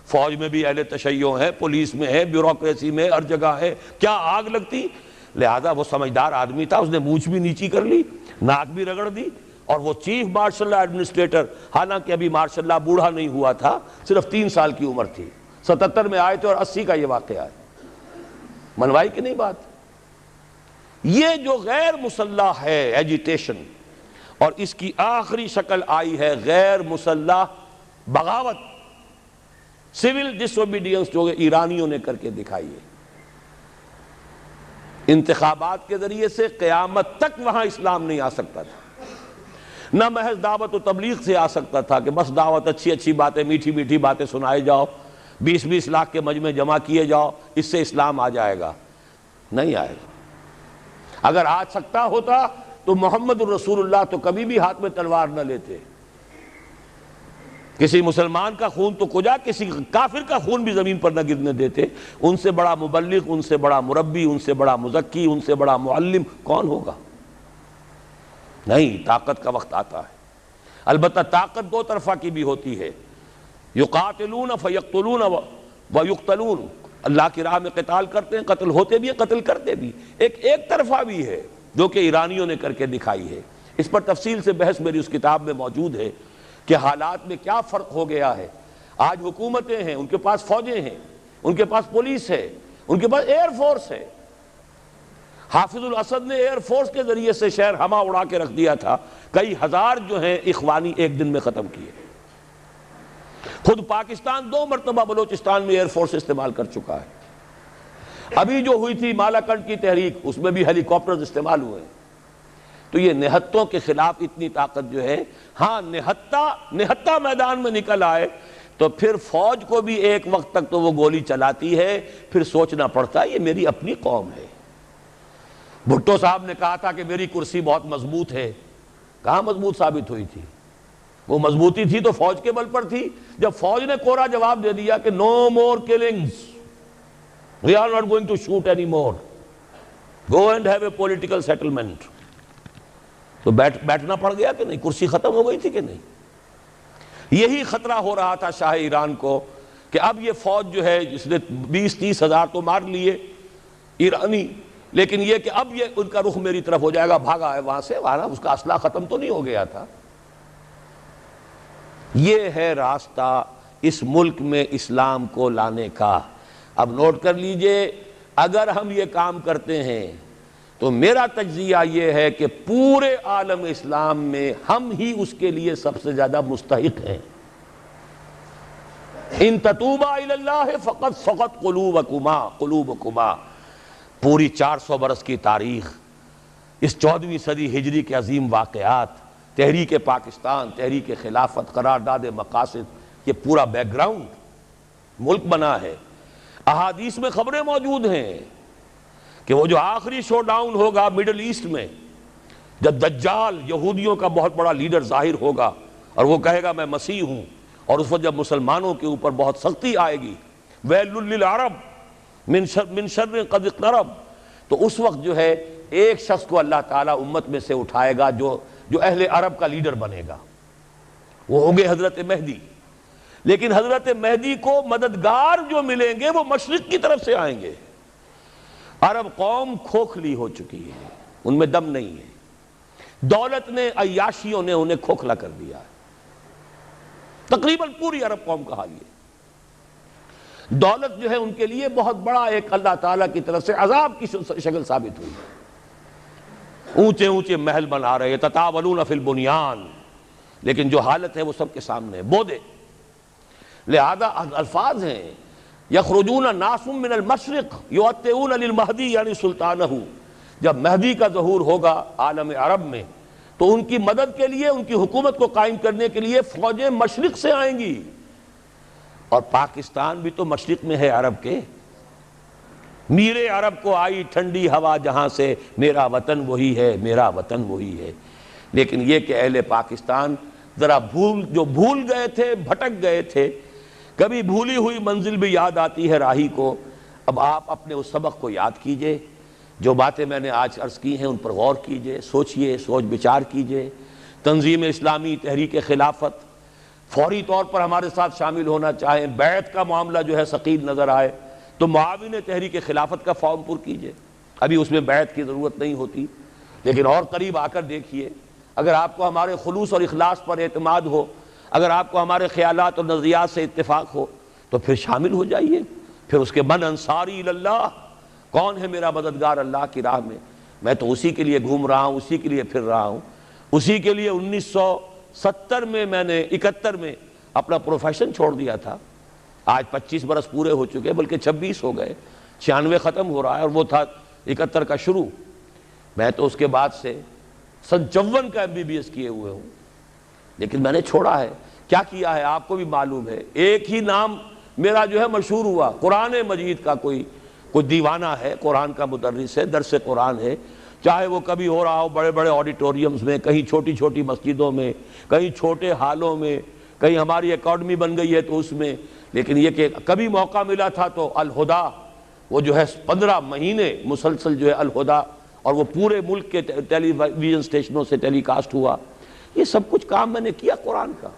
فوج میں بھی اہل تشیع ہے، پولیس میں ہے، بیوروکریسی میں، ہر جگہ ہے، کیا آگ لگتی؟ لہذا وہ سمجھدار آدمی تھا، اس نے مونچھ بھی نیچی کر لی، ناک بھی رگڑ دی، اور وہ چیف مارشل ایڈمنسٹریٹر، حالانکہ ابھی مارشل اللہ بوڑھا نہیں ہوا تھا، صرف 3 سال کی عمر تھی، 77 میں آئے تھے اور 80 کا یہ واقعہ ہے۔ منوائی کی نہیں بات؟ یہ جو غیر مسلح ہے ایجیٹیشن، اور اس کی آخری شکل آئی ہے غیر مسلح بغاوت، سول ڈس اوبیڈینس، جو ایرانیوں نے کر کے دکھائی ہے۔ انتخابات کے ذریعے سے قیامت تک وہاں اسلام نہیں آ سکتا تھا، نہ محض دعوت و تبلیغ سے آ سکتا تھا کہ بس دعوت، اچھی اچھی باتیں، میٹھی میٹھی باتیں سنائے جاؤ، 20-20 لاکھ کے مجمع جمع کیے جاؤ، اس سے اسلام آ جائے گا، نہیں آئے گا۔ اگر آ سکتا ہوتا تو محمد الرسول اللہ تو کبھی بھی ہاتھ میں تلوار نہ لیتے، کسی مسلمان کا خون تو کجا، کسی کافر کا خون بھی زمین پر نہ گرنے دیتے۔ ان سے بڑا مبلغ، ان سے بڑا مربی، ان سے بڑا مزکی، ان سے بڑا معلم کون ہوگا؟ نہیں، طاقت کا وقت آتا ہے۔ البتہ طاقت 2 طرفہ کی بھی ہوتی ہے، یقاتلون فیقتلون ویقتلون، اللہ کی راہ میں قتال کرتے ہیں، قتل ہوتے بھی ہیں، قتل کرتے بھی، ایک طرفہ بھی ہے جو کہ ایرانیوں نے کر کے دکھائی ہے۔ اس پر تفصیل سے بحث میری اس کتاب میں موجود ہے کہ حالات میں کیا فرق ہو گیا ہے۔ آج حکومتیں ہیں، ان کے پاس فوجیں ہیں، ان کے پاس پولیس ہے، ان کے پاس ایئر فورس ہے۔ حافظ الاسد نے ایئر فورس کے ذریعے سے شہر ہما اڑا کے رکھ دیا تھا، کئی ہزار جو ہیں اخوانی ایک دن میں ختم کیے۔ خود پاکستان 2 مرتبہ بلوچستان میں ایئر فورس استعمال کر چکا ہے۔ ابھی جو ہوئی تھی مالاکنڈ کی تحریک، اس میں بھی ہیلی کاپٹرز استعمال ہوئے ہیں۔ تو یہ نہتوں کے خلاف اتنی طاقت جو ہے، ہاں نہتہ میدان میں نکل آئے تو پھر فوج کو بھی ایک وقت تک تو وہ گولی چلاتی ہے، پھر سوچنا پڑتا ہے یہ میری اپنی قوم ہے۔ بھٹو صاحب نے کہا تھا کہ میری کرسی بہت مضبوط ہے، کہاں مضبوط ثابت ہوئی تھی؟ وہ مضبوطی تھی تو فوج کے بل پر تھی۔ جب فوج نے کوڑا جواب دے دیا کہ no more killings, we are not going to shoot anymore, go and have a political settlement، تو بیٹھنا پڑ گیا کہ نہیں؟ کرسی ختم ہو گئی تھی کہ نہیں؟ یہی خطرہ ہو رہا تھا شاہ ایران کو کہ اب یہ فوج جو ہے جس نے 20-30 ہزار تو مار لیے ایرانی، لیکن یہ کہ اب یہ ان کا رخ میری طرف ہو جائے گا، بھاگا ہے وہاں سے، وہاں اس کا اسلحہ ختم تو نہیں ہو گیا تھا۔ یہ ہے راستہ اس ملک میں اسلام کو لانے کا۔ اب نوٹ کر لیجئے، اگر ہم یہ کام کرتے ہیں تو میرا تجزیہ یہ ہے کہ پورے عالم اسلام میں ہم ہی اس کے لیے سب سے زیادہ مستحق ہیں۔ ان تتوبا الی اللہ فقد صغت قلوبکما، پوری 400 برس کی تاریخ، اس 14ویں صدی ہجری کے عظیم واقعات، تحریک پاکستان، تحریک خلافت، قرارداد مقاصد، یہ پورا بیک گراؤنڈ ملک بنا ہے۔ احادیث میں خبریں موجود ہیں کہ وہ جو آخری شو ڈاؤن ہوگا مڈل ایسٹ میں، جب دجال یہودیوں کا بہت بڑا لیڈر ظاہر ہوگا اور وہ کہے گا میں مسیح ہوں، اور اس وقت جب مسلمانوں کے اوپر بہت سختی آئے گی، ویل للعرب من شر قد اقترب، تو اس وقت جو ہے ایک شخص کو اللہ تعالیٰ امت میں سے اٹھائے گا جو اہل عرب کا لیڈر بنے گا، وہ ہوں گے حضرت مہدی۔ لیکن حضرت مہدی کو مددگار جو ملیں گے وہ مشرق کی طرف سے آئیں گے۔ عرب قوم کھوکھلی ہو چکی ہے، ان میں دم نہیں ہے، دولت نے، عیاشیوں نے انہیں کھوکھلا کر دیا ہے۔ تقریباً پوری عرب قوم کا حال یہ، دولت جو ہے ان کے لیے بہت بڑا ایک اللہ تعالیٰ کی طرف سے عذاب کی شکل ثابت ہوئی۔ اونچے اونچے محل بنا رہے، تطاولون فی البنیان، لیکن جو حالت ہے وہ سب کے سامنے ہے، بودے۔ لہذا الفاظ ہیں یخرجون ناس من المشرق یؤطئون للمہدی یعنی سلطانہ، جب مہدی کا ظہور ہوگا عالم عرب میں تو ان کی مدد کے لیے، ان کی حکومت کو قائم کرنے کے لیے فوجیں مشرق سے آئیں گی، اور پاکستان بھی تو مشرق میں ہے عرب کے۔ میرے عرب کو آئی ٹھنڈی ہوا جہاں سے، میرا وطن وہی ہے، میرا وطن وہی ہے۔ لیکن یہ کہ اہل پاکستان ذرا بھول گئے تھے، بھٹک گئے تھے، کبھی بھولی ہوئی منزل بھی یاد آتی ہے راہی کو۔ اب آپ اپنے اس سبق کو یاد کیجئے، جو باتیں میں نے آج عرض کی ہیں ان پر غور کیجئے، سوچئے، سوچ بچار کیجئے۔ تنظیم اسلامی، تحریک خلافت فوری طور پر ہمارے ساتھ شامل ہونا چاہیں، بیعت کا معاملہ جو ہے ثقیل نظر آئے تو معاون تحریک خلافت کا فارم پر کیجئے۔ ابھی اس میں بیعت کی ضرورت نہیں ہوتی، لیکن اور قریب آ کر دیکھیے، اگر آپ کو ہمارے خلوص اور اخلاص پر اعتماد ہو، اگر آپ کو ہمارے خیالات اور نظریات سے اتفاق ہو تو پھر شامل ہو جائیے۔ پھر اس کے من انصاری اللہ، کون ہے میرا مددگار اللہ کی راہ میں تو اسی کے لیے گھوم رہا ہوں، اسی کے لیے پھر رہا ہوں، اسی کے لیے 1970 میں میں نے 71 میں اپنا پروفیشن چھوڑ دیا تھا۔ آج 25 برس پورے ہو چکے، بلکہ 26 ہو گئے، 96 ختم ہو رہا ہے، اور وہ تھا 71 کا شروع۔ میں تو اس کے بعد سے سن 54 کا MBBS کیے ہوئے ہوں، لیکن میں نے چھوڑا ہے۔ کیا کیا ہے آپ کو بھی معلوم ہے، ایک ہی نام میرا جو ہے مشہور ہوا، قرآن مجید کا کوئی دیوانہ ہے، قرآن کا مدرس ہے، درس قرآن ہے، چاہے وہ کبھی ہو رہا ہو بڑے بڑے آڈیٹوریمز میں، کہیں چھوٹی چھوٹی مسجدوں میں، کہیں چھوٹے ہالوں میں، کہیں ہماری اکیڈمی بن گئی ہے تو اس میں، لیکن یہ کہ کبھی موقع ملا تھا تو الہدا، وہ جو ہے 15 مہینے مسلسل جو ہے الہدا، اور وہ پورے ملک کے ٹیلی ویژن اسٹیشنوں سے ٹیلی کاسٹ ہوا۔ یہ سب کچھ کام میں نے کیا قرآن کا۔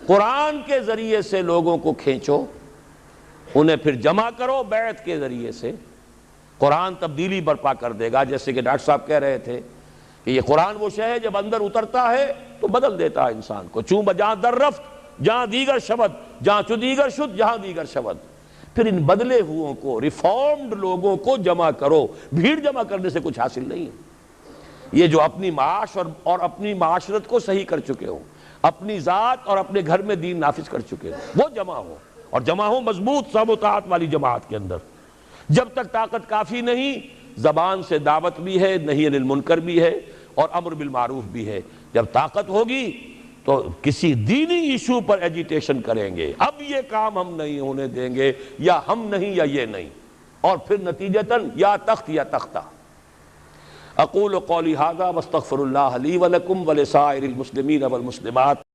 قرآن کے ذریعے سے لوگوں کو کھینچو، انہیں پھر جمع کرو بیعت کے ذریعے سے، قرآن تبدیلی برپا کر دے گا۔ جیسے کہ ڈاکٹر صاحب کہہ رہے تھے کہ یہ قرآن وہ شے ہے جب اندر اترتا ہے تو بدل دیتا ہے انسان کو، چوں بجاں در رفت جہاں دیگر شبد، جہاں چو دیگر شد جہاں دیگر شبد۔ پھر ان بدلے ہوئوں کو، ریفارمڈ لوگوں کو جمع کرو، بھیڑ جمع کرنے سے کچھ حاصل نہیں ہے۔ یہ جو اپنی معاش اور اپنی معاشرت کو صحیح کر چکے ہو، اپنی ذات اور اپنے گھر میں دین نافذ کر چکے ہو، وہ جمع ہو، اور جمع ہو مضبوط سم و طاعت والی جماعت کے اندر۔ جب تک طاقت کافی نہیں، زبان سے دعوت بھی ہے، نہی عن المنکر بھی ہے، اور امر بالمعروف بھی ہے۔ جب طاقت ہوگی تو کسی دینی ایشو پر ایجیٹیشن کریں گے، اب یہ کام ہم نہیں ہونے دیں گے، یا ہم نہیں یا یہ نہیں، اور پھر نتیجتاً یا تخت یا تختہ۔ اقول قولی ھذا واستغفر اللہ لی ولکم ولسائر المسلمین والمسلمات۔